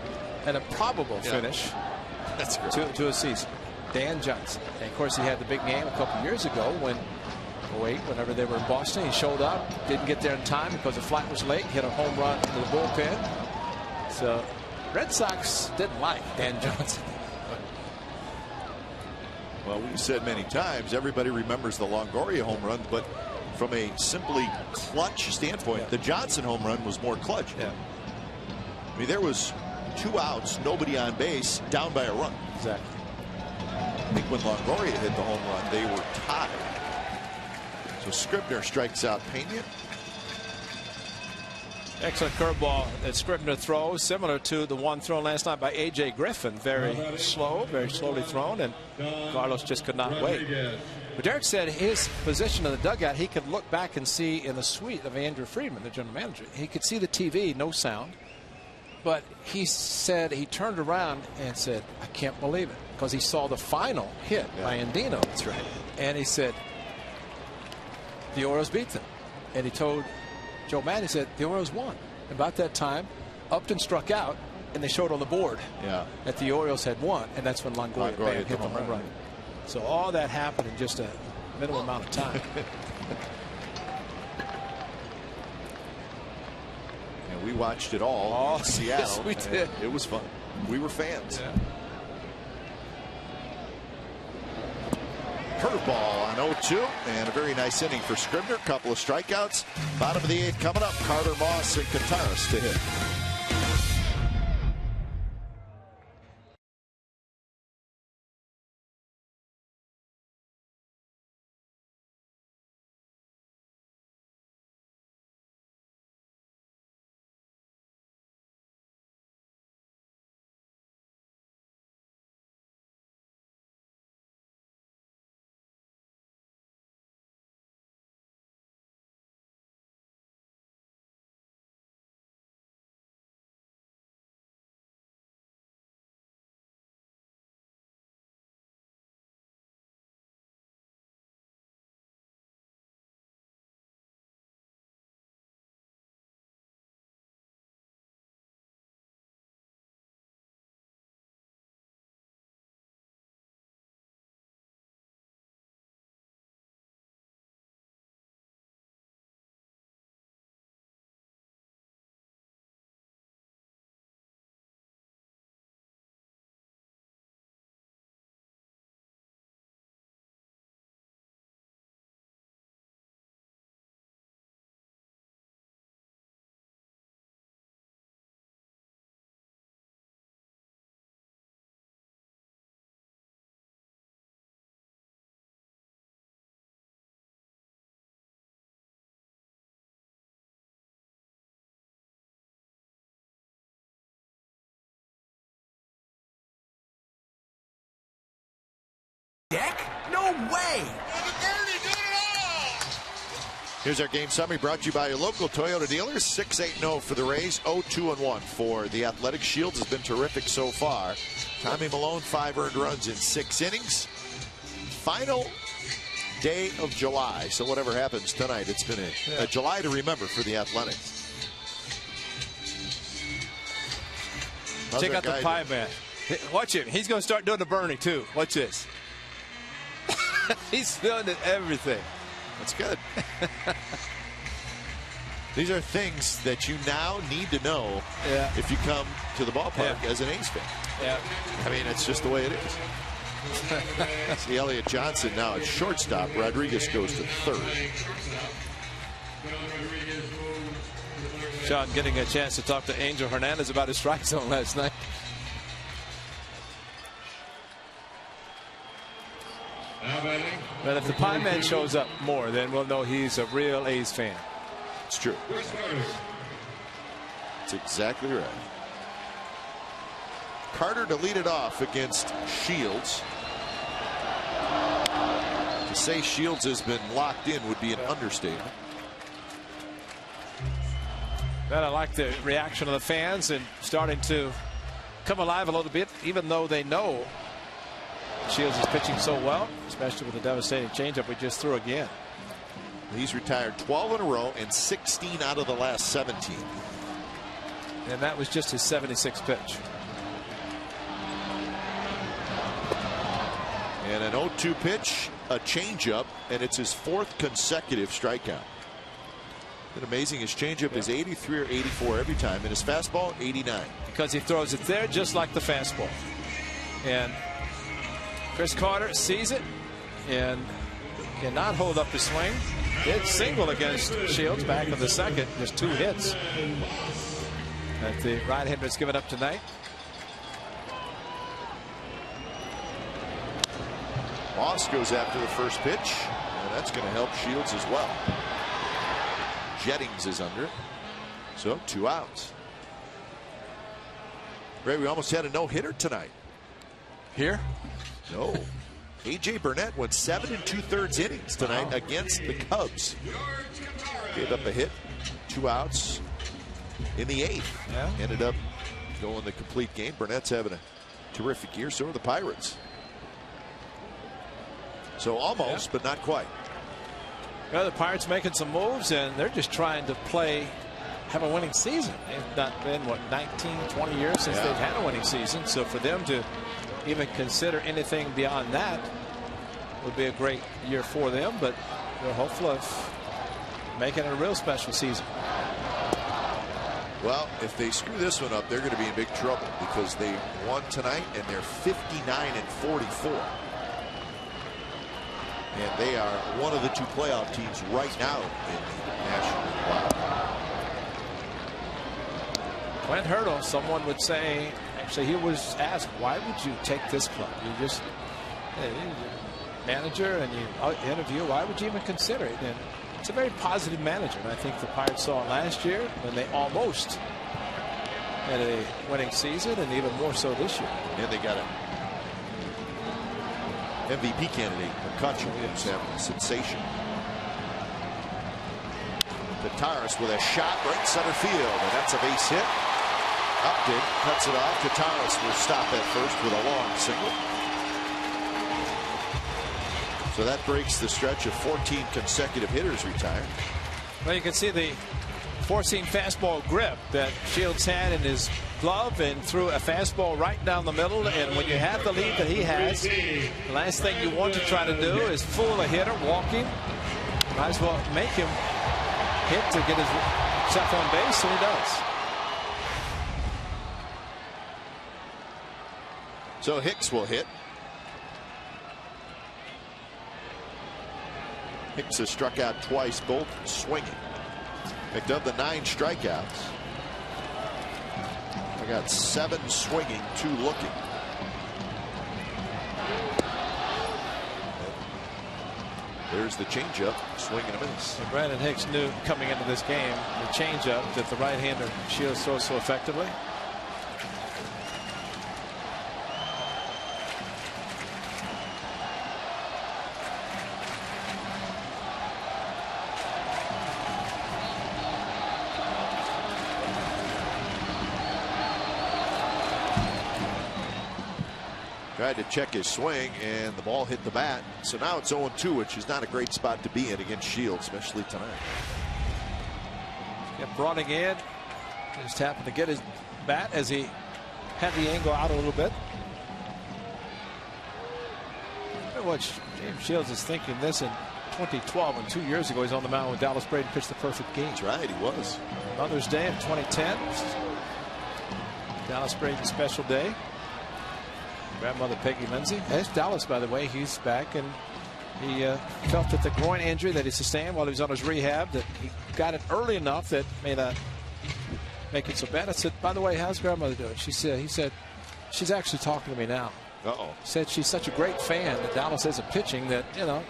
Speaker 6: at a probable finish to a season. Dan Johnson. And of course, he had the big game a couple years ago when, whenever they were in Boston, he showed up, didn't get there in time because the flight was late, hit a home run to the bullpen. So Red Sox didn't like Dan Johnson.
Speaker 8: Well, we've said many times, everybody remembers the Longoria home run, but from a simply clutch standpoint, the Johnson home run was more clutch.
Speaker 6: Yeah.
Speaker 8: I mean, there was 2 outs, nobody on base, down by a run.
Speaker 6: Exactly.
Speaker 8: I think when Longoria hit the home run, they were tied. So Scribner strikes out Pena.
Speaker 6: Excellent curveball that Scribner throws, similar to the one thrown last night by A.J. Griffin. Very slow, very slowly thrown, and Carlos just could not wait. But Derek said his position in the dugout, he could look back and see in the suite of Andrew Friedman, the general manager. He could see the TV, no sound. But he said he turned around and said, I can't believe it, because he saw the final hit by Andino.
Speaker 8: That's right.
Speaker 6: And he said, the Orioles beat them. And he told Joe Madden, he said, the Orioles won. About that time, Upton struck out, and they showed on the board that the Orioles had won. And that's when Longoria hit the home run. So all that happened in just a minimal amount of time.
Speaker 8: And we watched it all in Seattle.
Speaker 6: Yes, we did.
Speaker 8: It was fun. We were fans.
Speaker 6: Yeah.
Speaker 8: Curveball on 0-2, and a very nice inning for Scribner. Couple of strikeouts. Bottom of the 8th coming up. Carter, Moss, and Kataris to hit.
Speaker 9: deck? No way!
Speaker 8: Here's our game summary brought to you by your local Toyota dealers. 6-8-0 for the Rays, 0-2-1 for the Athletics. Shields has been terrific so far. Tommy Malone, 5 earned runs in 6 innings. Final day of July, so whatever happens tonight, it's been a July to remember for the Athletics.
Speaker 6: Check out the pie man. Watch him. He's going to start doing the Bernie too. Watch this. He's doing everything.
Speaker 8: That's good. These are things that you now need to know if you come to the ballpark as an A's fan.
Speaker 6: Yeah.
Speaker 8: I mean, it's just the way it is. See Elliott Johnson now at shortstop. Rodriguez goes to third.
Speaker 6: Sean getting a chance to talk to Angel Hernandez about his strike zone last night. But if the pie man shows up more, then we'll know he's a real A's fan.
Speaker 8: It's true. That's exactly right. Carter to lead it off against Shields. To say Shields has been locked in would be an understatement.
Speaker 6: But I like the reaction of the fans and starting to come alive a little bit, even though they know Shields is pitching so well, especially with the devastating changeup we just threw again.
Speaker 8: He's retired 12 in a row and 16 out of the last 17.
Speaker 6: And that was just his 76th pitch.
Speaker 8: And an 0-2 pitch, a changeup, and it's his 4th consecutive strikeout. It's amazing. His changeup is 83 or 84 every time, and his fastball 89.
Speaker 6: Because he throws it there just like the fastball. And Chris Carter sees it and cannot hold up the swing. Did single against Shields back in the second. Just 2 hits that the right-hander's given up tonight.
Speaker 8: Moss goes after the first pitch, and that's going to help Shields as well. Jennings is under it, so 2 outs. Ray, we almost had a no-hitter tonight.
Speaker 6: Here?
Speaker 8: No. A.J. Burnett went 7 2/3 innings tonight against the Cubs. Gave up a hit, 2 outs in the 8th.
Speaker 6: Yeah.
Speaker 8: Ended up going the complete game. Burnett's having a terrific year. So are the Pirates. So almost, but not quite.
Speaker 6: Well, the Pirates making some moves, and they're just trying to have a winning season. It's not been, what, 19, 20 years since they've had a winning season. So for them to even consider anything beyond that would be a great year for them, but they're hopeful of making it a real special season.
Speaker 8: Well, if they screw this one up, they're going to be in big trouble because they won tonight and they're 59-44. And they are one of the 2 playoff teams right now in the National League.
Speaker 6: Clint Hurdle, someone would say, actually he was asked, why would you take this club? You just manager and you interview, why would you even consider it? And it's a very positive manager, and I think the Pirates saw it last year when they almost had a winning season, and even more so this year.
Speaker 8: And they got an MVP candidate, McCutcheon, who's having a sensation. Tatarus with a shot right center field, and that's a base hit. Upton cuts it off. Tatarus will stop at first with a long single. So that breaks the stretch of 14 consecutive hitters retired.
Speaker 6: Well, you can see the four-seam fastball grip that Shields had in his glove and threw a fastball right down the middle. And when you have the lead that he has, the last thing you want to try to do is fool a hitter walking. Might as well make him hit to get himself on base, and he does.
Speaker 8: So Hicks will hit. Hicks has struck out twice, both swinging. Picked up the 9 strikeouts. I got 7 swinging, 2 looking. There's the changeup, swing and a miss.
Speaker 6: So Brandon Hicks knew coming into this game the changeup that the right-hander Shields throws so effectively.
Speaker 8: Tried to check his swing, and the ball hit the bat. So now it's 0-2, which is not a great spot to be in against Shields, especially tonight.
Speaker 6: Kept running in. Just happened to get his bat as he had the angle out a little bit. What James Shields is thinking this in 2012, and 2 years ago he's on the mound with Dallas Braden, pitched the perfect game.
Speaker 8: That's right, he was.
Speaker 6: Mother's Day of 2010. Dallas Braden's special day. Grandmother Peggy Lindsay. That's Dallas, by the way. He's back, and he felt that the groin injury that he sustained while he was on his rehab, that he got it early enough that may not make it so bad. I said, by the way, how's grandmother doing? He said, she's actually talking to me now.
Speaker 8: Uh-oh.
Speaker 6: Said she's such a great fan that Dallas has a pitching that, you know.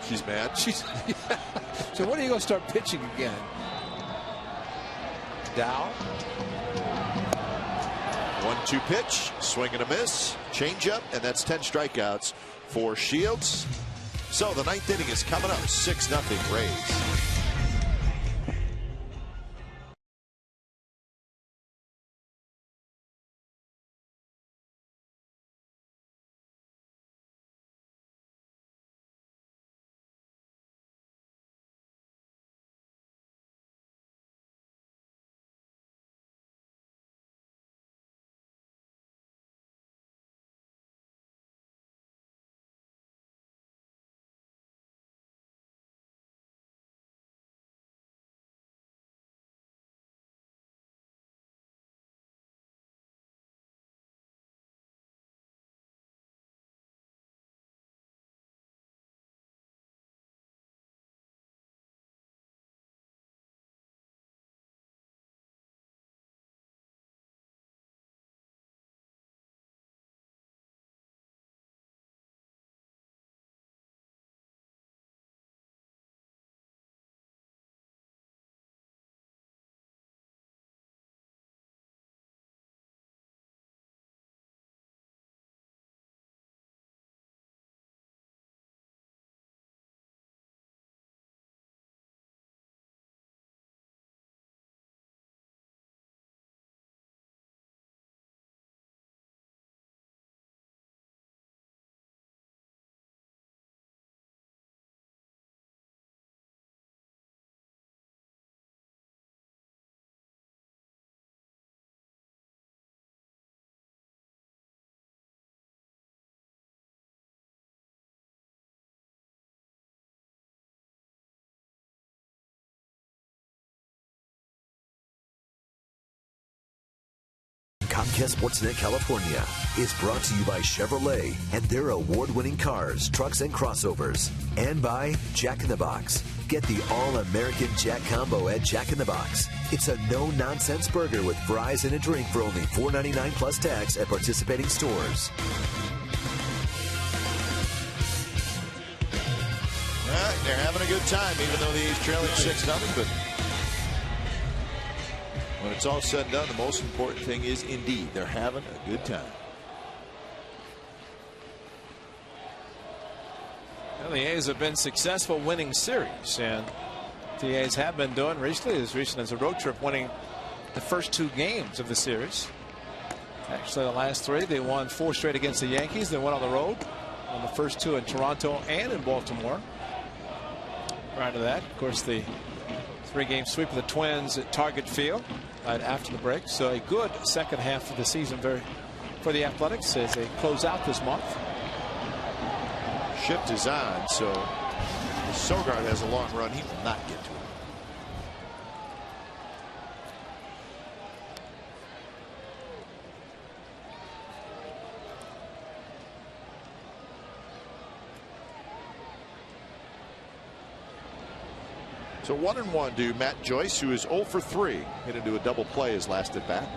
Speaker 8: She's mad?
Speaker 6: So when are you going to start pitching again? Dow.
Speaker 8: 1-2 pitch, swing and a miss, changeup, and that's 10 strikeouts for Shields. So the 9th inning is coming up, 6-0 Rays.
Speaker 3: Comcast Sportsnet California is brought to you by Chevrolet and their award-winning cars, trucks, and crossovers. And by Jack in the Box. Get the all-American Jack Combo at Jack in the Box. It's a no-nonsense burger with fries and a drink for only $4.99 plus tax at participating stores.
Speaker 8: All right, they're having a good time, even though the A's trailing 6-0, but when it's all said and done, the most important thing is, indeed, they're having a good time.
Speaker 6: Well, the A's have been successful winning series, and the A's have been doing recently, as recent as a road trip, winning the first 2 games of the series. Actually, the last 3, they won 4 straight against the Yankees. They went on the road on the first 2 in Toronto and in Baltimore. Prior to that, of course, the 3-game sweep of the Twins at Target Field right after the break. So a good second half of the season for the Athletics as they close out this month.
Speaker 8: Shift is on, so if Sogard has a long run, he will not get to it. So 1-1 to Matt Joyce, who is 0 for 3. Hit into a double play his last at bat.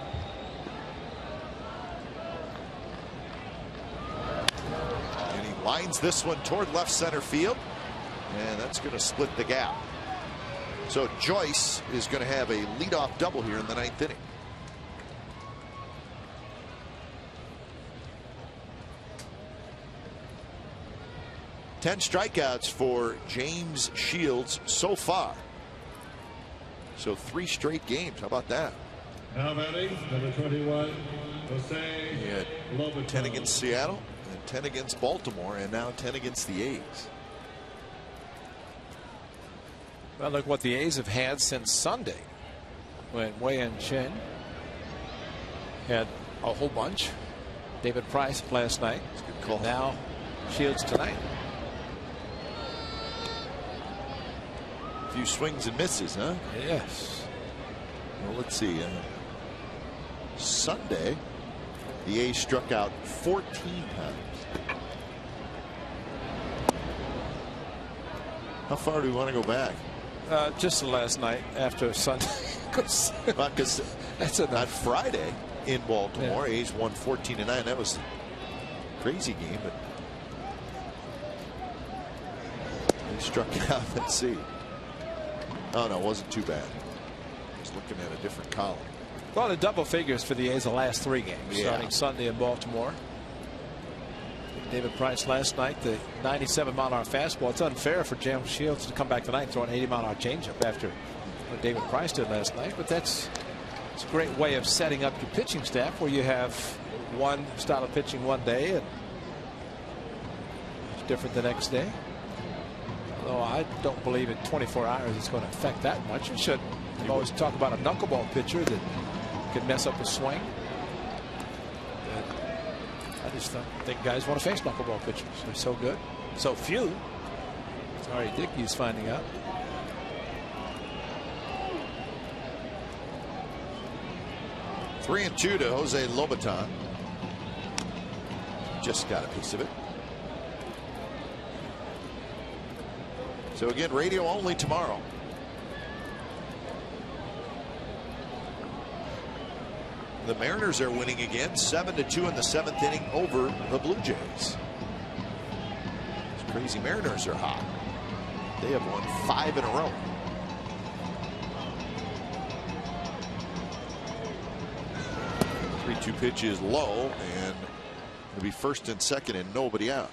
Speaker 8: And he lines this one toward left center field. And that's going to split the gap. So Joyce is going to have a leadoff double here in the 9th inning. Ten strikeouts for James Shields so far. So 3 straight games. How about that?
Speaker 4: Now batting, number 21, Jose.
Speaker 8: He had 10 against Seattle and 10 against Baltimore, and now 10 against the A's.
Speaker 6: Well, look what the A's have had since Sunday, when Wei-Yin Chen had a whole bunch. David Price last night.
Speaker 8: Good call.
Speaker 6: Now Shields tonight.
Speaker 8: A few swings and misses, huh?
Speaker 6: Yes.
Speaker 8: Well, let's see. Sunday, the A's struck out 14 times. How far do we want to go back?
Speaker 6: Just the last night after Sunday.
Speaker 8: Because
Speaker 6: That's enough.
Speaker 8: on Friday in Baltimore, A's won 14-9. That was a crazy game, but they struck out. Let's see. Oh no, it wasn't too bad. I was looking at a different column.
Speaker 6: Well, the double figures for the A's the last 3 games,
Speaker 8: Yeah.
Speaker 6: starting Sunday in Baltimore. David Price last night, the 97-mile-an-hour fastball. It's unfair for James Shields to come back tonight throwing an 80-mile-an-hour changeup after what David Price did last night. But it's a great way of setting up your pitching staff, where you have one style of pitching one day and it's different the next day. Although I don't believe in 24 hours it's going to affect that much. It should. You always talk about a knuckleball pitcher that could mess up a swing. I just don't think guys want to face knuckleball pitchers. They're so good. So few. Sorry, Dickey's finding out.
Speaker 8: Three and 2 to Jose Lobaton. Just got a piece of it. So again, radio only tomorrow. The Mariners are winning again, 7-2 in the 7th inning over the Blue Jays. These crazy Mariners are hot. They have won 5 in a row. The 3-2 pitch is low, and it'll be first and second and nobody out.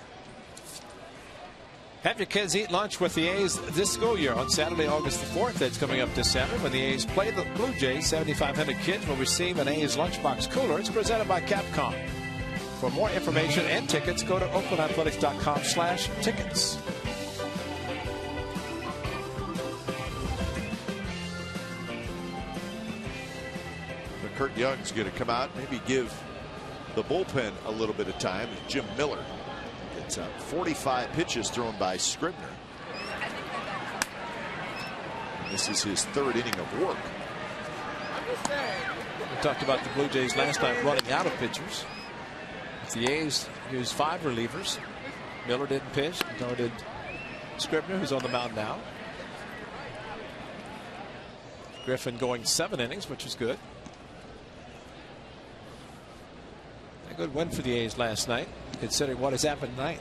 Speaker 6: Have your kids eat lunch with the A's this school year on Saturday, August the 4th. That's coming up this Saturday when the A's play the Blue Jays. 7,500 kids will receive an A's lunchbox cooler. It's presented by Capcom. For more information and tickets, go to oaklandathletics.com/tickets.
Speaker 8: Kurt Young's going to come out, maybe give the bullpen a little bit of time. Jim Miller gets up. 45 pitches thrown by Scribner. This is his 3rd inning of work.
Speaker 6: We talked about the Blue Jays last night running out of pitchers. The A's used 5 relievers. Miller didn't pitch, nor did Scribner, who's on the mound now. Griffin going 7 innings, which is good. A good win for the A's last night, considering what has happened tonight.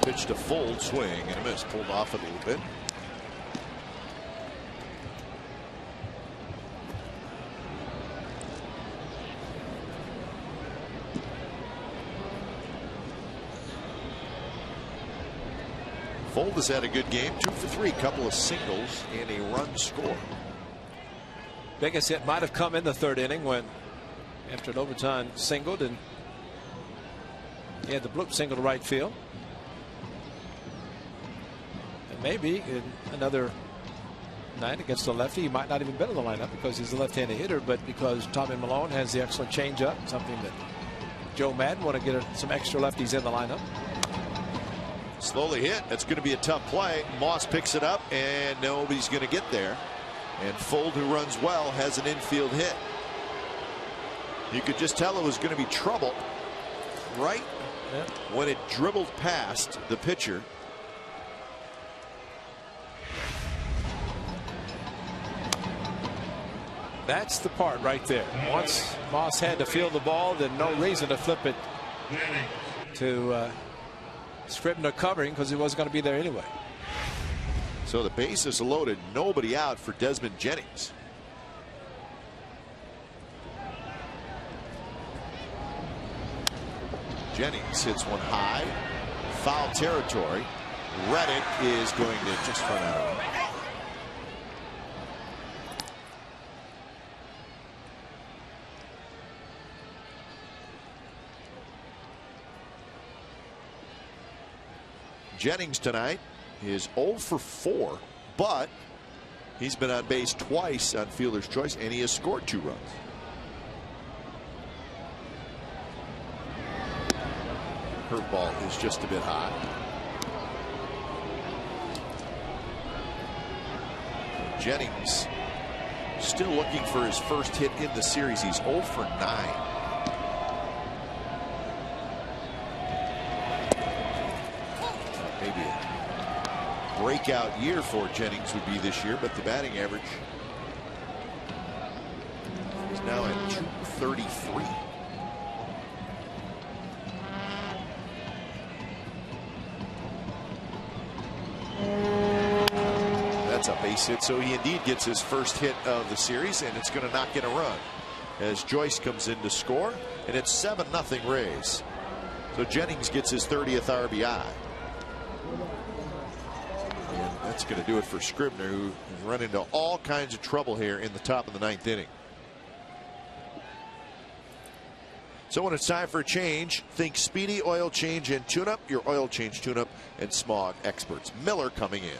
Speaker 8: Pitched a full swing and a miss, pulled off a little bit. Fold has had a good game, 2 for 3, couple of singles and a run score.
Speaker 6: Biggest hit might have come in the 3rd inning when, after an overtime singled, and he had the bloop single to right field. And maybe in another night against a lefty, he might not even been in the lineup because he's a left-handed hitter, but because Tommy Malone has the excellent changeup, something that Joe Madden want to get some extra lefties in the lineup.
Speaker 8: Slowly hit. That's going to be a tough play. Moss picks it up, and nobody's going to get there. And Fold, who runs well, has an infield hit. You could just tell it was going to be trouble right when it dribbled past the pitcher.
Speaker 6: That's the part right there. Once Moss had to field the ball, then no reason to flip it to Scribner covering, because he wasn't going to be there anyway.
Speaker 8: So the bases are loaded, nobody out for Desmond Jennings. Jennings hits one high, foul territory. Reddick is going to just run out of it. Jennings tonight is 0 for 4, but he's been on base twice on fielder's choice, and he has scored 2 runs. Curveball is just a bit high. Jennings still looking for his first hit in the series. He's 0 for 9. Maybe a breakout year for Jennings would be this year, but the batting average is now at 233. That's a base hit, so he indeed gets his first hit of the series, and it's going to knock in a run as Joyce comes in to score, and it's 7-0 Rays. So Jennings gets his 30th RBI. And that's going to do it for Scribner, who has run into all kinds of trouble here in the top of the 9th inning. So when it's time for a change, think Speedy Oil Change and Tune-Up, your oil change tune-up and smog experts. Miller coming in.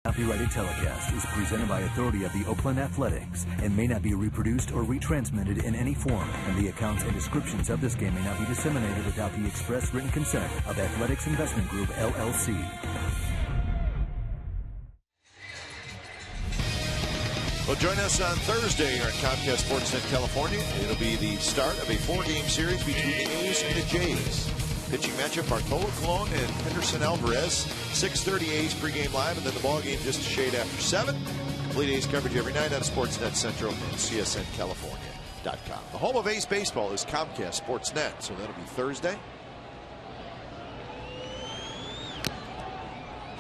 Speaker 3: Copyrighted telecast is presented by authority of the Oakland Athletics and may not be reproduced or retransmitted in any form, and the accounts and descriptions of this game may not be disseminated without the express written consent of Athletics Investment Group, LLC.
Speaker 8: Well, join us on Thursday here at Comcast Sportsnet California. It'll be the start of a 4-game series between the A's and the Jays. Pitching matchup, Bartolo Colon and Henderson Alvarez. 6:30 A's pregame live, and then the ball game just a shade after 7. Complete A's coverage every night on Sportsnet Central and CSNCalifornia.com. The home of A's baseball is Comcast Sportsnet, so that'll be Thursday.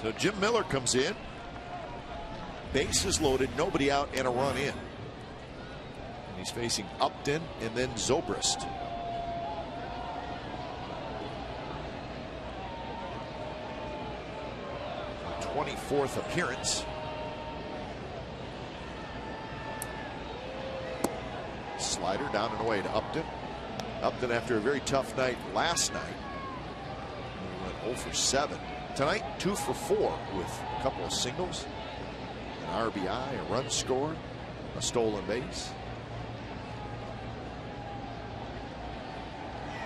Speaker 8: So Jim Miller comes in. Bases loaded, nobody out, and a run in. And he's facing Upton and then Zobrist. 24th appearance. Slider down and away to Upton. Upton, after a very tough night last night, he went 0 for 7. Tonight, 2 for 4 with a couple of singles, an RBI, a run scored, a stolen base.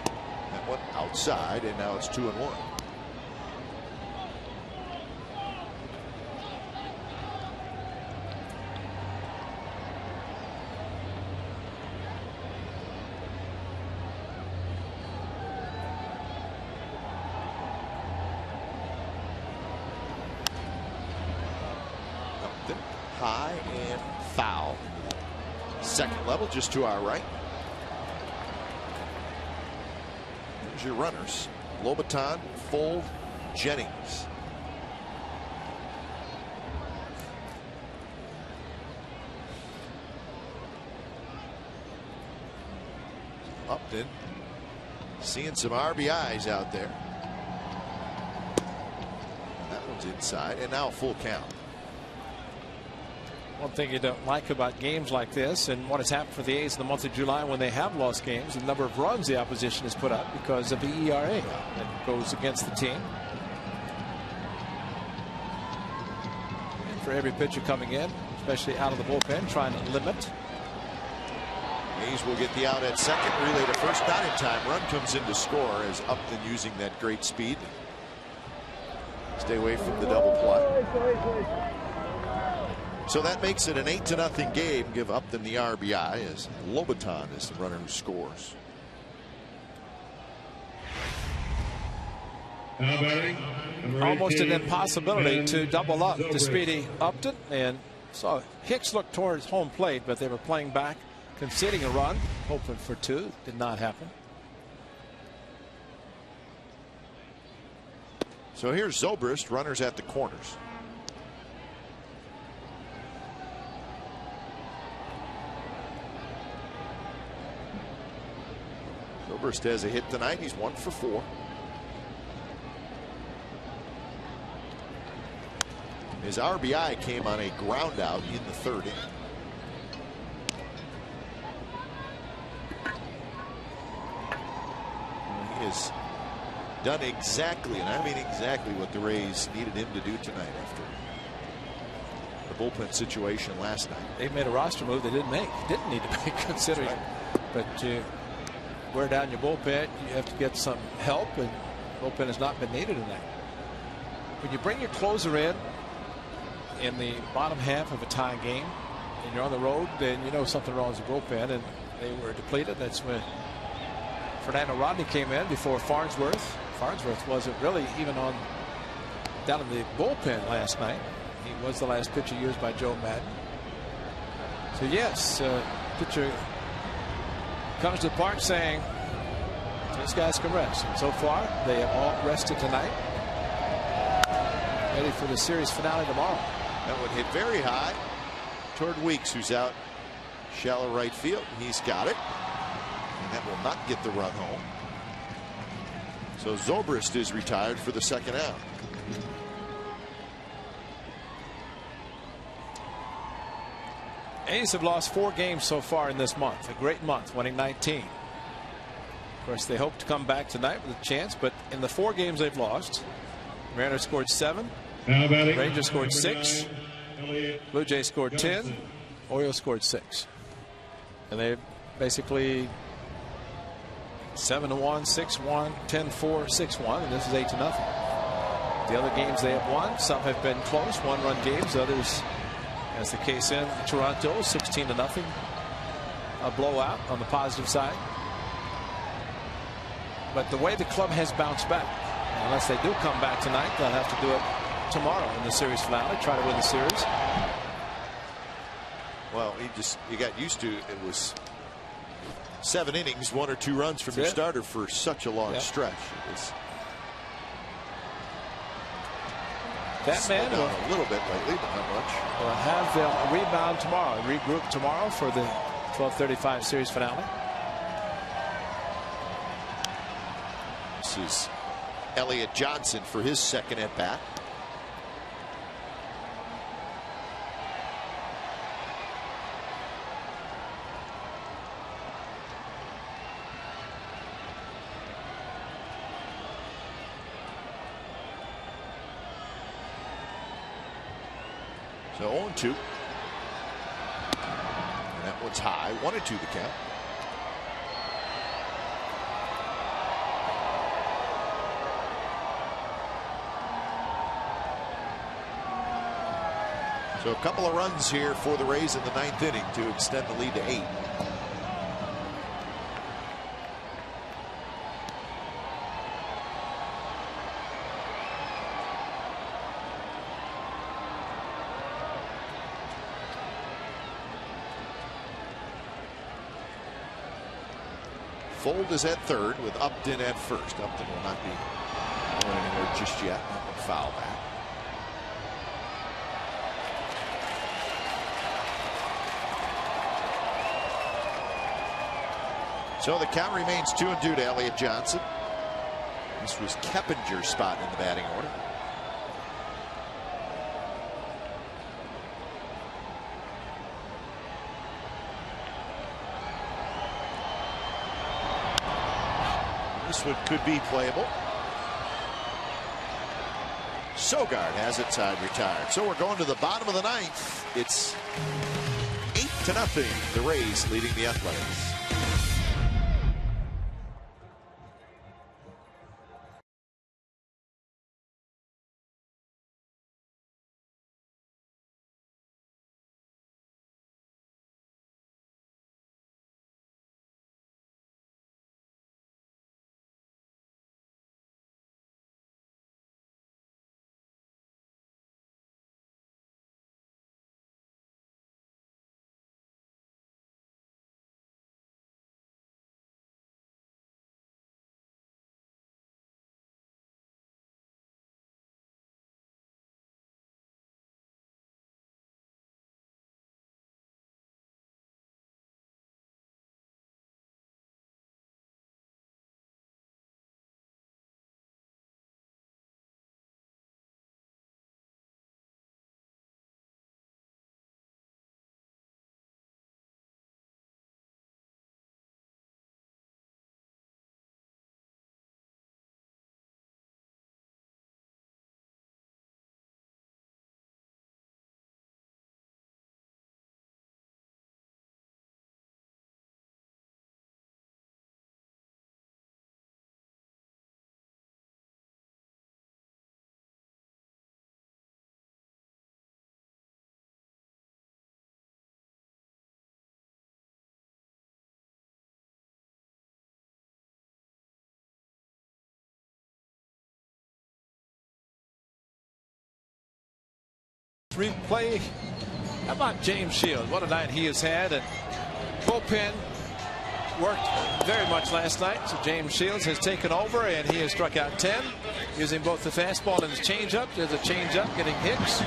Speaker 8: That one outside, and now it's 2-1. High and foul. Second level, just to our right. There's your runners. Lobaton, Fold, Jennings. Upton seeing some RBIs out there. That one's inside, and now a full count.
Speaker 6: One thing you don't like about games like this and what has happened for the A's in the month of July when they have lost games, the number of runs the opposition has put up because of the ERA that goes against the team. And for every pitcher coming in, especially out of the bullpen, trying to limit.
Speaker 8: A's will get the out at second, relay to first, not in time. Run comes in to score as Upton using that great speed. Stay away from the double play. So that makes it an 8-0 game. Give Upton the RBI as Lobaton is the runner who scores.
Speaker 4: Now batting, number
Speaker 6: Almost an
Speaker 4: 18,
Speaker 6: impossibility
Speaker 4: Ben
Speaker 6: to double up to
Speaker 4: Zobrist.
Speaker 6: Speedy Upton, and saw Hicks look towards home plate, but they were playing back, conceding a run, hoping for two. Did not happen.
Speaker 8: So here's Zobrist, runners at the corners. Zobrist has a hit tonight. He's 1 for 4. His RBI came on a ground out in the third inning. He has done exactly, and I mean exactly, what the Rays needed him to do tonight after the bullpen situation last night.
Speaker 6: They made a roster move they didn't need to make, considering. But wear down your bullpen, you have to get some help, and bullpen has not been needed tonight. When you bring your closer in the bottom half of a tie game and you're on the road, then you know something wrong with the bullpen, and they were depleted. That's when Fernando Rodney came in before Farnsworth. Farnsworth wasn't really even down in the bullpen last night. He was the last pitcher used by Joe Madden. So yes, pitcher comes to the park saying these guys can rest, and so far they have all rested tonight, ready for the series finale tomorrow.
Speaker 8: That one hit very high toward Weeks, who's out shallow right field. He's got it, and that will not get the run home. So Zobrist is retired for the second out.
Speaker 6: A's have lost 4 games so far in this month. A great month, winning 19. Of course, they hope to come back tonight with a chance, but in the 4 games they've lost, Mariners scored 7,
Speaker 4: Now batting,
Speaker 6: Rangers scored
Speaker 4: number
Speaker 6: 6,
Speaker 4: 9, Elliot
Speaker 6: Blue Jays scored 10,
Speaker 4: Johnson.
Speaker 6: Orioles scored 6. And they basically 7-1, 6-1, 10-4, 6-1, and this is 8-0. The other games they have won, some have been close, 1-run games, others, as the case in Toronto, 16-0, a blowout on the positive side. But the way the club has bounced back, unless they do come back tonight, they'll have to do it tomorrow in the series finale, try to win the series.
Speaker 8: Well, you got used to it was 7 innings, 1 or 2 runs from your starter for such a long stretch. It was
Speaker 6: that man
Speaker 8: down a little bit lately, but not much.
Speaker 6: Will have them rebound tomorrow, regroup tomorrow for the 12:35 series finale.
Speaker 8: This is Elliot Johnson for his second at bat. So 0-2. And that one's high. 1-2 the count. So a couple of runs here for the Rays in the 9th inning to extend the lead to 8. Fold is at third with Upton at first. Upton will not be going anywhere just yet. Not going to foul back. So the count remains 2-2 to Elliott Johnson. This was Keppinger's spot in the batting order. This one could be playable. Sogard has it side retired. So we're going to the bottom of the ninth. It's 8-0. The Rays leading the Athletics.
Speaker 6: Replay. How about James Shields? What a night he has had. And bullpen worked very much last night. So James Shields has taken over and he has struck out 10 using both the fastball and his changeup. There's a changeup getting Hicks,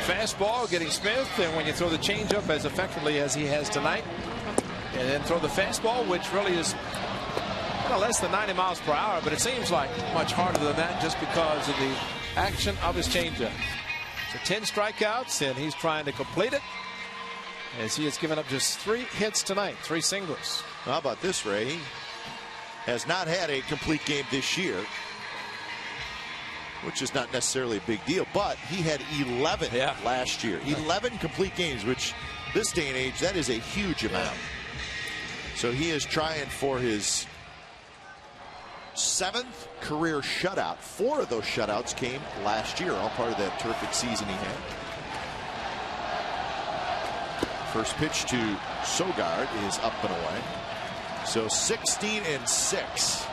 Speaker 6: fastball getting Smith, and when you throw the changeup as effectively as he has tonight, and then throw the fastball, which really is less than 90 miles per hour, but it seems like much harder than that just because of the action of his changeup. So 10 strikeouts, and he's trying to complete it as he has given up just 3 hits tonight, 3 singles.
Speaker 8: How about this, Ray? He has not had a complete game this year, which is not necessarily a big deal, but he had 11 last year. 11 complete games, which this day and age, that is a huge amount. So he is trying for his 7th career shutout. 4 of those shutouts came last year, all part of that terrific season he had. First pitch to Sogard is up and away. So 16-6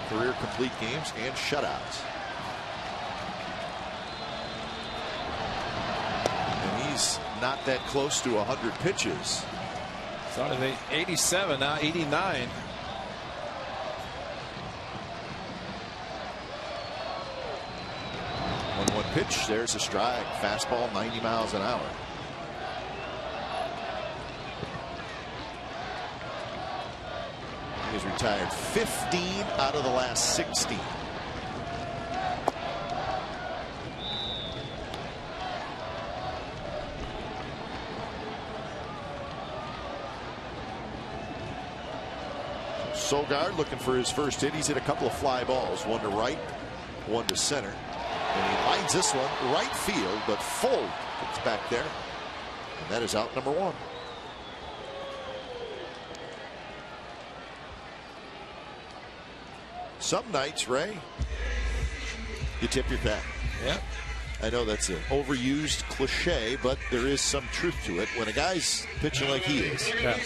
Speaker 8: career complete games and shutouts. And he's not that close to 100 pitches.
Speaker 6: Started at 87, now 89.
Speaker 8: 1-1 pitch. There's a strike. Fastball, 90 miles an hour. He's retired 15 out of the last 16. Sogard looking for his first hit. He's hit a couple of fly balls, one to right, one to center. And he lines this one right field, but full. It's back there. And that is out number 1. Some nights, Ray, you tip your hat.
Speaker 6: Yeah.
Speaker 8: I know that's an overused cliche, but there is some truth to it when a guy's pitching like he is.
Speaker 6: Yeah.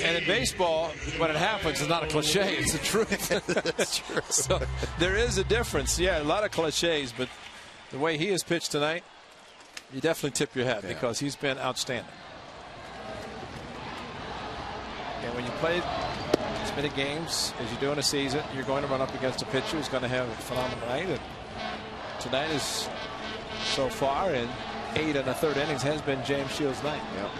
Speaker 6: And in baseball, when it happens, it's not a cliche, it's the truth.
Speaker 8: That's true.
Speaker 6: So there is a difference. Yeah, a lot of cliches, but the way he has pitched tonight, you definitely tip your hat because he's been outstanding. And when you play as many games as you do in a season, you're going to run up against a pitcher who's going to have a phenomenal night. And tonight is so far in 8 1/3 innings has been James Shields' night.
Speaker 8: Yep.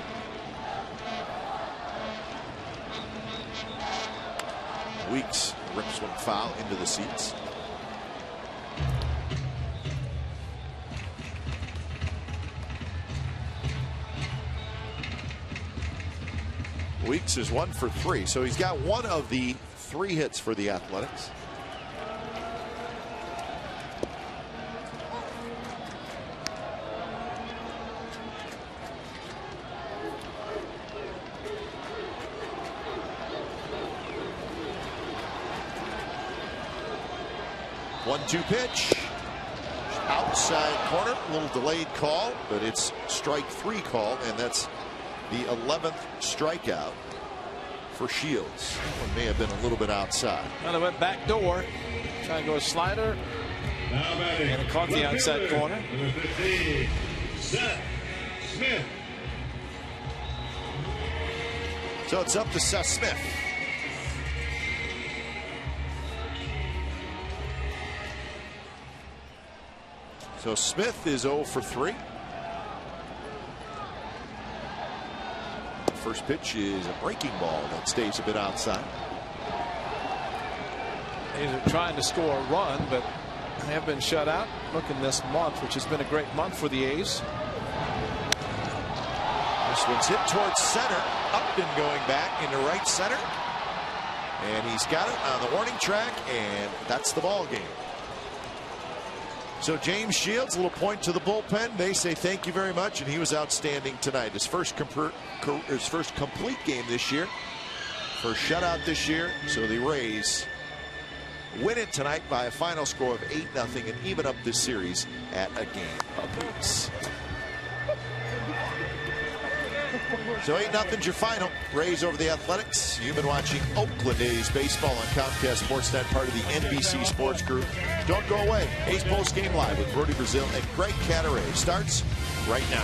Speaker 8: Weeks rips one foul into the seats. Weeks is 1 for 3, so he's got one of the 3 hits for the Athletics. One-two pitch. Outside corner. A little delayed call, but it's strike 3 call, and that's the 11th strikeout for Shields. That one may have been a little bit outside.
Speaker 6: Well, it went back door. Trying to go a slider. And it caught the outside corner.
Speaker 4: Number 15, Seth Smith.
Speaker 8: So it's up to Seth Smith. So Smith is 0 for 3. First pitch is a breaking ball that stays a bit outside.
Speaker 6: A's are trying to score a run, but they have been shut out. Looking this month, which has been a great month for the A's.
Speaker 8: This one's hit towards center. Upton going back into right center. And he's got it on the warning track, and that's the ball game. So James Shields, a little point to the bullpen. They say thank you very much, and he was outstanding tonight. His first complete game this year. First shutout this year. So the Rays win it tonight by a final score of 8-0 and even up this series at a game apiece. So 8-0's your final. Rays over the Athletics. You've been watching Oakland A's baseball on Comcast Sportsnet, part of the NBC Sports Group. Don't go away. A's Post Game Live with Brody Brazil and Greg Cataray starts right now.